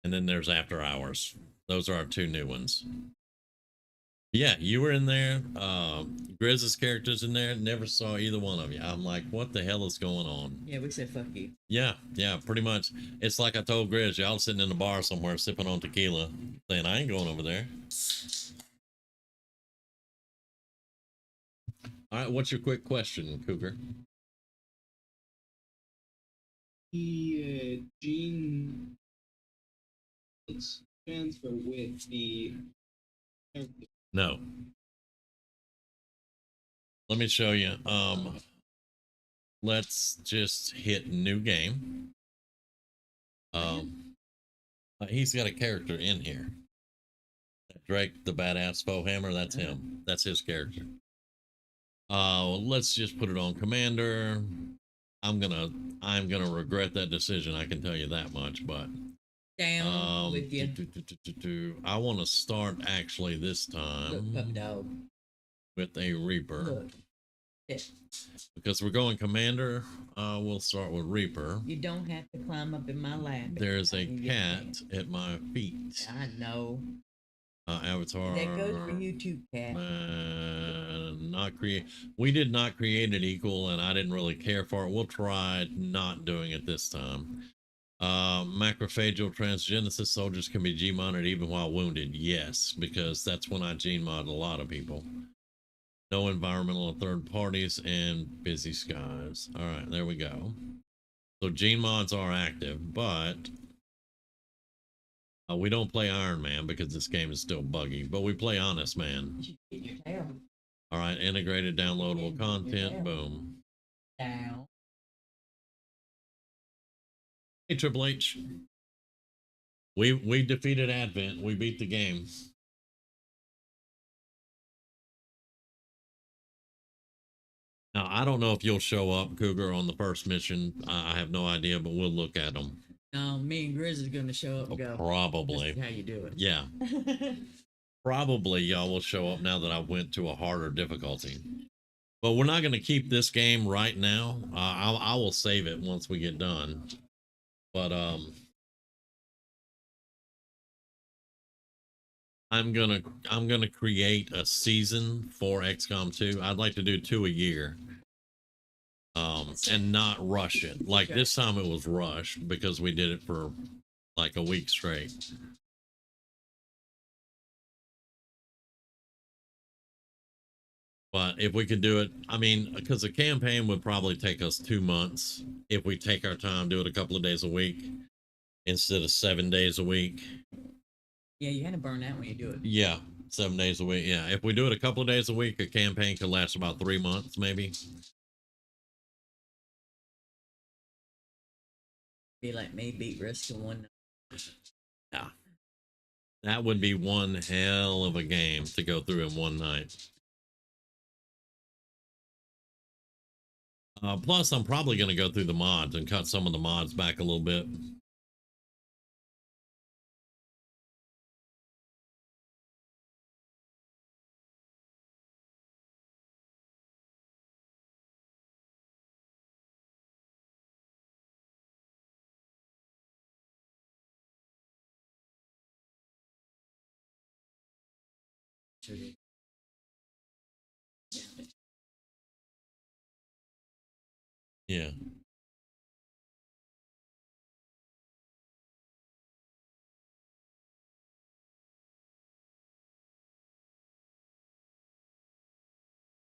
And then there's After Hours. Those are our two new ones. Yeah, you were in there. Grizz's character's in there. Never saw either one of you. I'm like, what the hell is going on? Yeah, we said fuck you. Yeah, pretty much. It's like I told Grizz, y'all sitting in the bar somewhere sipping on tequila, saying, I ain't going over there. All right, what's your quick question, Cougar? The gene transfer with the character. No. Let me show you. Let's just hit new game. He's got a character in here. Drake, the badass Foehammer, that's him. That's his character. Let's just put it on Commander. I'm gonna regret that decision. I can tell you that much. But Down with you. I want to start actually this time Look, dog. with a Reaper. Look. Yeah. Because we're going Commander. We'll start with Reaper. You don't have to climb up in my lap. There's a cat at my feet. I know. Avatar. That goes for you too, cat. Not create. We did not create it equal, and I didn't really care for it. We'll try not doing it this time. Macrophageal transgenesis soldiers can be G-modded even while wounded. Yes, because that's when I G-mod a lot of people. No environmental or third parties and busy skies. All right, there we go. So gene mods are active, but we don't play Iron Man because this game is still buggy, but we play Honest Man. All right, integrated downloadable content. Boom. Down. Hey, Triple H. We defeated Advent. We beat the game. Now, I don't know if you'll show up, Cougar, on the first mission. I have no idea, but we'll look at them. No, me and Grizz is going to show up and go. Probably. This is how you do it. Yeah. Probably y'all will show up now that I went to a harder difficulty. But we're not going to keep this game right now. I will save it once we get done. But I'm gonna create a season for XCOM 2. I'd like to do 2 a year. And not rush it. Like this time it was rushed because we did it for like a week straight. But if we could do it, I mean, because the campaign would probably take us 2 months if we take our time, do it a couple of days a week instead of 7 days a week. Yeah, you had to burn out when you do it. Yeah, 7 days a week. Yeah, if we do it a couple of days a week, a campaign could last about 3 months, maybe. Be like me, beat Risk in one night. Yeah, that would be one hell of a game to go through in one night. Plus, I'm probably going to go through the mods and cut some of the mods back a little bit. Yeah.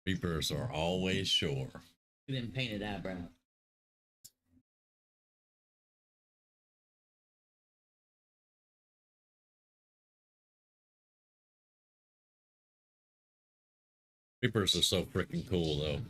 Reapers are always sure. Then painted eyebrow. Reapers are so freaking cool, though.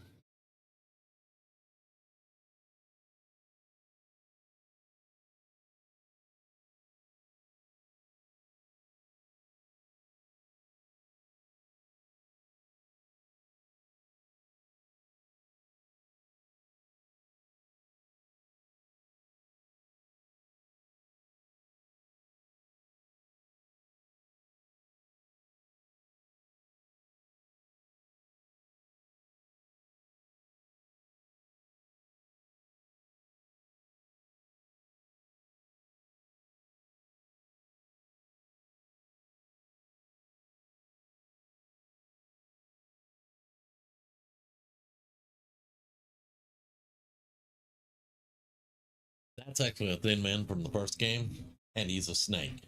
That's actually a Thin Man from the first game, and he's a snake.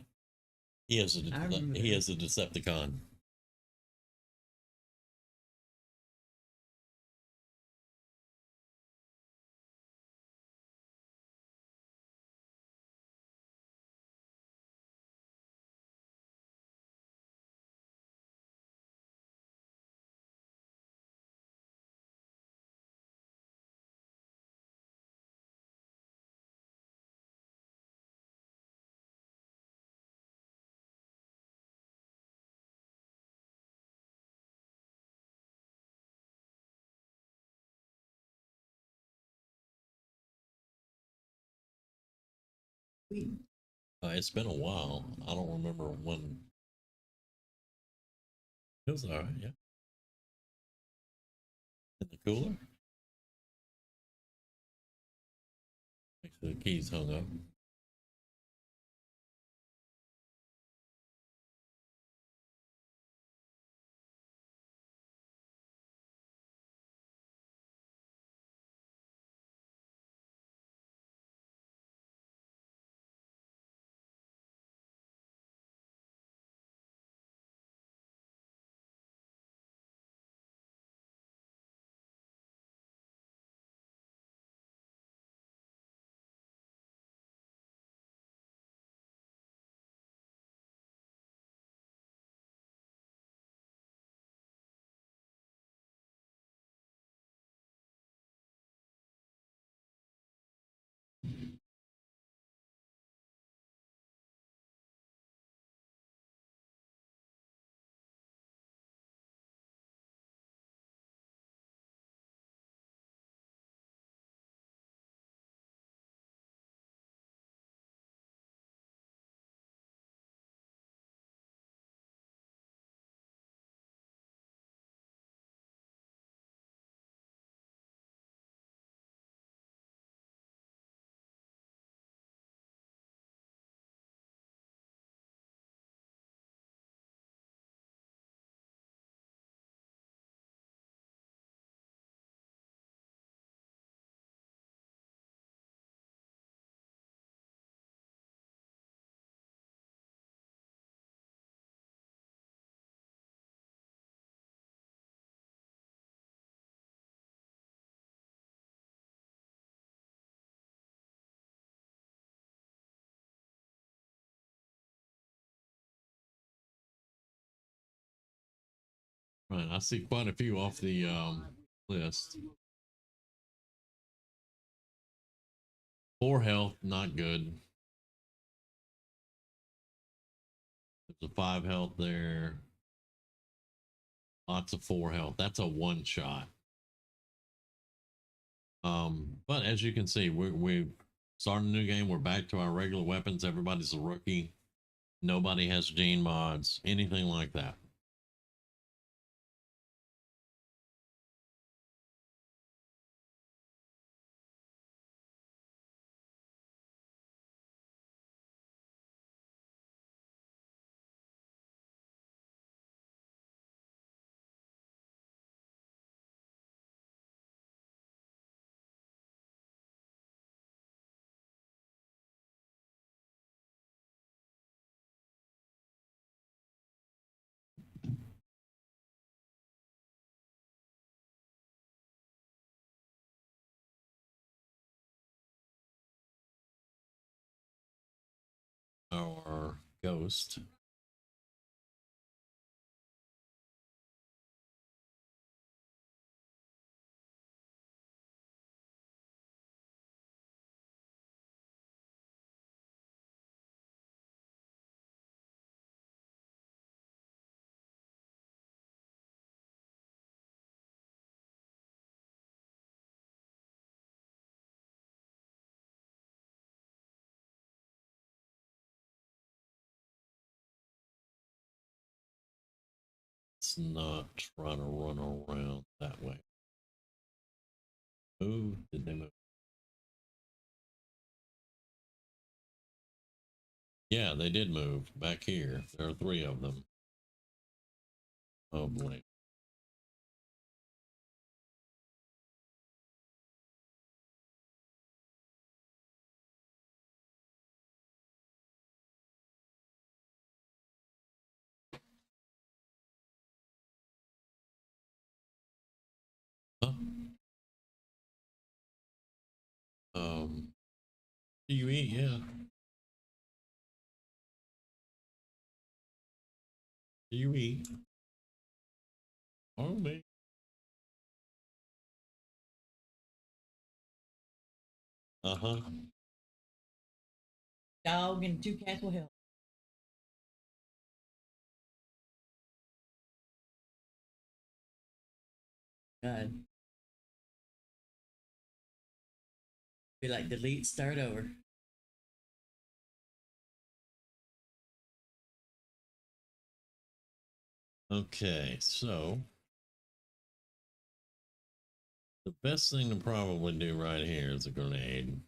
I remember He that. is a Decepticon. It's been a while. I don't remember when. It was all right, yeah. In the cooler. Make sure the keys hung up. Right, I see quite a few off the list. 4 health, not good. There's a 5 health there. Lots of 4 health. That's a one shot. But as you can see, we started a new game. We're back to our regular weapons. Everybody's a rookie. Nobody has gene mods, anything like that. Our ghost. Let's not try to run around that way. Move? Did they move? Yeah, they did move back here. There are 3 of them. Oh boy. You eat, yeah. You eat. Oh, me. Uh-huh. Dog and two cats will help. God. Be like delete, start over. Okay, so the best thing to probably do right here is a grenade.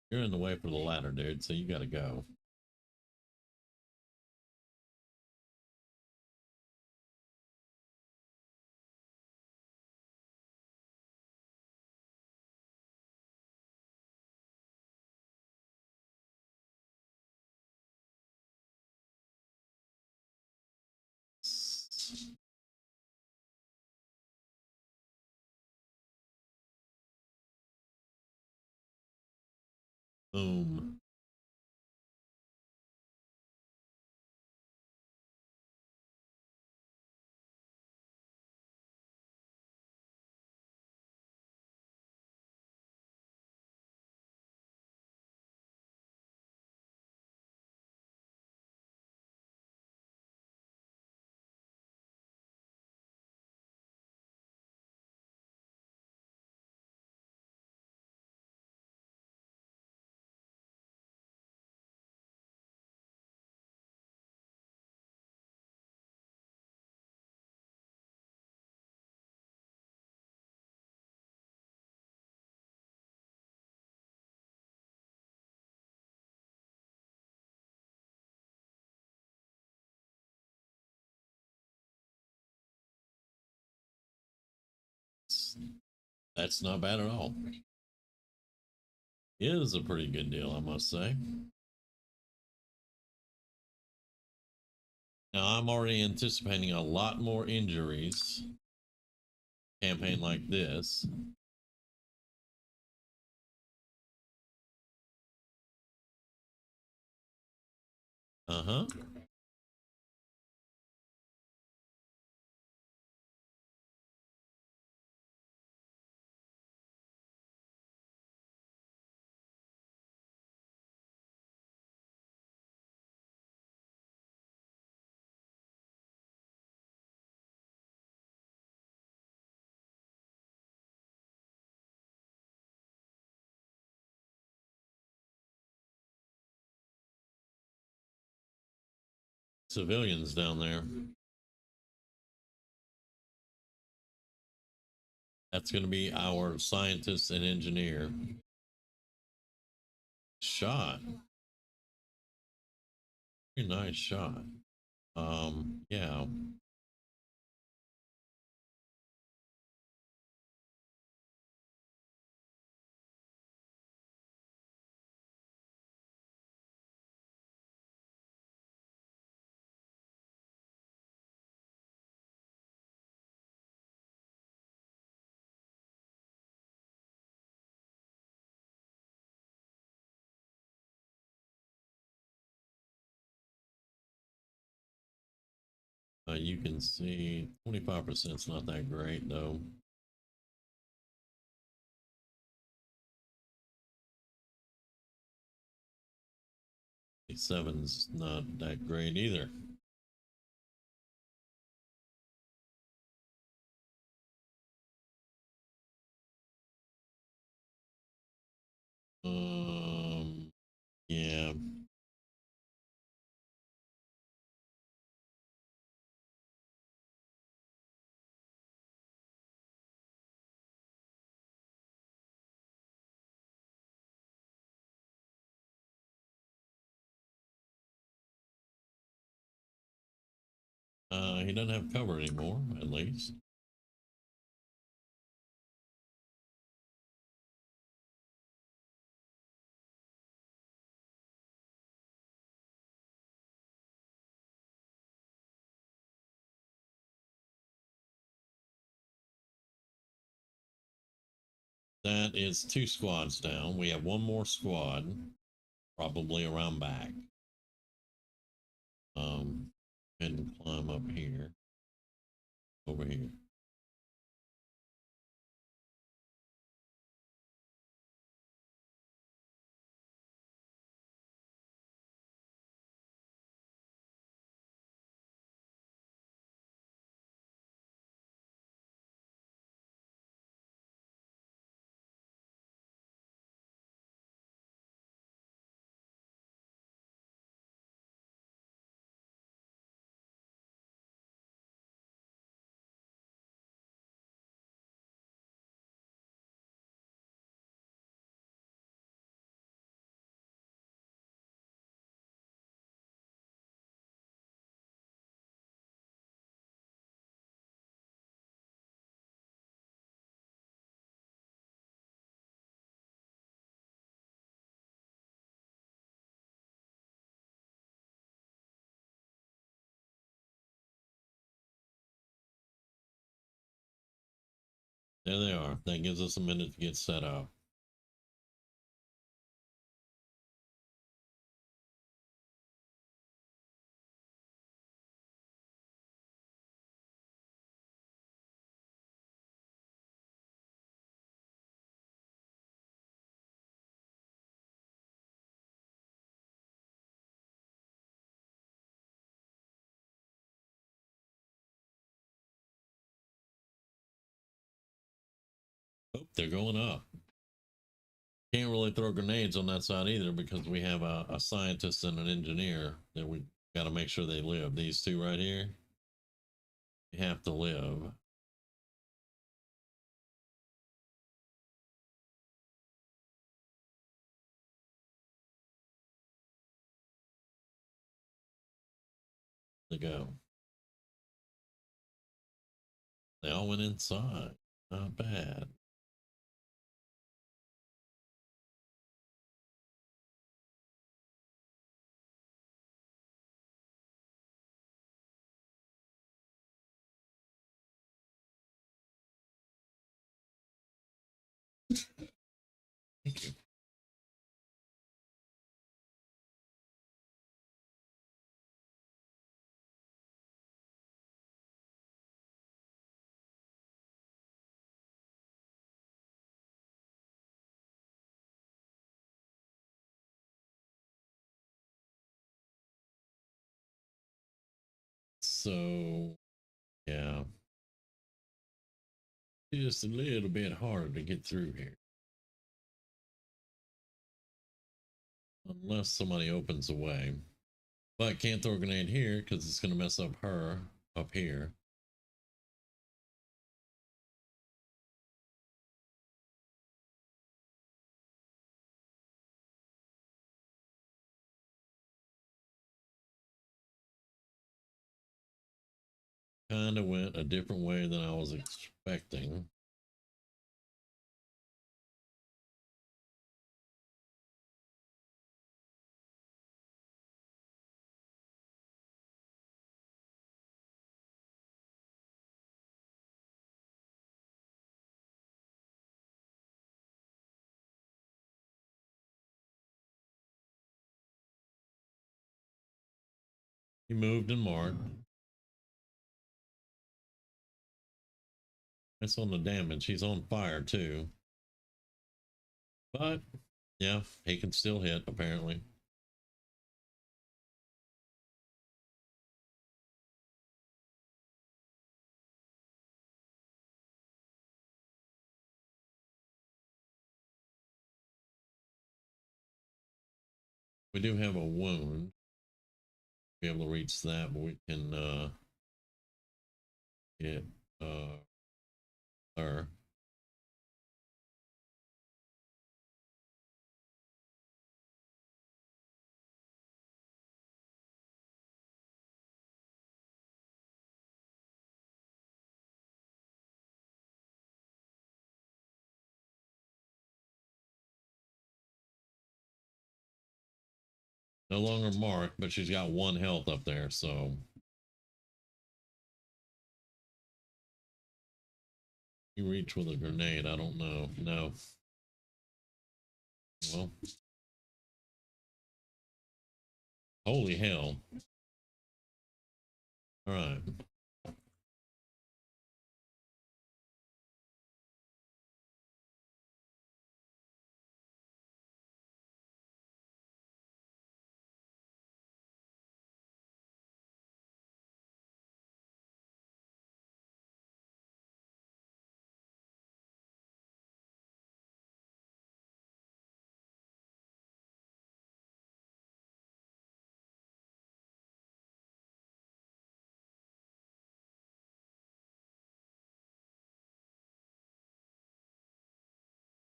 You're in the way for the ladder, dude, so you gotta go. Boom. That's not bad at all. It is a pretty good deal, I must say. Now, I'm already anticipating a lot more injuries. Campaign like this. Uh-huh. Civilians down there. That's going to be our scientist and engineer. Shot. Very nice shot. Yeah. You can see 25% is not that great though. 7's not that great either. Yeah. he doesn't have cover anymore, at least. That is 2 squads down. We have one more squad, probably around back. And climb up here, over here. There they are. That gives us a minute to get set up. Oh, they're going up. Can't really throw grenades on that side either because we have a scientist and an engineer that we got to make sure they live. These two right here, they have to live. They go. They all went inside. Not bad. Thank you. So, yeah, just a little bit harder to get through here. Unless somebody opens a way. But can't throw a grenade here because it's going to mess up her up here. Kind of went a different way than I was expecting. He moved and marked. That's on the damage. He's on fire too. But yeah, he can still hit apparently. We do have a wound. Be able to reach that, but we can get her. No longer marked, but she's got 1 health up there, so. You reach with a grenade, I don't know. No. Well. Holy hell. Alright.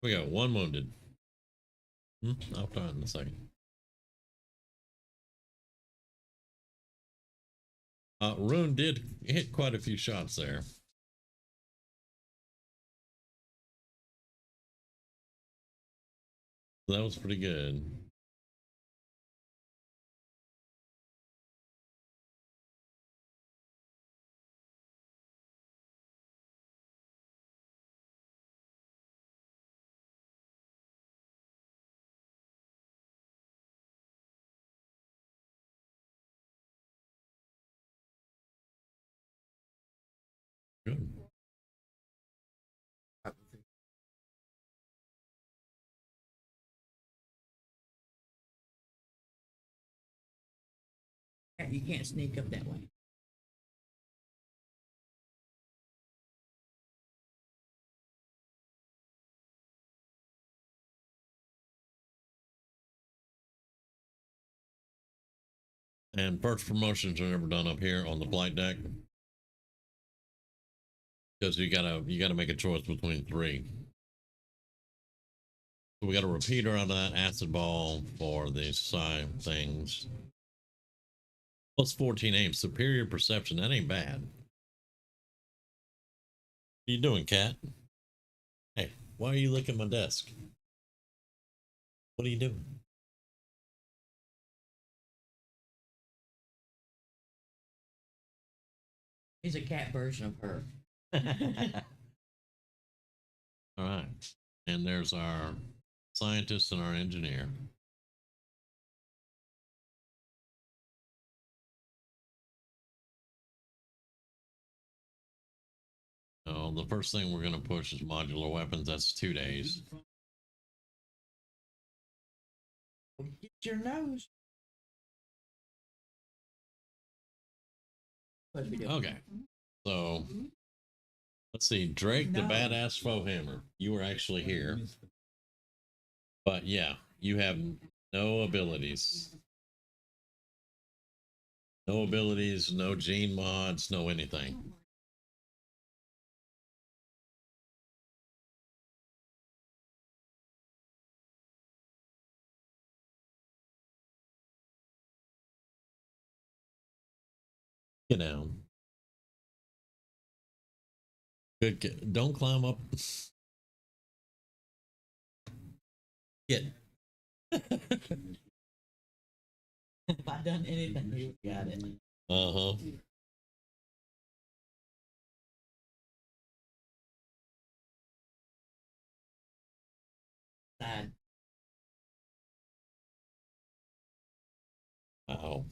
We got 1 wounded. I'll try it in a second. Rune did hit quite a few shots there. That was pretty good. Good. You can't sneak up that way. And first promotions are never done up here on the flight deck. Because you gotta make a choice between 3. So we got a repeater out of that acid ball for the side things. Plus 14 aim, superior perception. That ain't bad. What are you doing, cat? Hey, why are you licking my desk? What are you doing? He's a cat version of her. All right. And there's our scientist and our engineer. Oh, the first thing we're going to push is modular weapons. That's 2 days. Get your nose. Okay. So let's see. Drake, the badass foe hammer. You were actually here. But yeah, you have no abilities. No abilities, no gene mods, no anything. Get down. Good. Don't climb up. Get. If I done anything, you got it. Uh-huh. Side. Wow.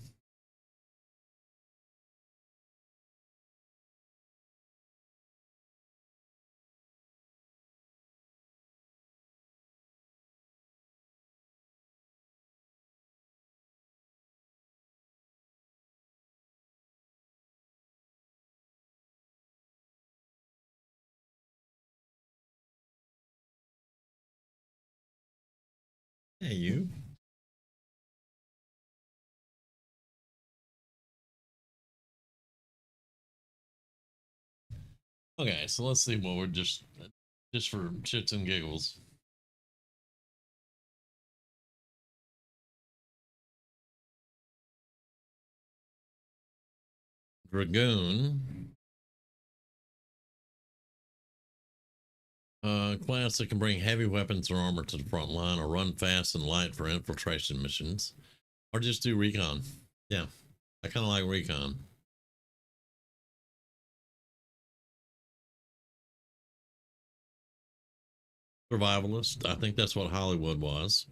Hey, you. Okay, so let's see what we're just for shits and giggles. Dragoon. Class that can bring heavy weapons or armor to the front line or run fast and light for infiltration missions. Or just do recon. Yeah, I kind of like recon. Survivalist. I think that's what Hollywood was.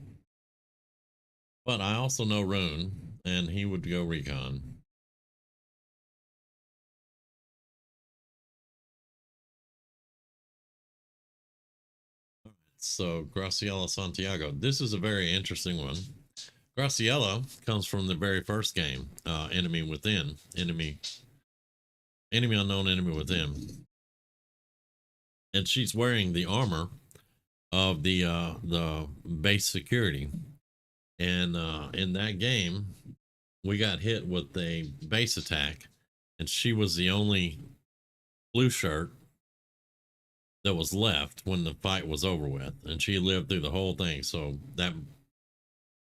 But I also know Rune, and he would go recon. So Graciela Santiago. This is a very interesting one. Graciela comes from the very first game, Enemy Within, Enemy Unknown, Enemy Within, and she's wearing the armor of the base security. And in that game, we got hit with a base attack, and she was the only blue shirt that was left when the fight was over with, and she lived through the whole thing. So that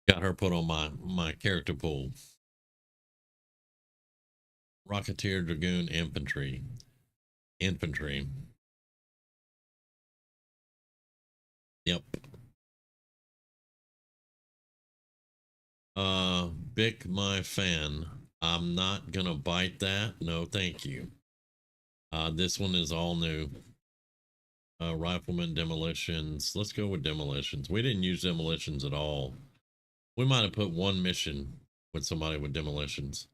got her put on my character pool. Rocketeer, Dragoon, Infantry. Yep. Bick my fan. I'm not gonna bite that. No, thank you. This one is all new. Rifleman, demolitions. Let's go with demolitions. We didn't use demolitions at all. We might have put one mission with somebody with demolitions.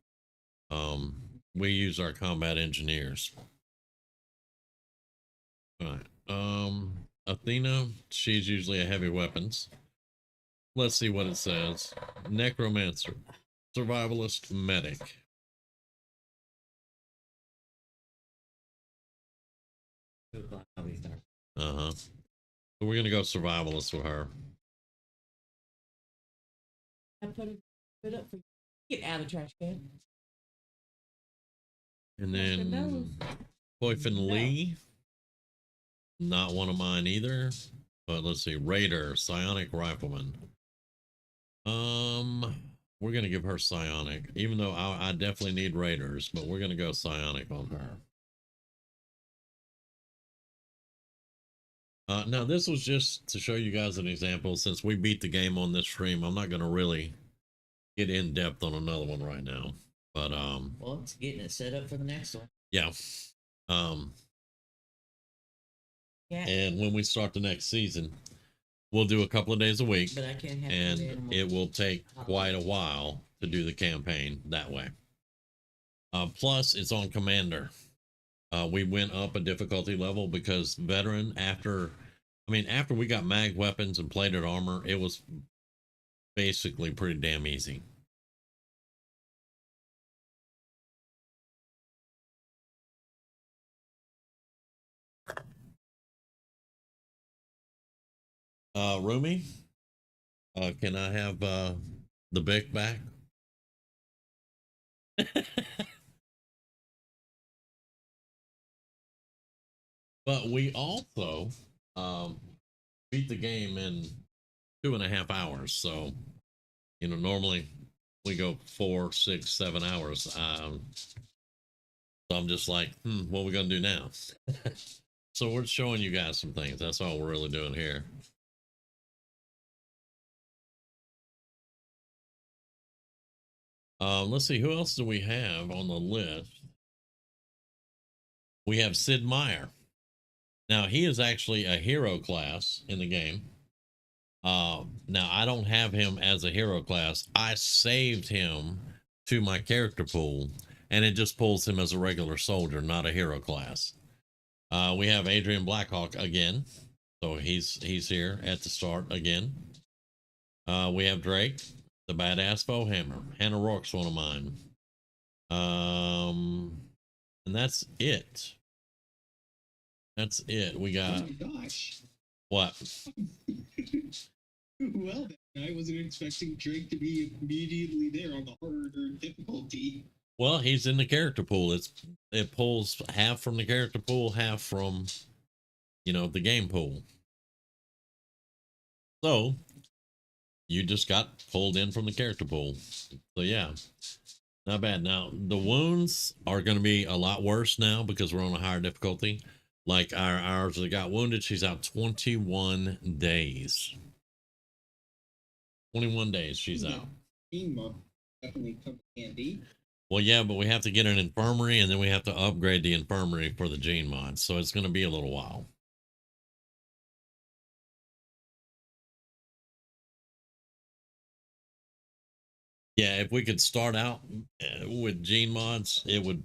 We use our combat engineers. All right. Athena, she's usually a heavy weapons. Let's see what it says. Necromancer, survivalist, medic. Uh-huh. So we're gonna go survivalist with her. I put it up for you. Get out of the trash can. And then Poifin Lee. Not one of mine either. But let's see. Raider, psionic rifleman. We're gonna give her psionic, even though I definitely need raiders, but we're gonna go psionic on her. Now this was just to show you guys an example. Since we beat the game on this stream, I'm not gonna really get in depth on another one right now. But well, it's getting it set up for the next one. Yeah. Yeah. And when we start the next season, we'll do a couple of days a week, but I can't have and it will take quite a while to do the campaign that way. Plus, it's on Commander. We went up a difficulty level because veteran, after we got mag weapons and plated armor, it was basically pretty damn easy. Rumi, can I have the Bic back? But we also beat the game in 2.5 hours. So, normally we go 4, 6, 7 hours. So I'm just like, what are we gonna do now? So we're showing you guys some things. That's all we're really doing here. Let's see, who else do we have on the list? We have Sid Meier. Now, he is actually a hero class in the game. Now, I don't have him as a hero class. I saved him to my character pool, and it just pulls him as a regular soldier, not a hero class. We have Adrian Blackhawk again. So he's here at the start again. We have Drake, the badass Foehammer. Hannah Rourke's one of mine. And that's it. That's it. We got. Oh my gosh. What? Well, I wasn't expecting Drake to be immediately there on the harder difficulty. Well, he's in the character pool. It pulls half from the character pool, half from, the game pool. So you just got pulled in from the character pool. So yeah, not bad. Now the wounds are going to be a lot worse now because we're on a higher difficulty. Like ours that got wounded, she's out 21 days. 21 days she's out. Gene mod definitely come in handy. Well, yeah, but we have to get an infirmary, and then we have to upgrade the infirmary for the gene mod, so it's going to be a little while. Yeah, if we could start out with gene mods, it would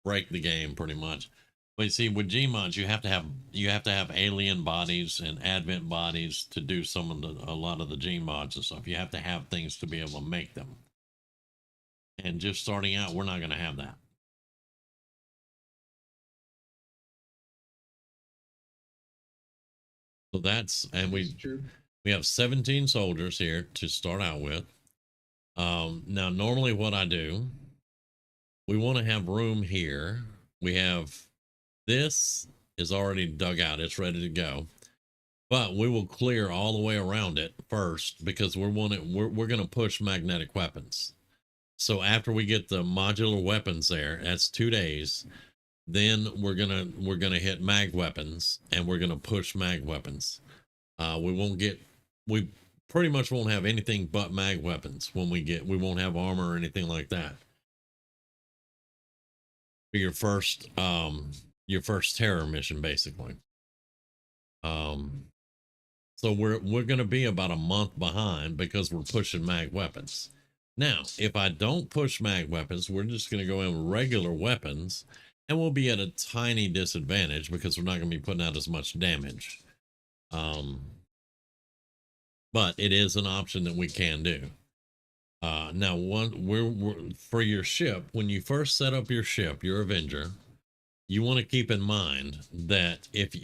break the game pretty much. But you see, with gene mods, you have to have alien bodies and advent bodies to do a lot of the gene mods and stuff. You have to have things to be able to make them. And just starting out, we're not going to have that. So that's, and we have 17 soldiers here to start out with. Now, normally what I do, we want to have room here. We have, this is already dug out. It's ready to go. But we will clear all the way around it first because we're going to push magnetic weapons. So after we get the modular weapons there, that's 2 days. Then we're gonna hit mag weapons, and we're gonna push mag weapons. We pretty much won't have anything but mag weapons when we won't have armor or anything like that. For your first terror mission, basically. So we're gonna be about a month behind because we're pushing mag weapons. Now, if I don't push mag weapons, we're just gonna go in with regular weapons, and we'll be at a tiny disadvantage because we're not going to be putting out as much damage. But it is an option that we can do. Now, for your ship, when you first set up your ship, your Avenger, you want to keep in mind that if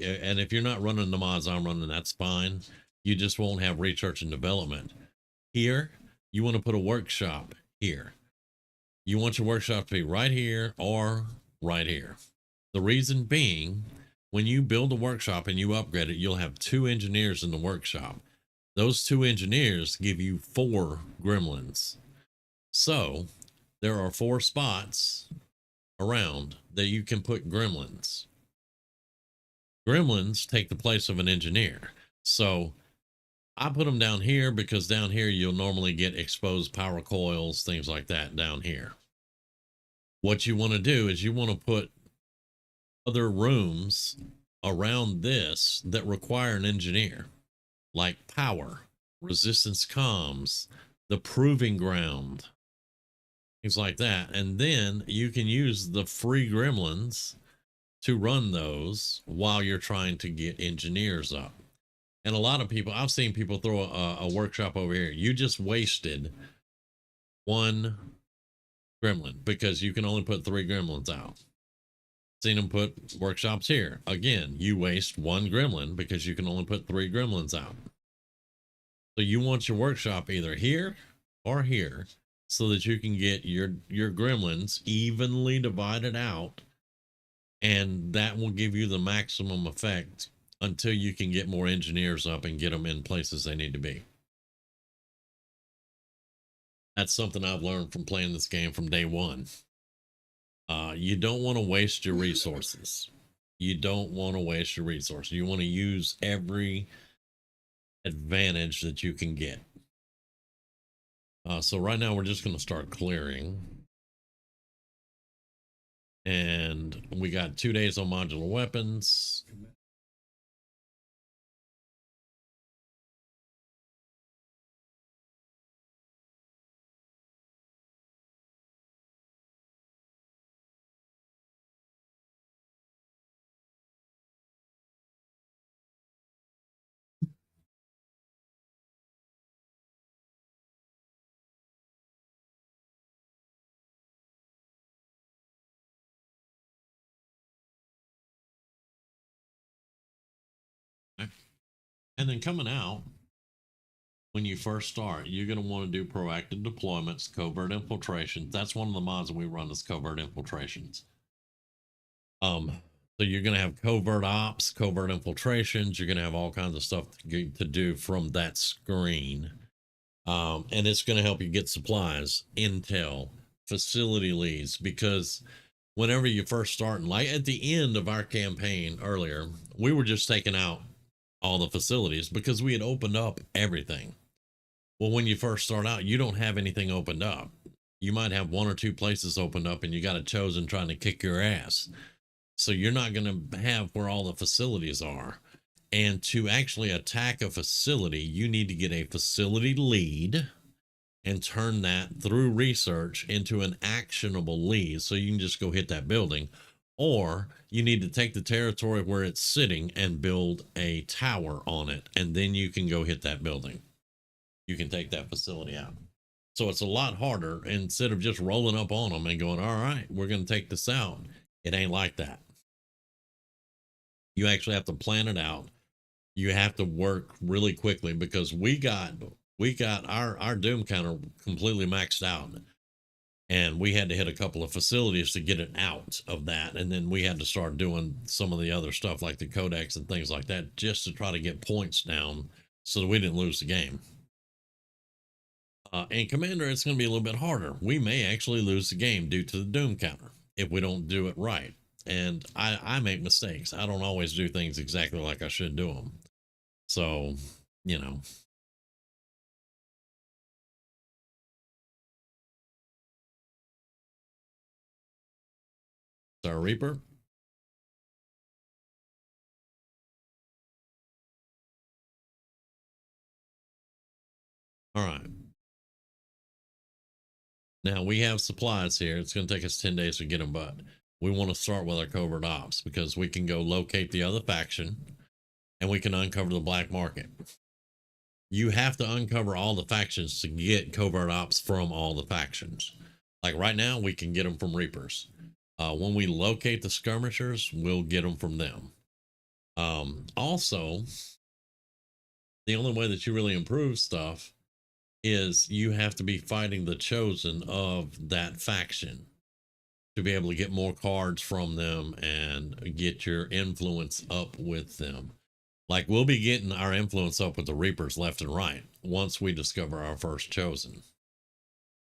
you're not running the mods I'm running, that's fine. You just won't have research and development. Here, you want to put a workshop here. You want your workshop to be right here or right here. The reason being, when you build a workshop and you upgrade it, you'll have 2 engineers in the workshop. Those 2 engineers give you 4 gremlins. So there are 4 spots around that you can put gremlins. Gremlins take the place of an engineer. So I put them down here because down here you'll normally get exposed power coils, things like that down here. What you want to do is you want to put other rooms around this that require an engineer, like power, resistance comms, the proving ground, things like that. And then you can use the free gremlins to run those while you're trying to get engineers up. And a lot of people, I've seen people throw a workshop over here. You just wasted 1 gremlin because you can only put 3 gremlins out. Seen them put workshops here. Again, you waste 1 gremlin because you can only put 3 gremlins out. So you want your workshop either here or here so that you can get your gremlins evenly divided out, and that will give you the maximum effect until you can get more engineers up and get them in places they need to be. That's something I've learned from playing this game from day one. You don't want to waste your resources. You don't want to waste your resources. You want to use every advantage that you can get. So right now we're just going to start clearing. And we got 2 days on modular weapons. And then coming out, when you first start, you're going to want to do proactive deployments, covert infiltrations. That's one of the mods that we run is covert infiltrations. So you're going to have covert ops, covert infiltrations. You're going to have all kinds of stuff to do from that screen. And it's going to help you get supplies, intel, facility leads, because whenever you first start, like at the end of our campaign earlier, we were just taking out all the facilities because we had opened up everything. Well, when you first start out, you don't have anything opened up. You might have one or two places opened up, and you got a chosen trying to kick your ass. So you're not going to have where all the facilities are. And to actually attack a facility, you need to get a facility lead and turn that through research into an actionable lead so you can just go hit that building. Or you need to take the territory where it's sitting and build a tower on it, and then you can go hit that building. You can take that facility out. So it's a lot harder. Instead of just rolling up on them and going, all right, we're going to take this out. It ain't like that. You actually have to plan it out. You have to work really quickly because we got our doom counter completely maxed out, and we had to hit a couple of facilities to get it out of that, and then we had to start doing some of the other stuff like the codex and things like that just to try to get points down so that we didn't lose the game. And Commander, it's going to be a little bit harder. We may actually lose the game due to the doom counter if we don't do it right. And I make mistakes. I don't always do things exactly like I should do them. So, you know. Star Reaper. All right. Now we have supplies here. It's going to take us 10 days to get them, but we want to start with our covert ops because we can go locate the other faction and we can uncover the black market. You have to uncover all the factions to get covert ops from all the factions. Like right now, we can get them from Reapers. When we locate the skirmishers, we'll get them from them. Also, the only way that you really improve stuff is you have to be fighting the chosen of that faction to be able to get more cards from them and get your influence up with them. Like we'll be getting our influence up with the Reapers left and right once we discover our first chosen.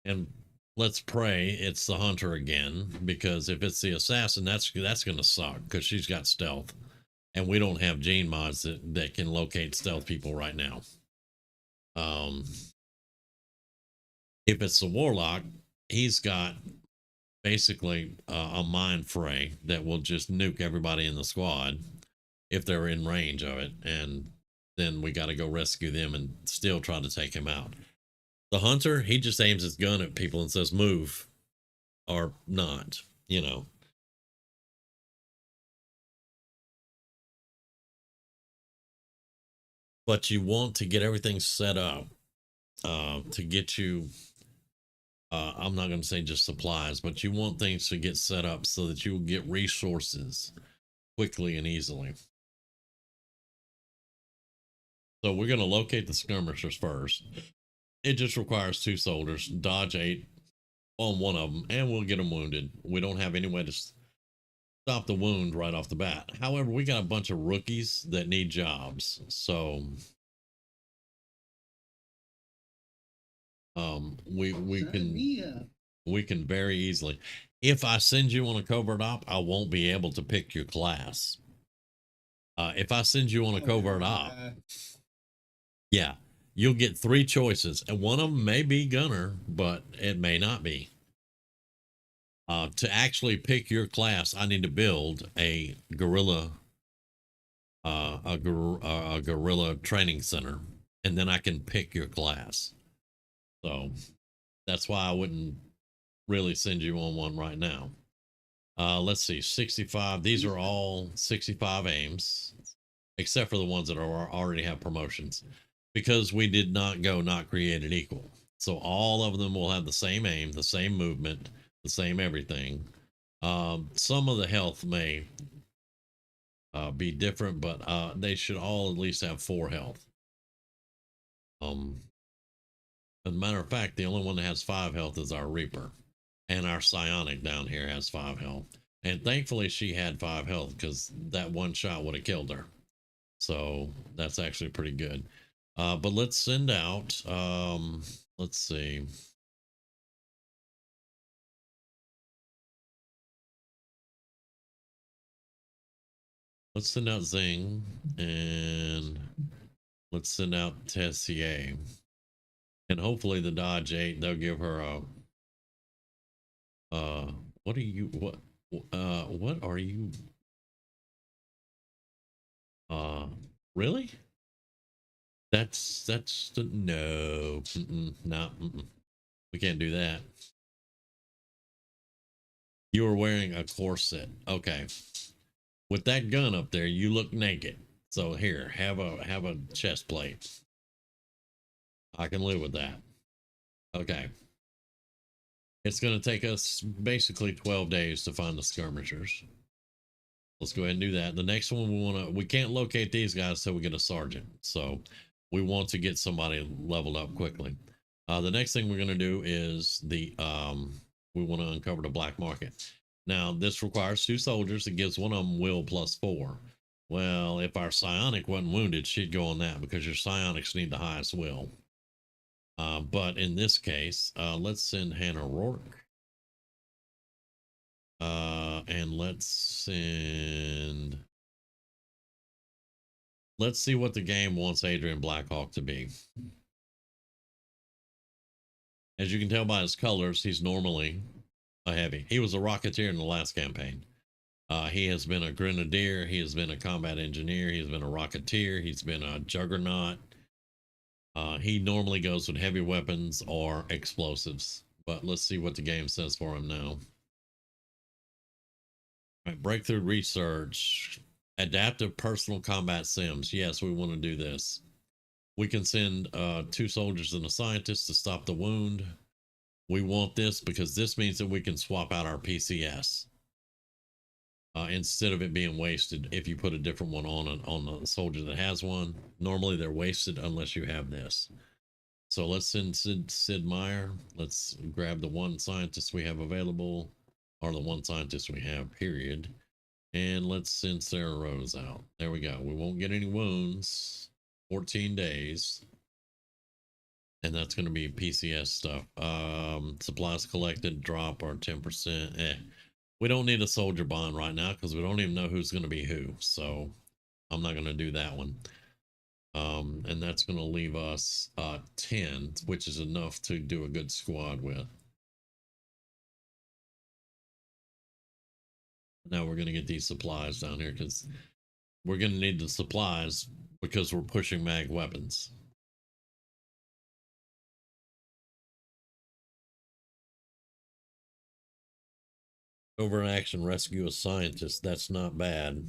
And let's pray it's the hunter again, because if it's the assassin, that's going to suck because she's got stealth, and we don't have gene mods that can locate stealth people right now. If it's the warlock, he's got basically a mind fray that will just nuke everybody in the squad if they're in range of it, and then we got to go rescue them and still try to take him out. The hunter, he just aims his gun at people and says move or not, you know. But you want to get everything set up to get you I'm not going to say just supplies, but you want things to get set up so that you will get resources quickly and easily. So we're going to locate the skirmishers first. It just requires 2 soldiers, dodge 8 on one of them, and we'll get them wounded. We don't have any way to stop the wound right off the bat. However, we got a bunch of rookies that need jobs. So we can very easily. If I send you on a covert op, I won't be able to pick your class. If I send you on a covert op, yeah, you'll get 3 choices, and one of them may be gunner, but it may not be. To actually pick your class, I need to build a guerrilla training center, and then I can pick your class. So that's why I wouldn't really send you on one right now. Let's see, 65. These are all 65 aims, except for the ones that are already have promotions, because we did not go not created equal. So all of them will have the same aim, the same movement, the same everything. Some of the health may be different, but they should all at least have 4 health. As a matter of fact, the only one that has 5 health is our Reaper, and our Psionic down here has 5 health. And thankfully she had 5 health because that one shot would have killed her. So that's actually pretty good. But let's send out, let's see. Let's send out Zing, and let's send out Tessier. And hopefully the Dodge 8, they'll give her a what are you what are you uh really? That's the no. No, we can't do that. You were wearing a corset. Okay. With that gun up there, you look naked. So here, have a chest plate. I can live with that. Okay. It's going to take us basically 12 days to find the skirmishers. Let's go ahead and do that. The next one we can't locate these guys until we get a sergeant. So we want to get somebody leveled up quickly. The next thing we're going to do is we want to uncover the black market. Now this requires 2 soldiers. It gives one of them will +4. Well, if our psionic wasn't wounded, she'd go on that because your psionics need the highest will. But in this case, let's send Hannah Rourke. And let's see what the game wants Adrian Blackhawk to be. As you can tell by his colors, he's normally a heavy. He was a rocketeer in the last campaign. He has been a grenadier. He has been a combat engineer. He's been a rocketeer. He's been a juggernaut. He normally goes with heavy weapons or explosives. But let's see what the game says for him now. Right, breakthrough research, adaptive personal combat sims. Yes, we want to do this. We can send 2 soldiers and a scientist to stop the wound. We want this because this means that we can swap out our PCS instead of it being wasted. If you put a different one on the soldier that has one, normally they're wasted unless you have this. So let's send Sid Meier. Let's grab the 1 scientist we have available, or the 1 scientist we have, period. And let's send Sarah Rose out. There we go. We won't get any wounds. 14 days. And that's going to be PCS stuff. Supplies collected drop or 10%. We don't need a soldier bond right now because we don't even know who's going to be who. So I'm not going to do that one. And that's going to leave us 10, which is enough to do a good squad with. Now we're going to get these supplies down here because we're going to need the supplies because we're pushing mag weapons. Over an action rescue a scientist. That's not bad.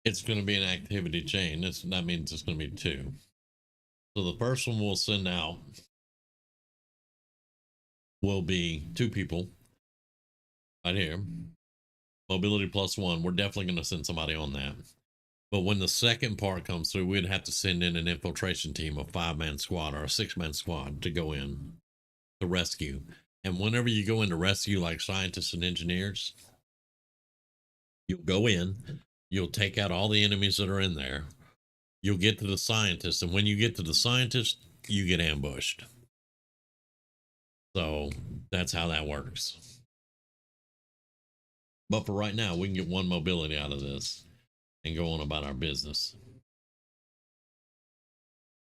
It's going to be an activity chain. That means it's going to be 2. So the first one we'll send out will be 2 people right here. Mobility +1. We're definitely going to send somebody on that. But when the second part comes through, we'd have to send in an infiltration team, a 5-man squad or a 6-man squad to go in to rescue. And whenever you go into rescue, like scientists and engineers, you'll go in, you'll take out all the enemies that are in there. You'll get to the scientist, and when you get to the scientist, you get ambushed. So that's how that works. But for right now, we can get 1 mobility out of this and go on about our business.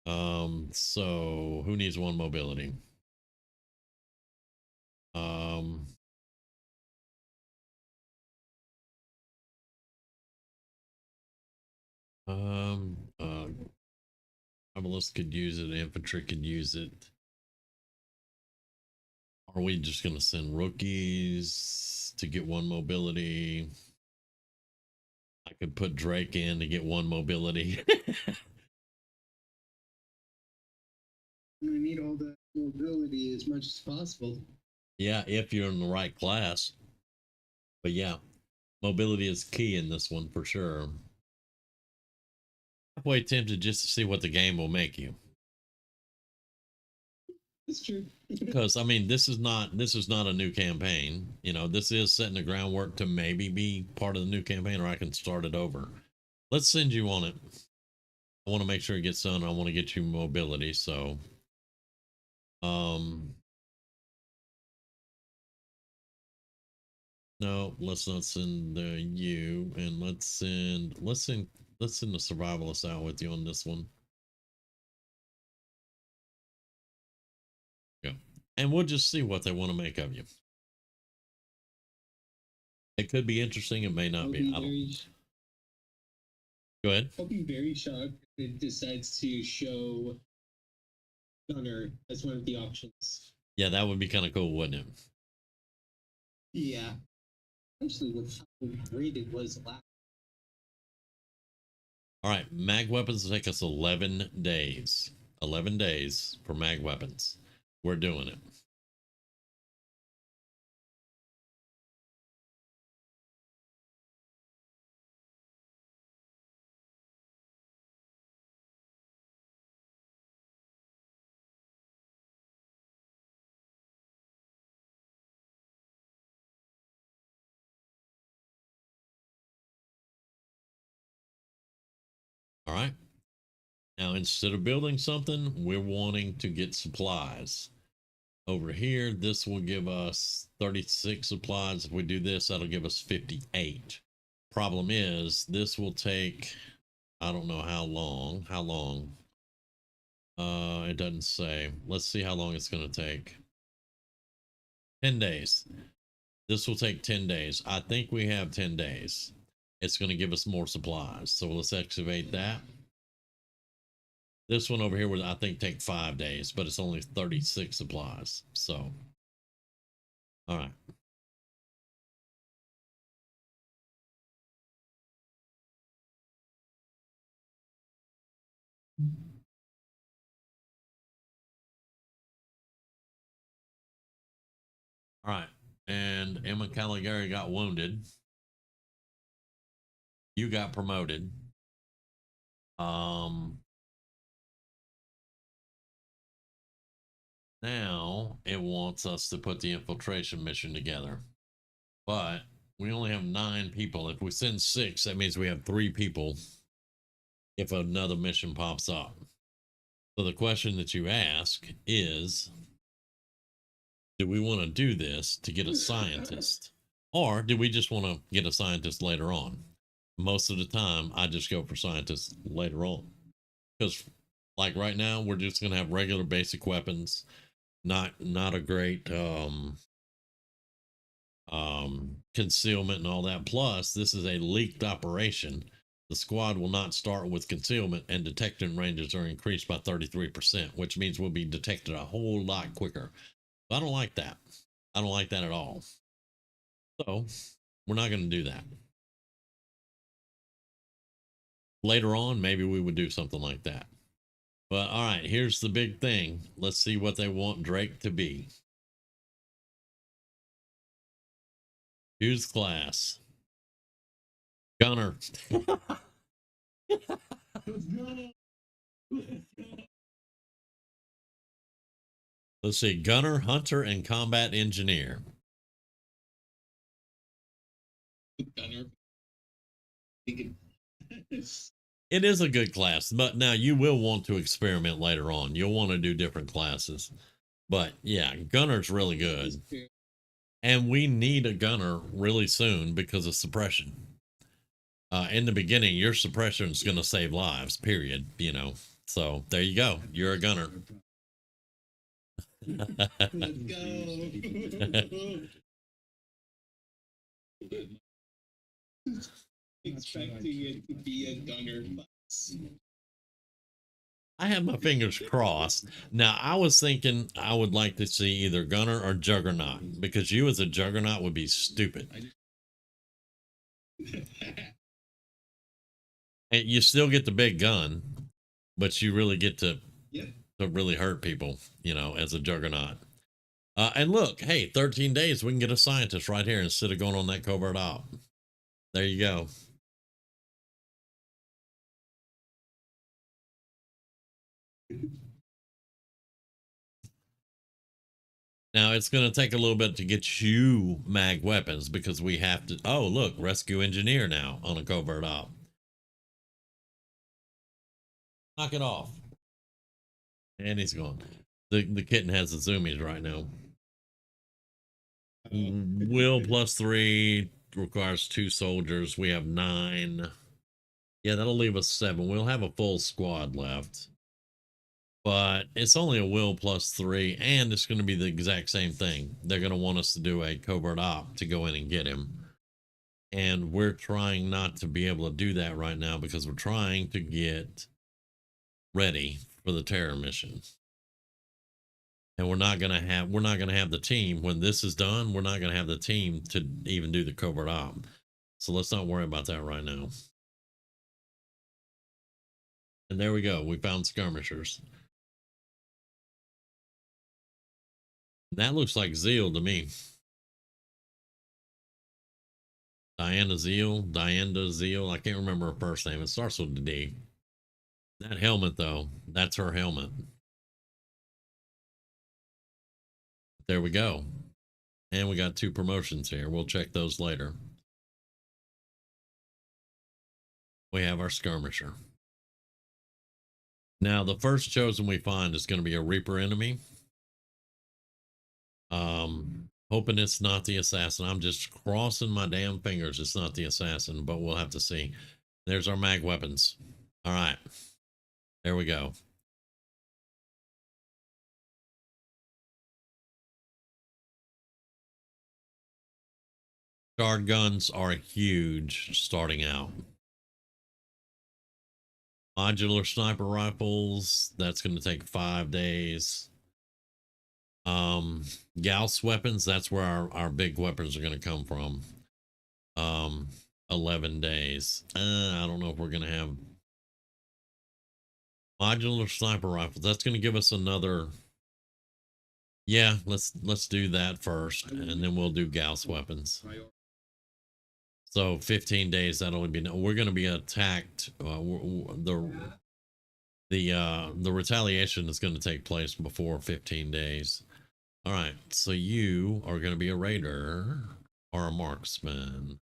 So who needs 1 mobility? Cavalist could use it, infantry could use it. Are we just going to send rookies to get 1 mobility? I could put Drake in to get 1 mobility. We need all the mobility as much as possible. Yeah, if you're in the right class. But yeah, mobility is key in this one for sure. Halfway tempted just to see what the game will make you. That's true. Because I mean, this is not a new campaign. You know, this is setting the groundwork to maybe be part of the new campaign, or I can start it over. Let's send you on it. I want to make sure it gets done. I want to get you mobility. So, no, let's not send the you, and let's send the survivalist out with you on this one. Yeah, and we'll just see what they want to make of you. It could be interesting. It may not be. I don't. Go ahead. I'll be very shocked if it decides to show Gunner as one of the options. Yeah, that would be kind of cool, wouldn't it? Yeah. Actually, with how great it was last. All right, mag weapons will take us 11 days. 11 days for mag weapons. We're doing it. All right. Now, instead of building something, we're wanting to get supplies. Over here, this will give us 36 supplies. If we do this, that'll give us 58. Problem is, this will take, I don't know how long. How long? It doesn't say. Let's see how long it's going to take. 10 days. This will take 10 days. I think we have 10 days. It's going to give us more supplies. So let's activate that. This one over here would, I think, take 5 days, but it's only 36 supplies. So, all right. All right. And Emma Caligari got wounded. You got promoted. Now it wants us to put the infiltration mission together, but we only have 9 people. If we send 6, that means we have 3 people if another mission pops up. So the question that you ask is, do we want to do this to get a scientist, or do we just want to get a scientist later on? Most of the time I just go for scientists later on, because like right now we're just going to have regular basic weapons, not a great concealment and all that. Plus, this is a leaked operation. The squad will not start with concealment, and detection ranges are increased by 33%, which means we'll be detected a whole lot quicker. But I don't like that. I don't like that at all. So we're not going to do that. Later on, maybe we would do something like that. But all right, here's the big thing. Let's see what they want Drake to be. Choose class. Gunner. Let's see. Gunner, hunter, and combat engineer. Gunner. It is a good class, but now you will want to experiment later on. You'll want to do different classes. But yeah, Gunner's really good. And we need a gunner really soon because of suppression. In the beginning, your suppression is going to save lives, period. You know, so there you go. You're a gunner. Let's go. Expecting it to be a gunner class. I have my fingers crossed. Now, I was thinking I would like to see either gunner or juggernaut, because you as a juggernaut would be stupid. And you still get the big gun, but you really get to really hurt people, you know, as a juggernaut. And look, hey, 13 days, we can get a scientist right here instead of going on that covert op. There you go. Now, it's going to take a little bit to get you mag weapons, because we have to. Oh, look, rescue engineer now on a covert op. Knock it off. And he's gone. The kitten has the zoomies right now. Will +3 requires 2 soldiers. We have 9. Yeah, that'll leave us 7. We'll have a full squad left. But it's only a will +3, and it's going to be the exact same thing. They're going to want us to do a covert op to go in and get him. And we're trying not to be able to do that right now because we're trying to get ready for the terror mission. And we're not gonna have the team when this is done. We're not gonna have the team to even do the covert op. So let's not worry about that right now. And there we go. We found skirmishers. That looks like Zeal to me. Diana Zeal. I can't remember her first name. It starts with a D. That helmet, though, that's her helmet. There we go. And we got 2 promotions here. We'll check those later. We have our skirmisher. Now, the first chosen we find is going to be a Reaper enemy. Hoping it's not the assassin. I'm just crossing my damn fingers it's not the assassin, but we'll have to see. There's our mag weapons. All right. There we go. Guard guns are huge starting out. Modular sniper rifles, that's going to take 5 days. Gauss weapons, that's where our big weapons are going to come from. 11 days. I don't know if we're going to have modular sniper rifles. That's going to give us another. Yeah, let's do that first, and then we'll do Gauss weapons. So 15 days, that'll only be. We're going to be attacked. The retaliation is going to take place before 15 days. All right, so you are going to be a raider or a marksman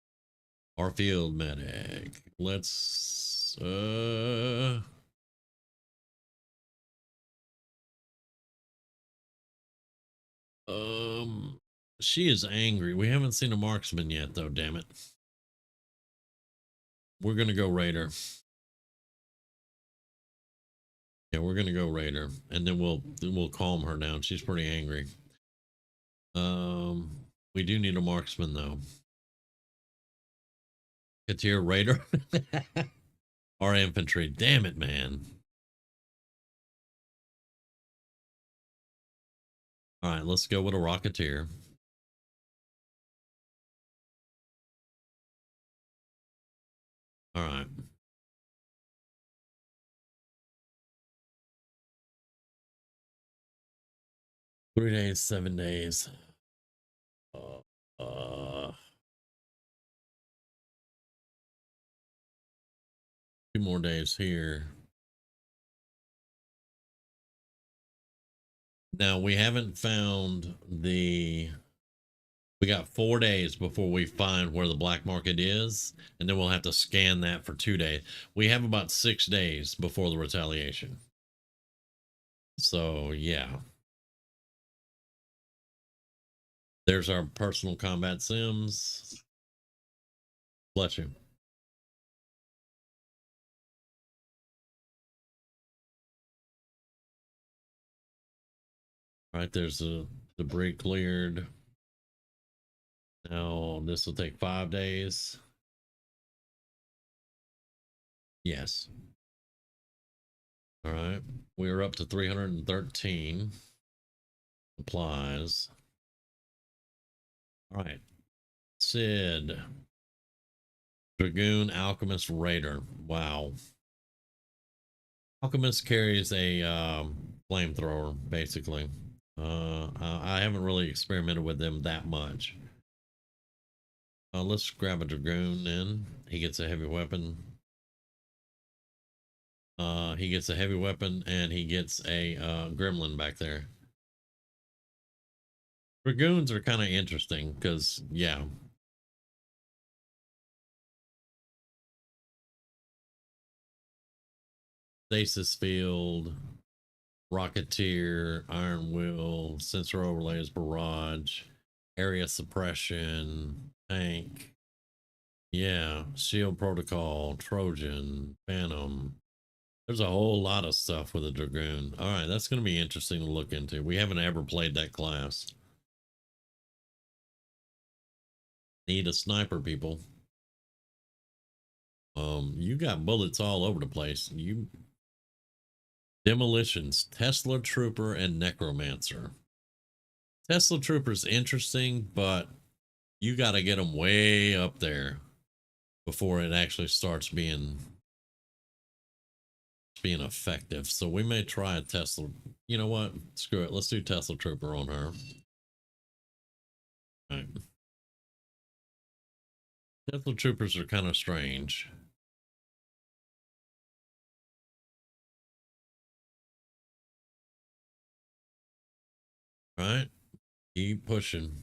or field medic. Let's she is angry. We haven't seen a marksman yet though, damn it. We're going to go raider. Yeah, we're going to go raider, and then we'll calm her down. She's pretty angry. We do need a marksman though. Katir raider or infantry. Damn it, man. All right, let's go with a rocketeer. All right. Three days, 7 days. 2 more days here. Now we haven't found we got 4 days before we find where the black market is, and then we'll have to scan that for 2 days. We have about 6 days before the retaliation. So yeah. There's our personal combat sims. Bless you. All right, there's the debris cleared. Now this will take 5 days. Yes. All right, we're up to 313 supplies. All right, Sid, Dragoon, Alchemist, Raider. Wow. Alchemist carries a flamethrower, basically. I haven't really experimented with them that much. Let's grab a Dragoon then. He gets a heavy weapon. He gets a heavy weapon, and he gets a gremlin back there. Dragoons are kind of interesting because, yeah. stasis field, Rocketeer, Iron Will, sensor overlays, barrage, area suppression, tank. Yeah, shield protocol, Trojan, Phantom. There's a whole lot of stuff with a Dragoon. All right, that's going to be interesting to look into. We haven't ever played that class. Need a sniper, people. You got bullets all over the place. You demolitions, Tesla Trooper, and Necromancer. Tesla Trooper's interesting, but you got to get them way up there before it actually starts being effective. So we may try a Tesla. You know what? Screw it. Let's do Tesla Trooper on her. All right. Tesla Troopers are kind of strange. All right. Keep pushing.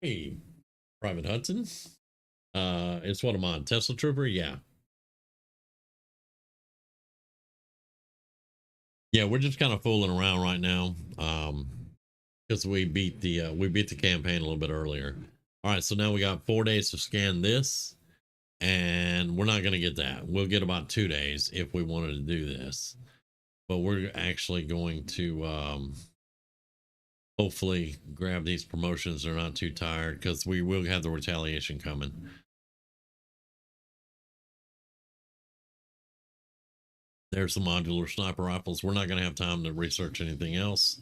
Hey, Private Hudson. It's what I'm on. Tesla Trooper, yeah. Yeah, we're just kind of fooling around right now. Because we beat the campaign a little bit earlier. All right, so now we got 4 days to scan this, and we're not gonna get that. We'll get about 2 days if we wanted to do this. But we're actually going to hopefully grab these promotions. They're not too tired because we will have the retaliation coming. There's the modular sniper rifles. We're not going to have time to research anything else.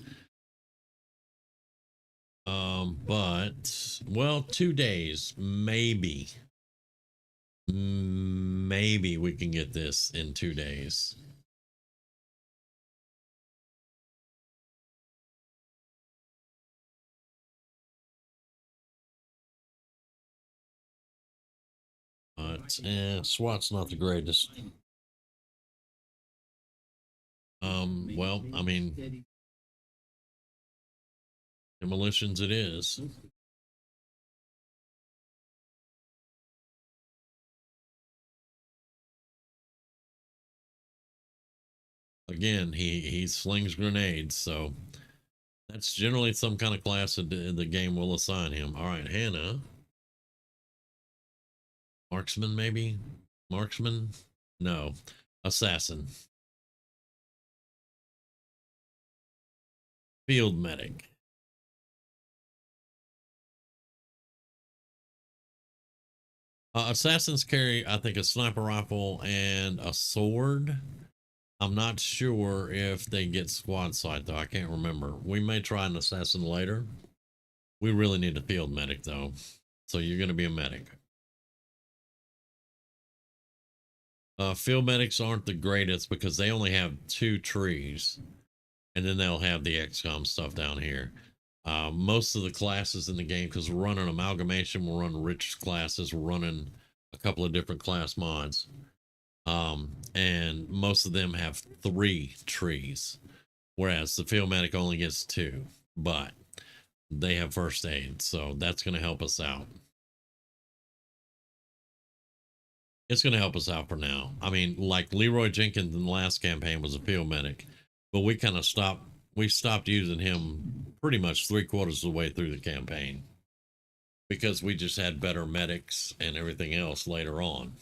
But well, 2 days, maybe we can get this in 2 days. But SWAT's not the greatest. Well, I mean, demolitions it is. Again, he slings grenades, so that's generally some kind of class that the game will assign him. All right, Hannah. Marksman, maybe? Marksman? No. Assassin. Field medic. Assassins carry, I think, a sniper rifle and a sword. I'm not sure if they get squad sight, though. I can't remember. We may try an assassin later. We really need a field medic, though. So you're going to be a medic. Field medics aren't the greatest because they only have 2 trees. And then they'll have the XCOM stuff down here. Most of the classes in the game, because we're running amalgamation, we're running rich classes, we're running a couple of different class mods. And most of them have 3 trees, whereas the field medic only gets 2, but they have first aid, so that's going to help us out. It's going to help us out for now. I mean, like Leroy Jenkins in the last campaign was a field medic, but we kind of stopped using him pretty much 3/4 of the way through the campaign because we just had better medics and everything else later on.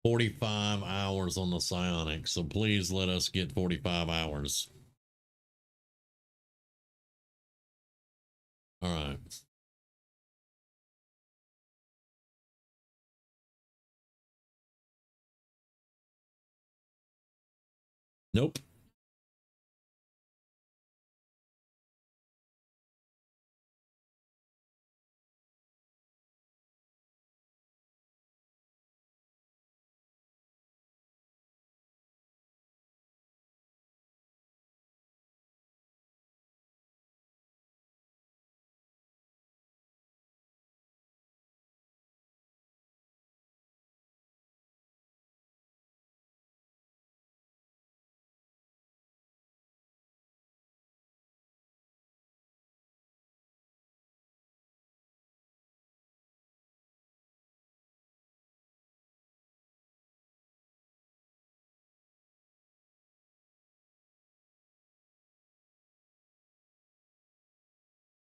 "45 hours on the psionic, so please let us get 45 hours. All right. Nope.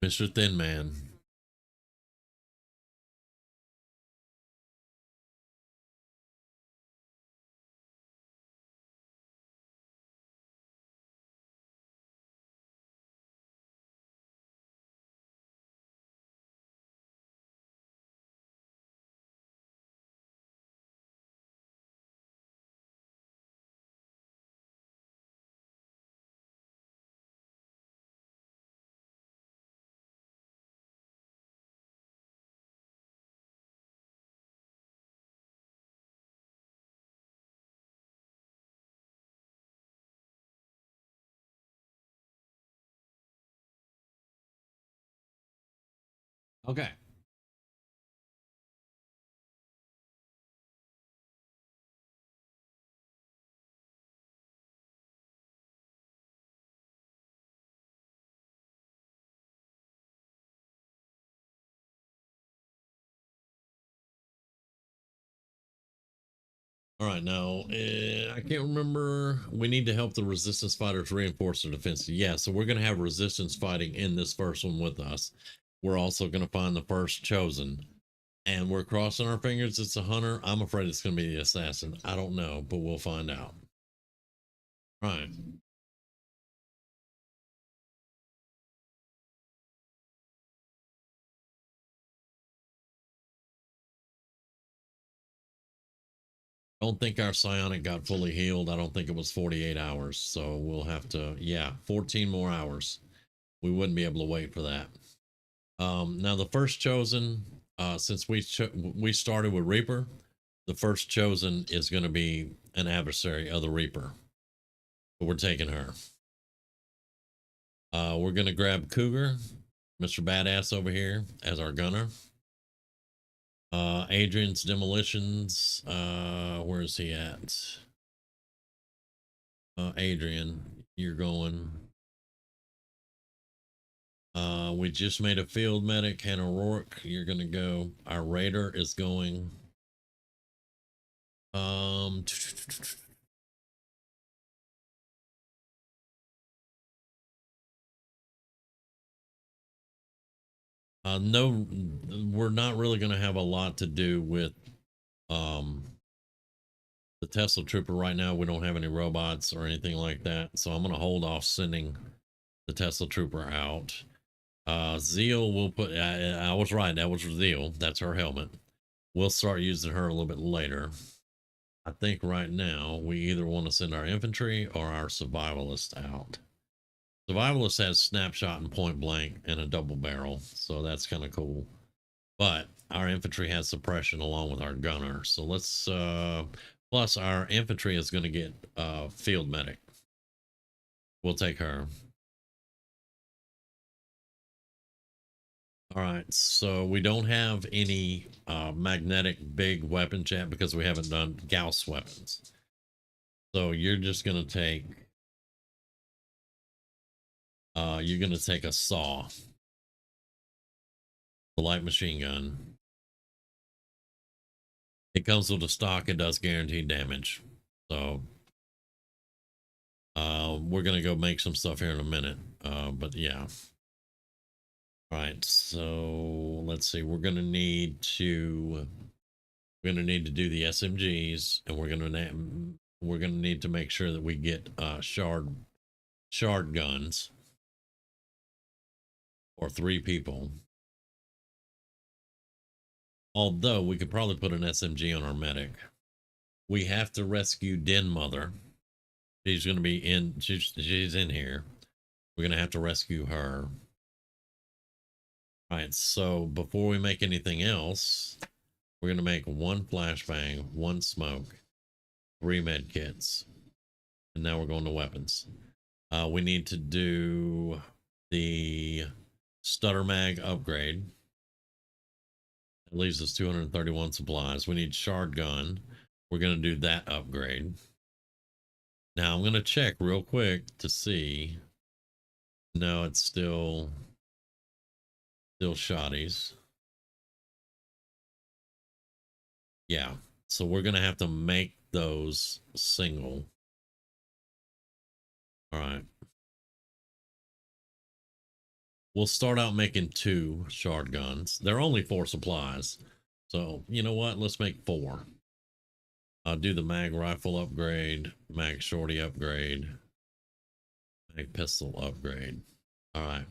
Mr. Thin Man. Okay. All right, now I can't remember. We need to help the resistance fighters reinforce their defense. Yeah, so we're going to have resistance fighting in this first one with us. We're also going to find the first chosen, and we're crossing our fingers. It's a hunter. I'm afraid it's going to be the assassin. I don't know, but we'll find out. All right. I don't think our psionic got fully healed. I don't think it was 48 hours. So we'll have to, yeah, 14 more hours. We wouldn't be able to wait for that. Now the first chosen, since we started with Reaper, the first chosen is going to be an adversary of the Reaper. But we're taking her. We're going to grab Cougar, Mr. Badass over here, as our gunner. Adrian's demolitions. Where is he at? Adrian, you're going. We just made a field medic, Hannah Rourke. You're gonna go. Our raider is going. No, we're not really gonna have a lot to do with the Tesla Trooper right now. We don't have any robots or anything like that, so I'm gonna hold off sending the Tesla Trooper out. Zeal will put. I was right. That was Zeal. That's her helmet. We'll start using her a little bit later. I think right now we either want to send our infantry or our survivalist out. Survivalist has snapshot and point blank and a double barrel, so that's kind of cool. But our infantry has suppression along with our gunner. So let's plus our infantry is going to get field medic. We'll take her. All right, so we don't have any magnetic big weapons yet because we haven't done Gauss weapons. So you're just gonna take a saw, the light machine gun. It comes with a stock. It does guaranteed damage. So we're gonna go make some stuff here in a minute. But yeah. All right, so let's see. We're gonna need to do the SMGs, and we're gonna need to make sure that we get shard guns or 3 people. Although we could probably put an SMG on our medic. We have to rescue Den Mother. She's gonna be in. She's in here. We're gonna have to rescue her. All right, so before we make anything else, we're going to make 1 flashbang, 1 smoke, 3 med kits. And now we're going to weapons. We need to do the stutter mag upgrade. It leaves us 231 supplies. We need shard gun. We're going to do that upgrade. Now I'm going to check real quick to see. No, it's still shotties. Yeah, so we're gonna have to make those single. All right. we'll start out making 2 shard guns. They're only 4 supplies. So, you know what? Let's make 4. I'll do the mag rifle upgrade, mag shorty upgrade, mag pistol upgrade. All right.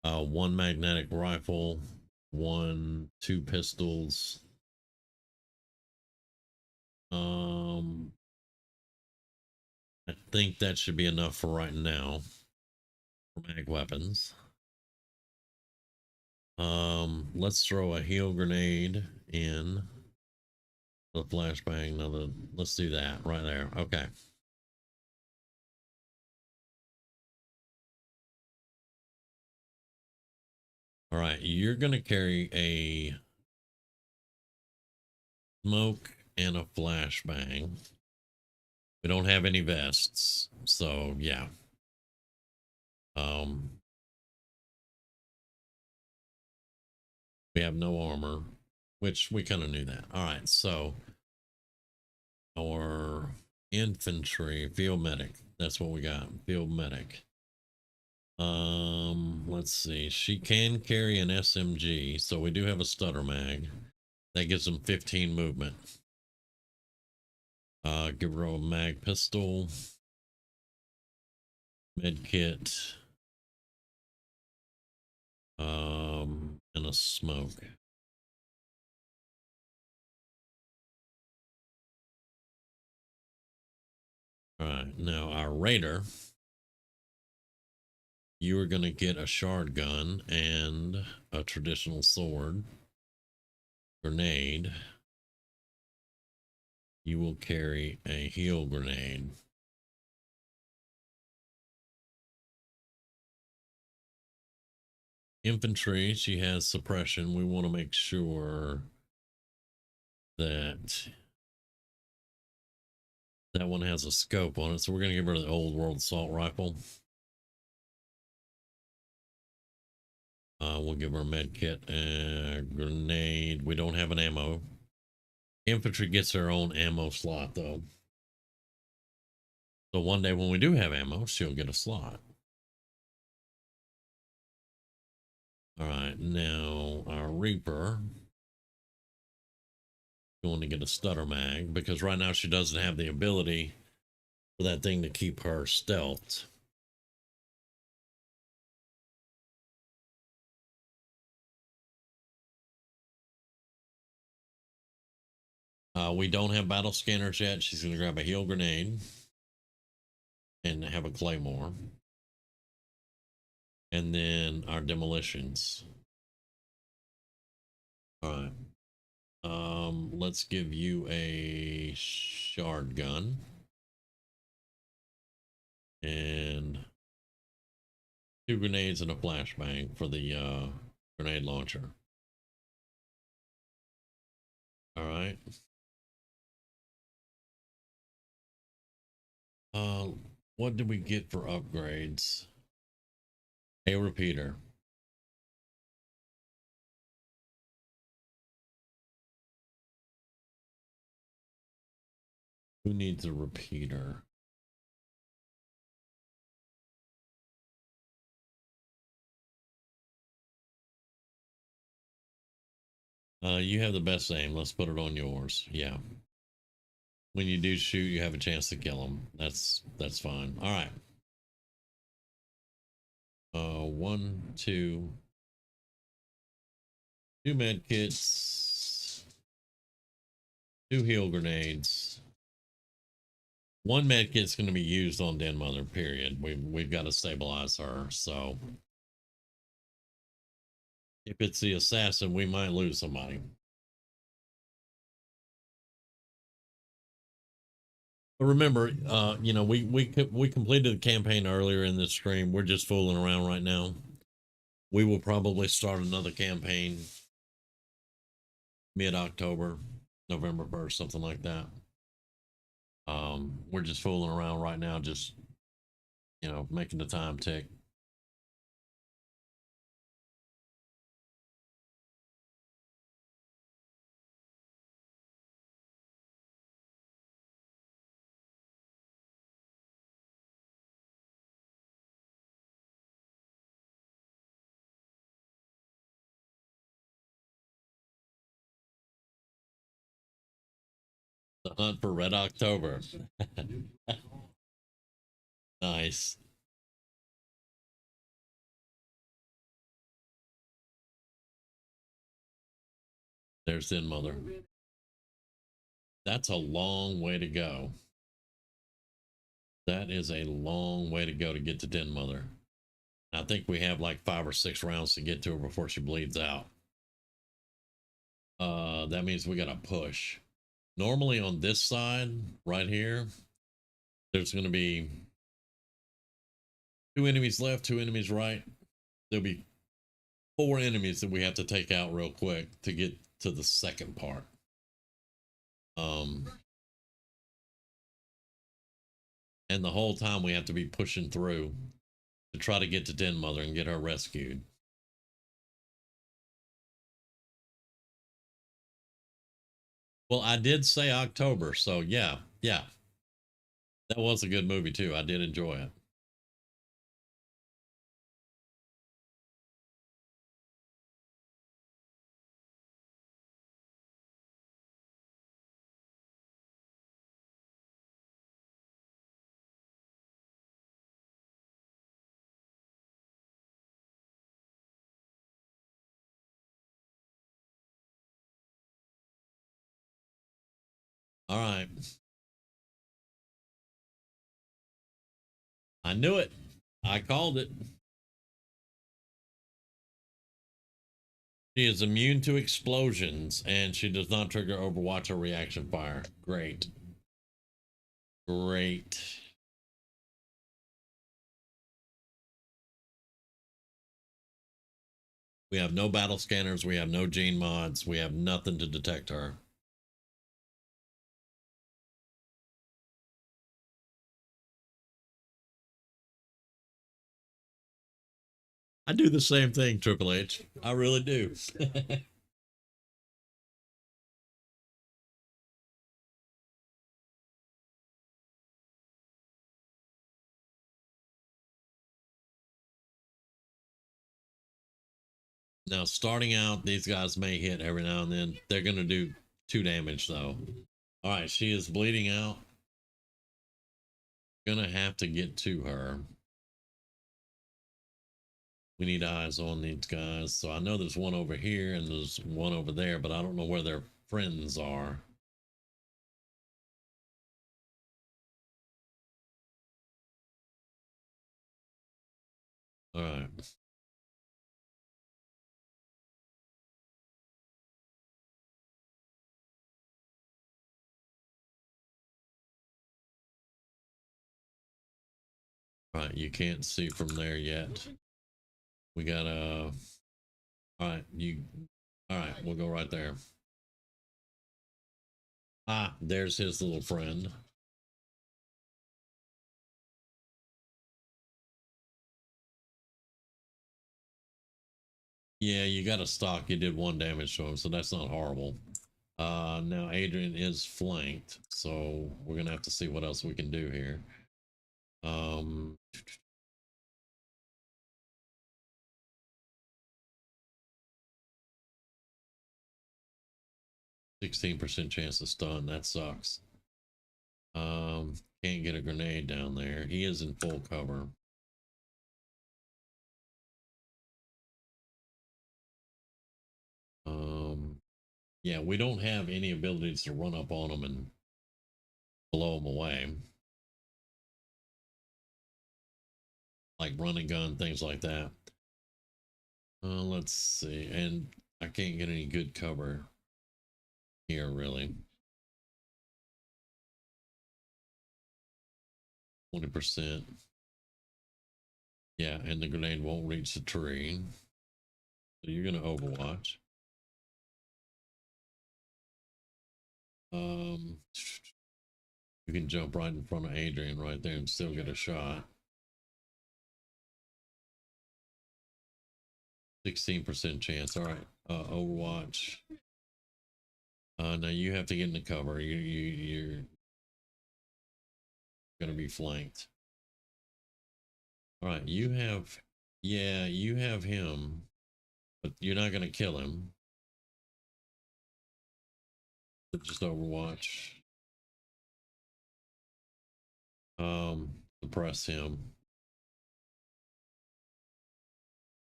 1 magnetic rifle, 2 pistols. I think that should be enough for right now for mag weapons. Let's throw a heal grenade in the flashbang. Let's do that right there. Okay. All right, you're gonna carry a smoke and a flashbang. We don't have any vests, so yeah. We have no armor, which we kind of knew that. All right, so our infantry, field medic. That's what we got. Field medic. Let's see. She can carry an SMG, so we do have a stutter mag. That gives them 15 movement. Give her a mag pistol, med kit, and a smoke. All right, now our raider, you are going to get a shard gun and a traditional sword, grenade. You will carry a heal grenade. Infantry, she has suppression. We want to make sure that that one has a scope on it, so we're going to give her the old world assault rifle. We'll give her a med kit and grenade. We don't have an ammo. Infantry gets their own ammo slot though, so one day when we do have ammo, she'll get a slot. All right, now our Reaper going to get a stutter mag because right now she doesn't have the ability for that thing to keep her stealthed. We don't have battle scanners yet. She's going to grab a heal grenade and have a claymore. And then our demolitions. All right. Let's give you a shard gun. And 2 grenades and a flashbang for the grenade launcher. All right. What did we get for upgrades? A repeater. Who needs a repeater? You have the best aim. Let's put it on yours. Yeah. When you do shoot, you have a chance to kill them. That's fine. All right. 1, 2, 2 med kits, 2 heal grenades. 1 med kit's going to be used on Den Mother. Period. We've got to stabilize her. So if it's the assassin, we might lose somebody. But remember, you know, we completed the campaign earlier in this stream. We're just fooling around right now. We will probably start another campaign mid-October, November 1st, something like that. We're just fooling around right now, just, you know, making the time tick. The hunt for Red October. Nice. There's Den Mother. That's a long way to go. That is a long way to go to get to Den Mother. I think we have like 5 or 6 rounds to get to her before she bleeds out. That means we gotta push. Normally on this side right here, there's gonna be 2 enemies left, 2 enemies right. There'll be 4 enemies that we have to take out real quick to get to the second part. And the whole time we have to be pushing through to try to get to Den Mother and get her rescued. Well, I did say October, so yeah. That was a good movie too. I did enjoy it. All right. I knew it. I called it. She is immune to explosions and she does not trigger Overwatch or reaction fire. Great. Great. We have no battle scanners. We have no gene mods. We have nothing to detect her. I do the same thing, Triple H. I really do. Now, starting out, these guys may hit every now and then. They're going to do 2 damage, though. All right, she is bleeding out. Gonna have to get to her. We need eyes on these guys. So I know there's one over here and there's one over there, but I don't know where their friends are. All right. All right, you can't see from there yet. We got all right, all right, we'll go right there. Ah, there's his little friend. Yeah, you got a stock. You did 1 damage to him, so that's not horrible. Now Adrian is flanked, so we're gonna have to see what else we can do here. 16% chance to stun. That sucks. Can't get a grenade down there. He is in full cover. Yeah, we don't have any abilities to run up on him and blow him away. Like run and gun, things like that. Let's see. And I can't get any good cover here, really. 20%. Yeah, and the grenade won't reach the tree. So you're going to Overwatch. You can jump right in front of Adrian right there and still get a shot. 16% chance. All right. Overwatch. Now you have to get in the cover. You're going to be flanked. All right. You have him, but you're not going to kill him. Just Overwatch. Suppress him.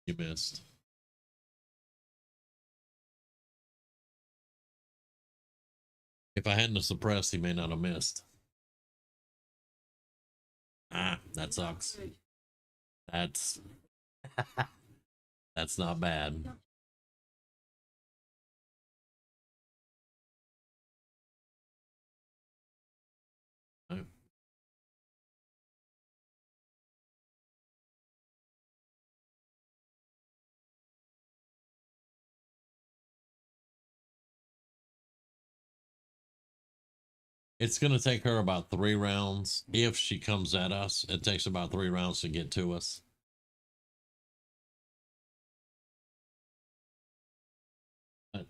You missed. If I hadn't suppressed, he may not have missed. Ah, that sucks. That's that's not bad. Oh. It's going to take her about 3 rounds. If she comes at us, it takes about 3 rounds to get to us.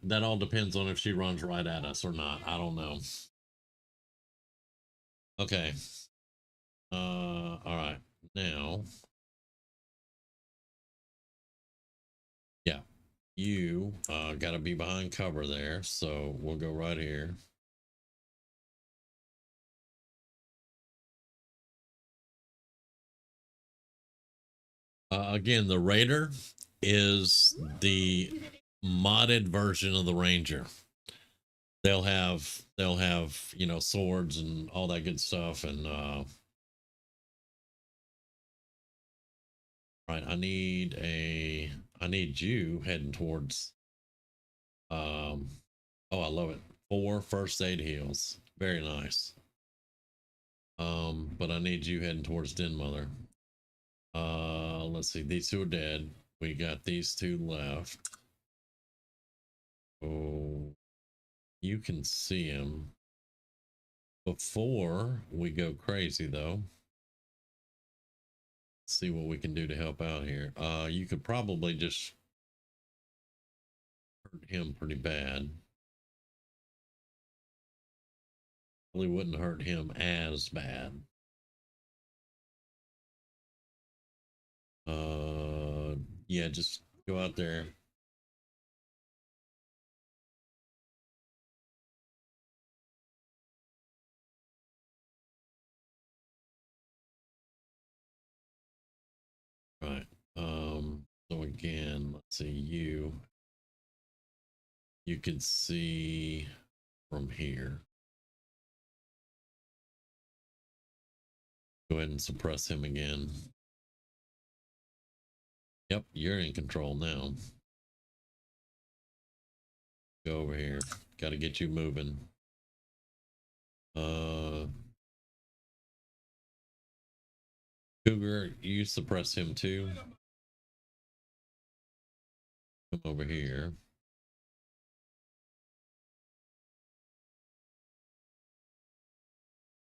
That all depends on if she runs right at us or not. I don't know. Okay. All right. Now, yeah, you got to be behind cover there. So we'll go right here. Again, the Raider is the modded version of the Ranger. They'll have swords and all that good stuff. And right, I need you heading towards oh, I love it. 4 first aid heals. Very nice. But I need you heading towards Den Mother. Let's see, these 2 are dead. We got these 2 left. Oh, you can see him. Before we go crazy though, let's see what we can do to help out here. You could probably just hurt him pretty bad. Probably wouldn't hurt him as bad. Yeah, just go out there. Right. So again, let's see, you can see from here. Go ahead and suppress him again. Yep, you're in control now. Go over here. Got to get you moving. Cougar, you suppress him too. Come over here.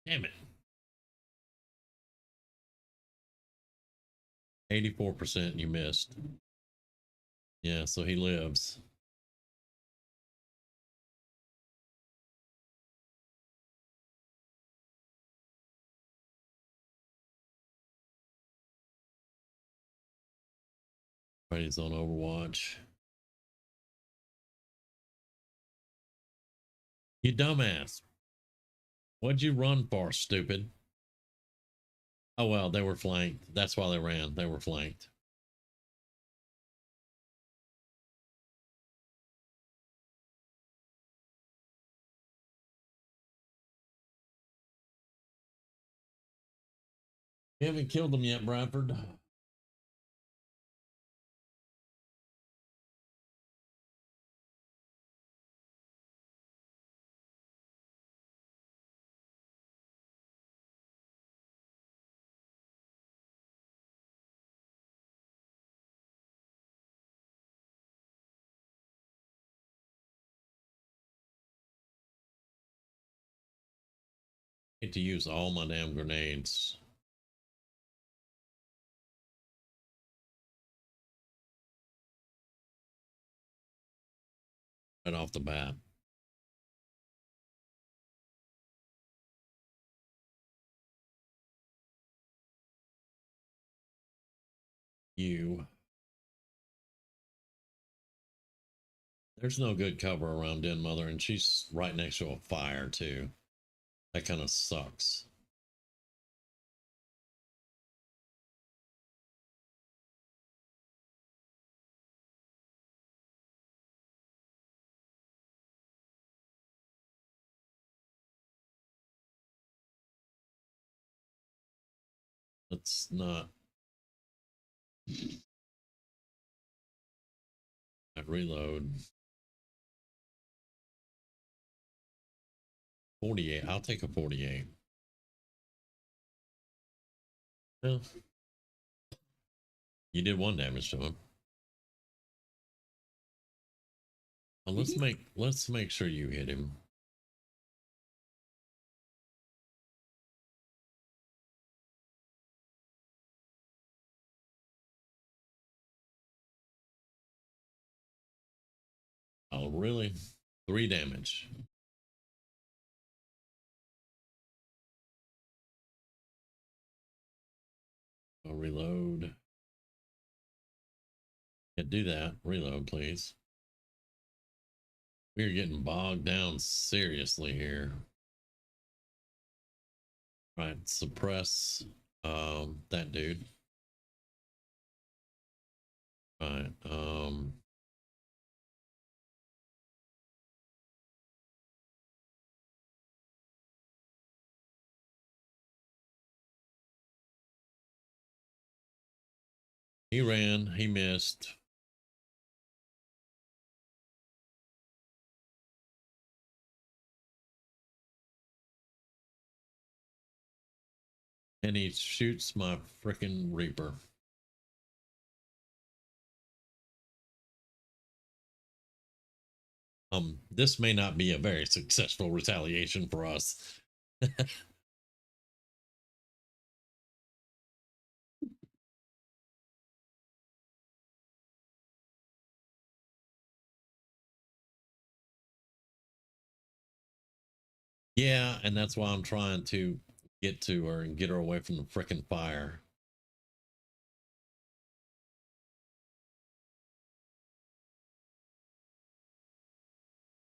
Damn it. 84% you missed. Yeah, so he lives. Right, he's on Overwatch. You dumbass. What'd you run for, stupid? Oh, well, they were flanked. That's why they ran. They were flanked. You haven't killed them yet, Bradford. I hate to use all my damn grenades. Right off the bat. There's no good cover around Den Mother, and she's right next to a fire too. That kind of sucks. Let's not reload. 48. I'll take a 48. Well, you did 1 damage to him. Well, let's make sure you hit him. Oh, really? 3 damage. I'll reload. Yeah, do that. Reload, please. We're getting bogged down seriously here. Right, suppress that dude. Right, he ran, he missed. And he shoots my freaking Reaper. This may not be a very successful retaliation for us. Yeah, and that's why I'm trying to get to her and get her away from the freaking fire.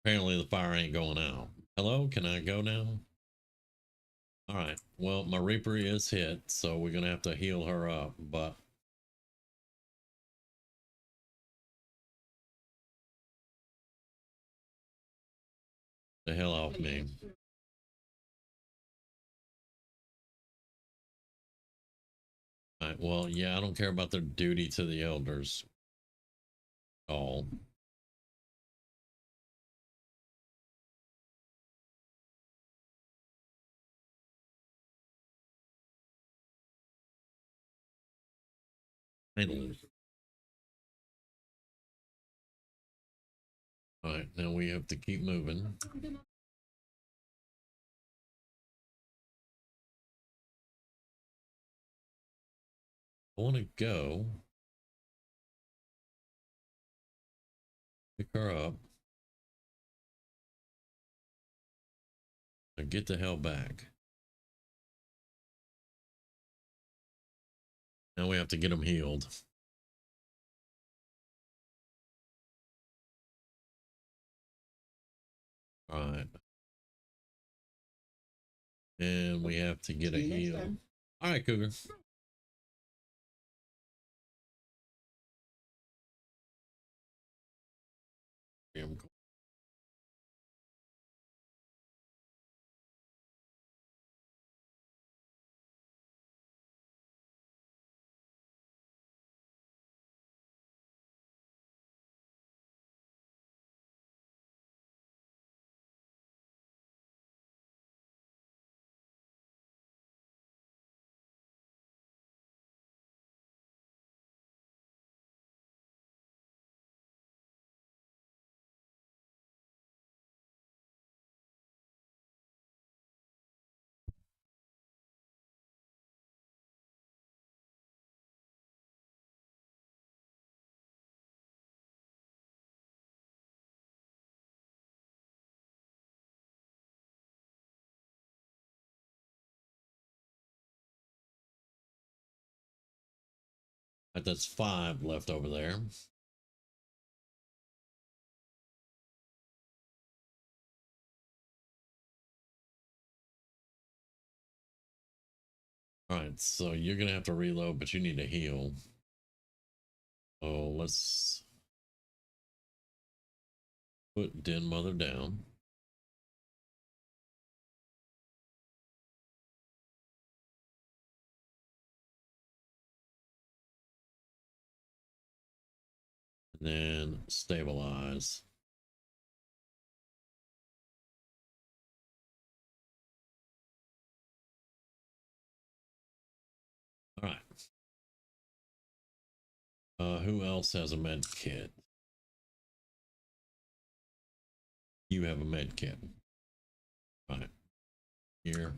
Apparently the fire ain't going out. Hello, can I go now? All right, well, my Reaper is hit, so we're gonna have to heal her up, but the hell off me. All right, well, yeah, I don't care about their duty to the elders at all. All right, now we have to keep moving. I want to go pick her up and get the hell back. Now we have to get them healed. All right. And we have to get a heal. All right, Cougar. Right, that's 5 left over there. All right, so you're gonna have to reload, but you need to heal. So let's put Den Mother down. then stabilize. All right. Who else has a med kit? You have a med kit. All right. Here.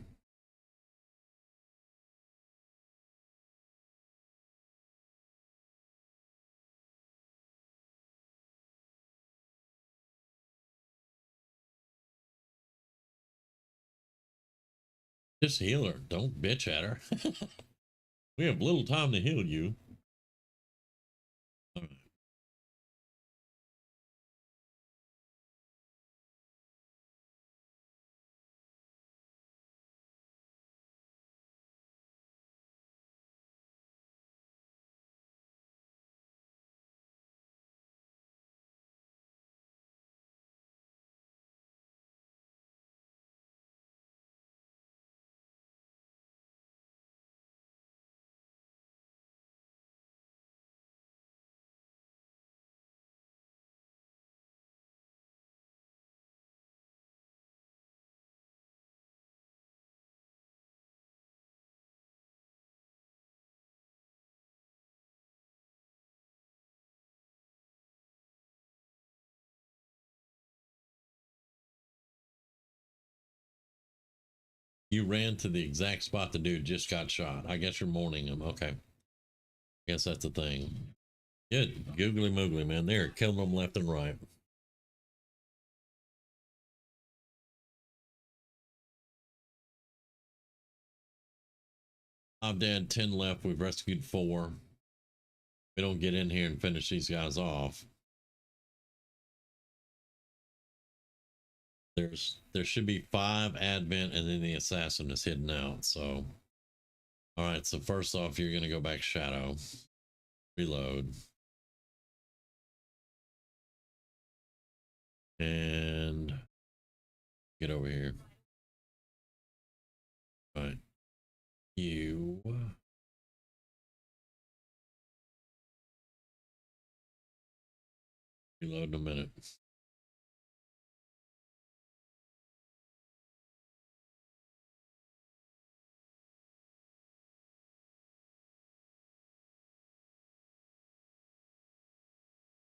Just heal her. Don't bitch at her. We have little time to heal you. All right. You ran to the exact spot the dude just got shot. I guess you're mourning him. Okay. Guess that's the thing. Good. Googly moogly, man. They're killing them left and right. I'm dead. 10 left. We've rescued 4. We don't get in here and finish these guys off. There should be 5 advent and then the assassin is hidden out. So, all right. So first off, you're gonna go back shadow, reload, and get over here. All right. You reload in a minute.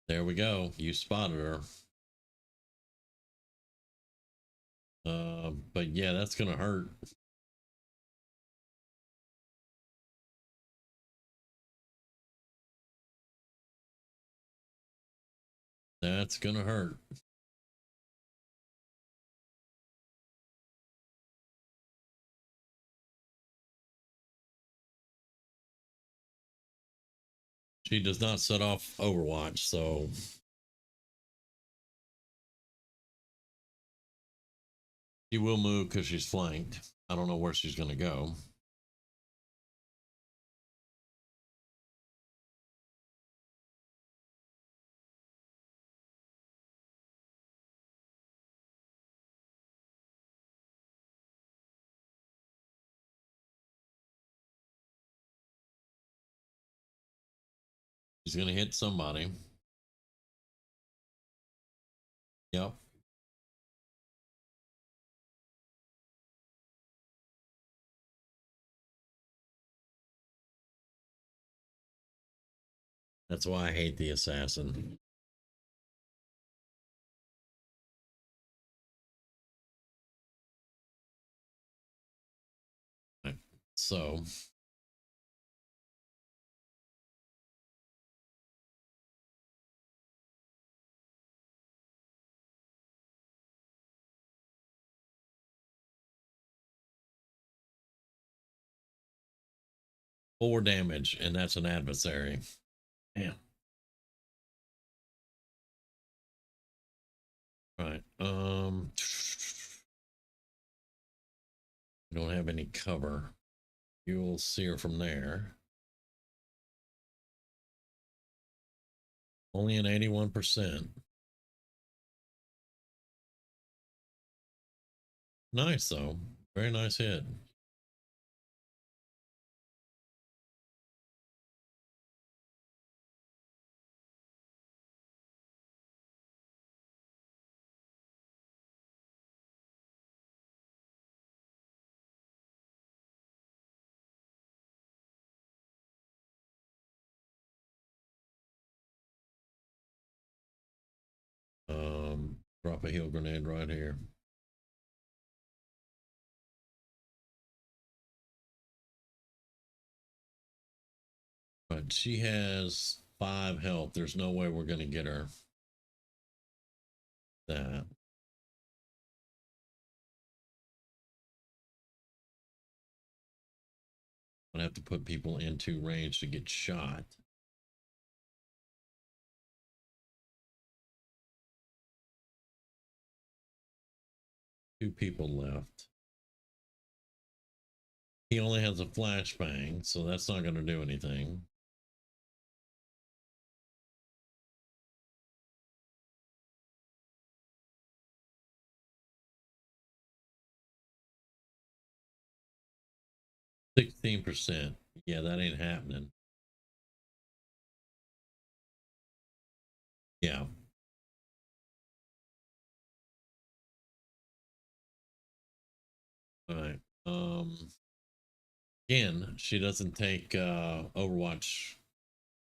There we go. You spotted her. But yeah, that's gonna hurt. That's gonna hurt. She does not set off Overwatch, so she will move because she's flanked. I don't know where she's gonna go. She's gonna hit somebody. Yep. That's why I hate the assassin. Right. So 4 damage, and that's an adversary. Damn. Right. We don't have any cover. You'll see her from there. Only an 81%. Nice though. Very nice hit. Drop a heal grenade right here. But she has 5 health. There's no way we're going to get her that. I'm going to have to put people into range to get shot. Two people left. He only has a flashbang, so that's not going to do anything. %. Yeah, that ain't happening. Yeah. All right. Again, she doesn't take Overwatch.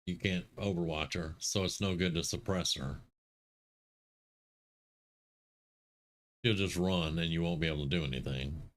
You can't Overwatch her, so it's no good to suppress her. She'll just run and you won't be able to do anything.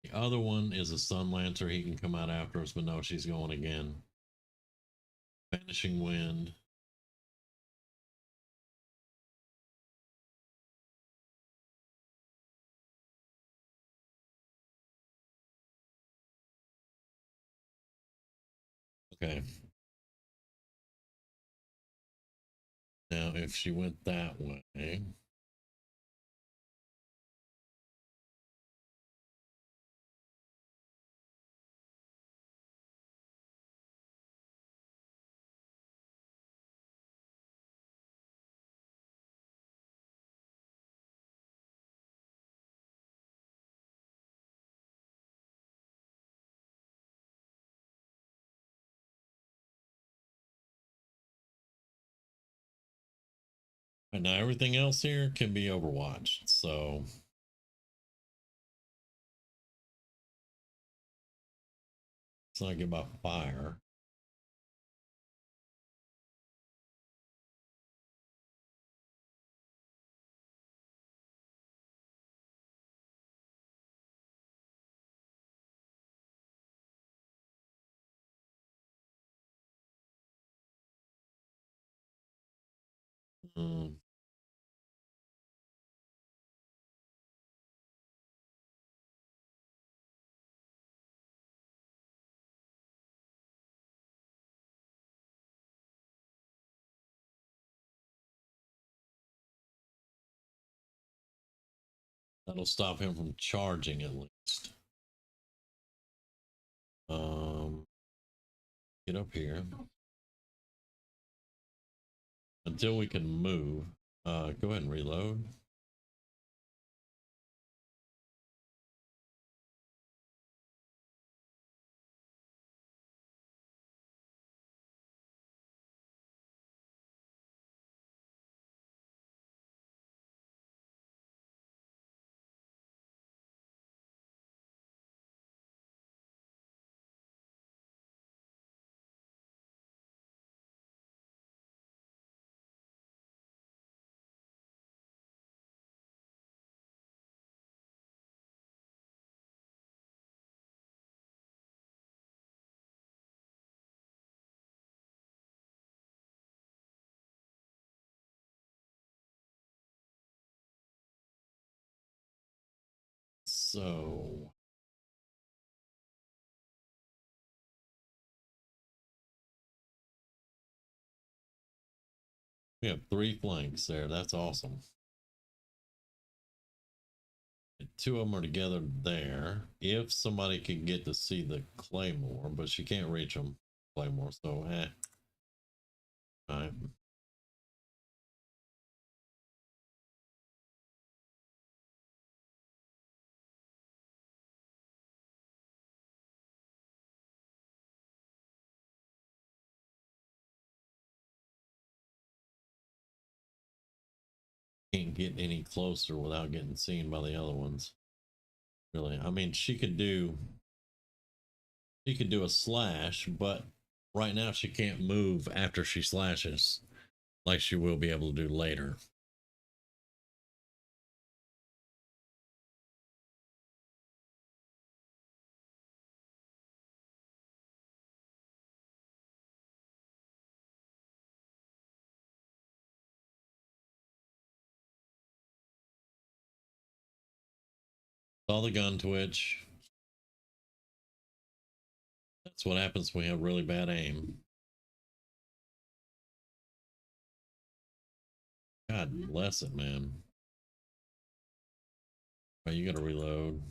The other one is a Sun Lancer. He can come out after us, but no, she's going again. Vanishing Wind. Okay. Now, if she went that way, and now everything else here can be Overwatched. So it's not get by fire. Um, that'll stop him from charging at least. Get up here until we can move. Go ahead and reload. So we have 3 flanks there. That's awesome. 2 of them are together there. If somebody can get to see the Claymore, but she can't reach them, Claymore, so All right. can't get any closer without getting seen by the other ones. Really, I mean, she could do a slash, but right now she can't move after she slashes like she will be able to do later. Saw the gun twitch. That's what happens when we have really bad aim. God bless it, man. Right, you gotta reload.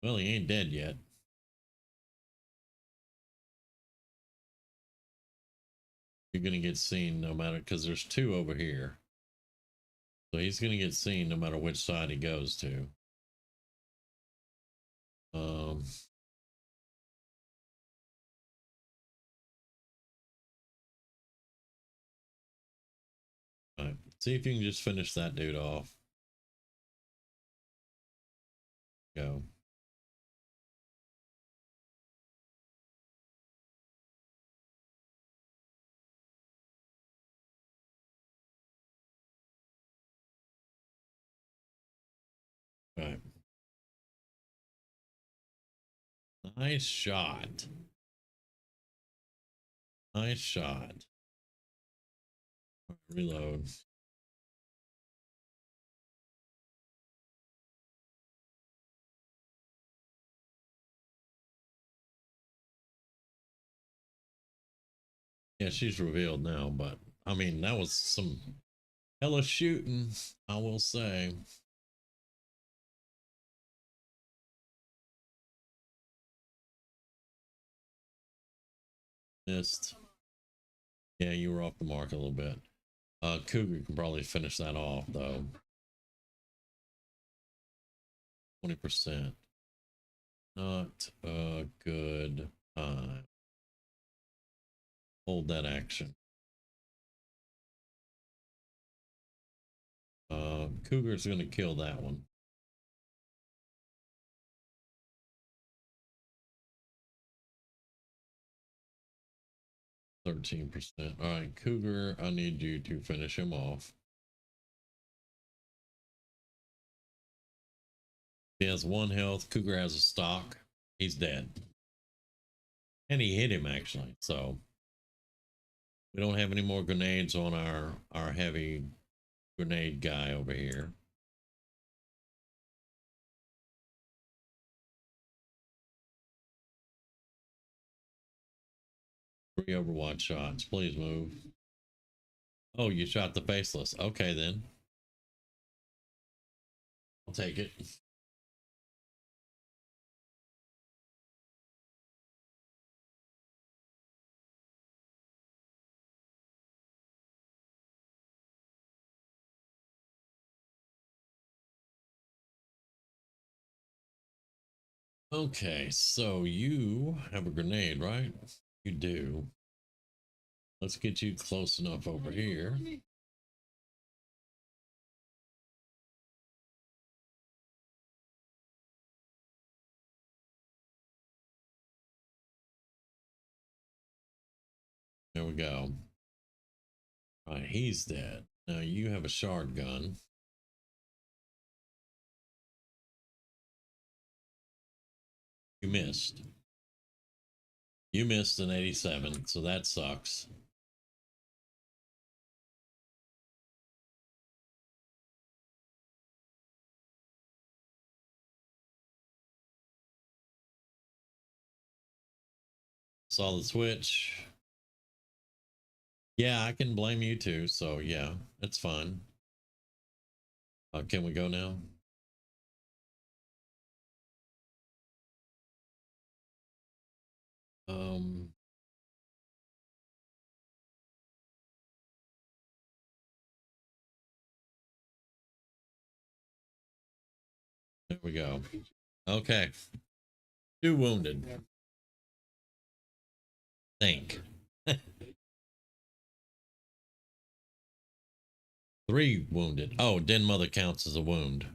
Well, he ain't dead yet. You're gonna get seen no matter, because there's two over here. So he's gonna get seen no matter which side he goes to. All right. See if you can just finish that dude off. Go. All right. Nice shot. Nice shot. Reload. Yeah, she's revealed now, but I mean, that was some hella shooting, I will say. Missed. Yeah, you were off the mark a little bit. Cougar can probably finish that off though. 20%. Not a good time. Hold that action. Cougar's gonna kill that one. %. All right, Cougar, I need you to finish him off. He has 1 health. Cougar has a stock. He's dead. And he hit him actually. So we don't have any more grenades on our heavy grenade guy over here. Three Overwatch shots. Please move. Oh, you shot the faceless. Okay, then. I'll take it. Okay, so you have a grenade, right? You do. Let's get you close enough over here. There we go. All right, he's dead. Now you have a shard gun. You missed. You missed an 87, so that sucks. Saw the switch. Yeah, I can blame you too, so yeah, it's fine. Can we go now? Um, there we go. Okay. 2 wounded. Think. 3 wounded. Oh, Den Mother counts as a wound.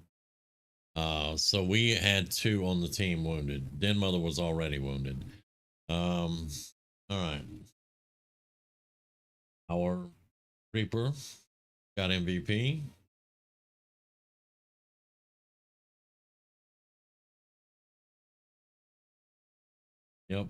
So we had 2 on the team wounded. Den Mother was already wounded. All right. Our Reaper got MVP. Yep.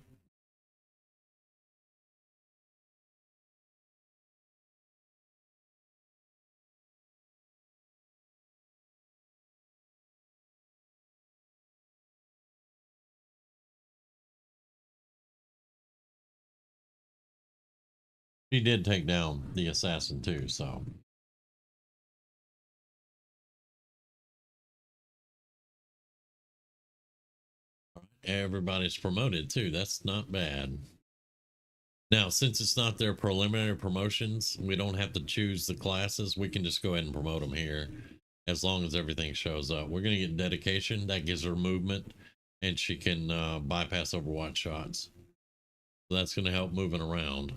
She did take down the assassin too, so. Everybody's promoted too. That's not bad. Now, since it's not their preliminary promotions, we don't have to choose the classes. We can just go ahead and promote them here as long as everything shows up. We're going to get dedication. That gives her movement, and she can bypass Overwatch shots. So that's going to help moving around.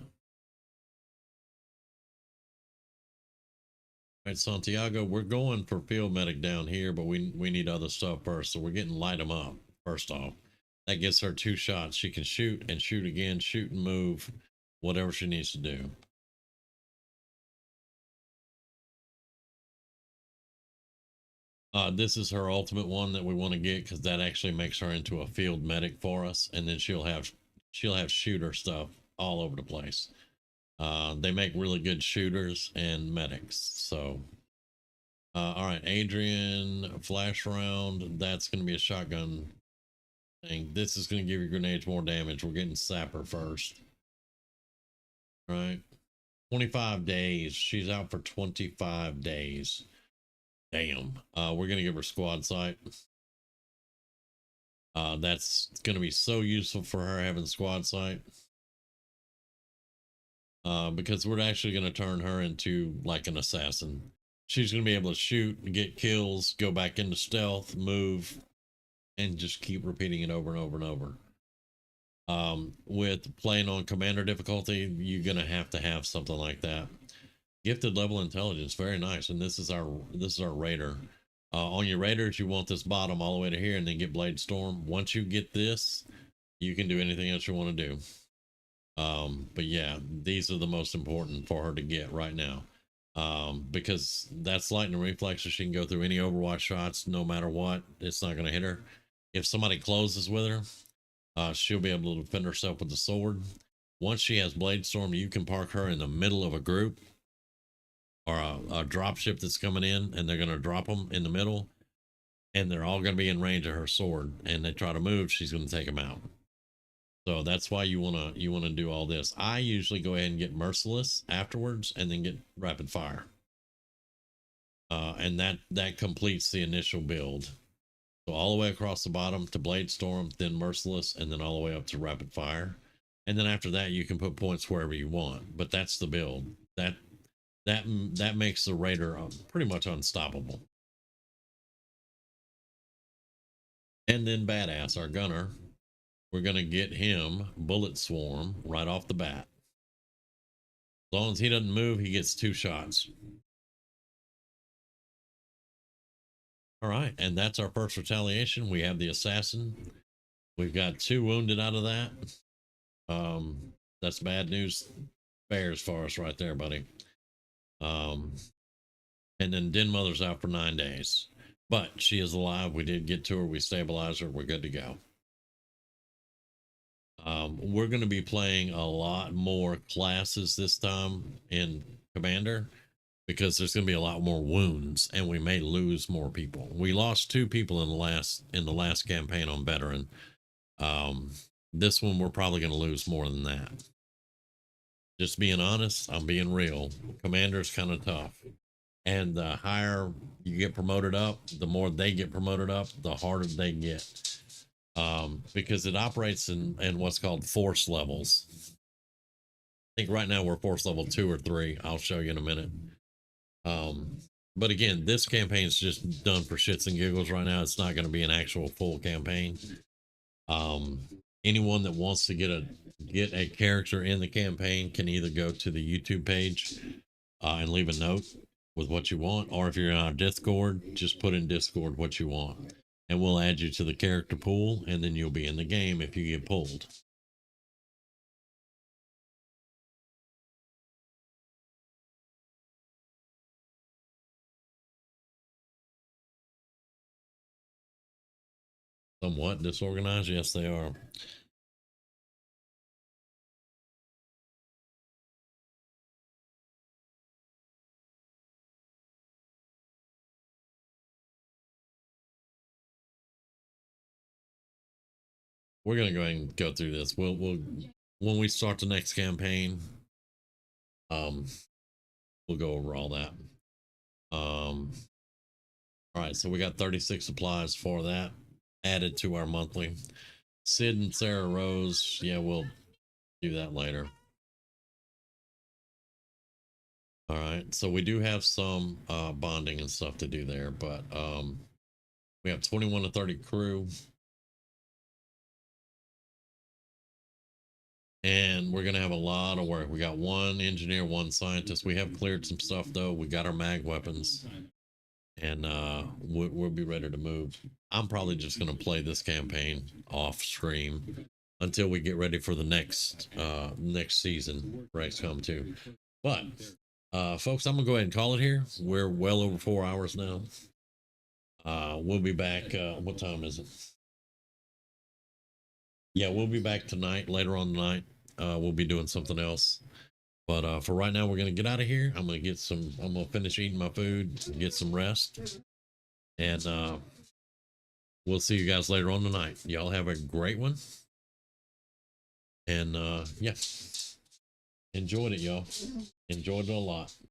All right, Santiago, we're going for field medic down here, but we need other stuff first. So we're getting light them up first off. That gives her 2 shots. She can shoot and shoot again, shoot and move, whatever she needs to do. This is her ultimate one that we want to get because that actually makes her into a field medic for us, and then she'll have shooter stuff all over the place. They make really good shooters and medics. So, all right, Adrian, flash round. That's going to be a shotgun thing. This is going to give your grenades more damage. We're getting Sapper first. All right, 25 days. She's out for 25 days. Damn. We're going to give her squad sight. That's going to be so useful for her having squad sight. Because we're actually going to turn her into like an assassin. She's going to be able to shoot, get kills, go back into stealth, move, and just keep repeating it over and over and over. With playing on commander difficulty, you're going to have something like that. Gifted level intelligence, very nice. And this is our raider. On your raiders, you want this bottom all the way to here, and then get Blade Storm. Once you get this, you can do anything else you want to do. But yeah, these are the most important for her to get right now. Because that's lightning reflex, so she can go through any Overwatch shots no matter what. It's not going to hit her. If somebody closes with her, she'll be able to defend herself with the sword. Once she has Blade Storm, you can park her in the middle of a group or a drop ship that's coming in, and they're going to drop them in the middle, and they're all going to be in range of her sword, and they try to move, she's going to take them out. So that's why you want to do all this. I usually go ahead and get Merciless afterwards, and then get Rapid Fire. And that completes the initial build. So all the way across the bottom to Blade Storm, then Merciless, and then all the way up to Rapid Fire. And then after that, you can put points wherever you want. But that's the build. That makes the Raider pretty much unstoppable. And then Badass, our gunner, we're going to get him Bullet Swarm right off the bat. As long as he doesn't move, he gets 2 shots. All right, and that's our first retaliation. We have the assassin. We've got 2 wounded out of that. That's bad news bears for us right there, buddy. And then Den Mother's out for 9 days, but she is alive. We did get to her. We stabilized her. We're good to go. We're going to be playing a lot more classes this time in Commander because there's going to be a lot more wounds, and we may lose more people. We lost 2 people in the last campaign on Veteran. This one we're probably going to lose more than that. Just being honest, I'm being real. Commander's kind of tough. And the higher you get promoted up, the more they get promoted up, the harder they get. Because it operates in what's called force levels. I think right now we're force level 2 or 3. I'll show you in a minute. But again, this campaign is just done for shits and giggles right now. It's not going to be an actual full campaign. Anyone that wants to get a character in the campaign can either go to the YouTube page and leave a note with what you want, or if you're in our Discord, just put in Discord what you want, and we'll add you to the character pool, and then you'll be in the game if you get pulled. Somewhat disorganized, yes, they are. We're gonna go ahead and go through this. We'll when we start the next campaign, we'll go over all that. All right, so we got 36 supplies for that added to our monthly. Sid and Sarah Rose, yeah, we'll do that later. All right, so we do have some bonding and stuff to do there, but we have 21 to 30 crew. And we're gonna have a lot of work. We got one engineer, one scientist. We have cleared some stuff though. We got our mag weapons, and we'll be ready to move. I'm probably just gonna play this campaign off stream until we get ready for the next season for XCOM 2. But folks, I'm gonna go ahead and call it here. We're well over 4 hours now. We'll be back. What time is it? Yeah, we'll be back tonight, later on tonight. We'll be doing something else. But for right now, we're going to get out of here. I'm going to finish eating my food, get some rest. And we'll see you guys later on tonight. Y'all have a great one. And yeah, enjoyed it, y'all. Enjoyed it a lot.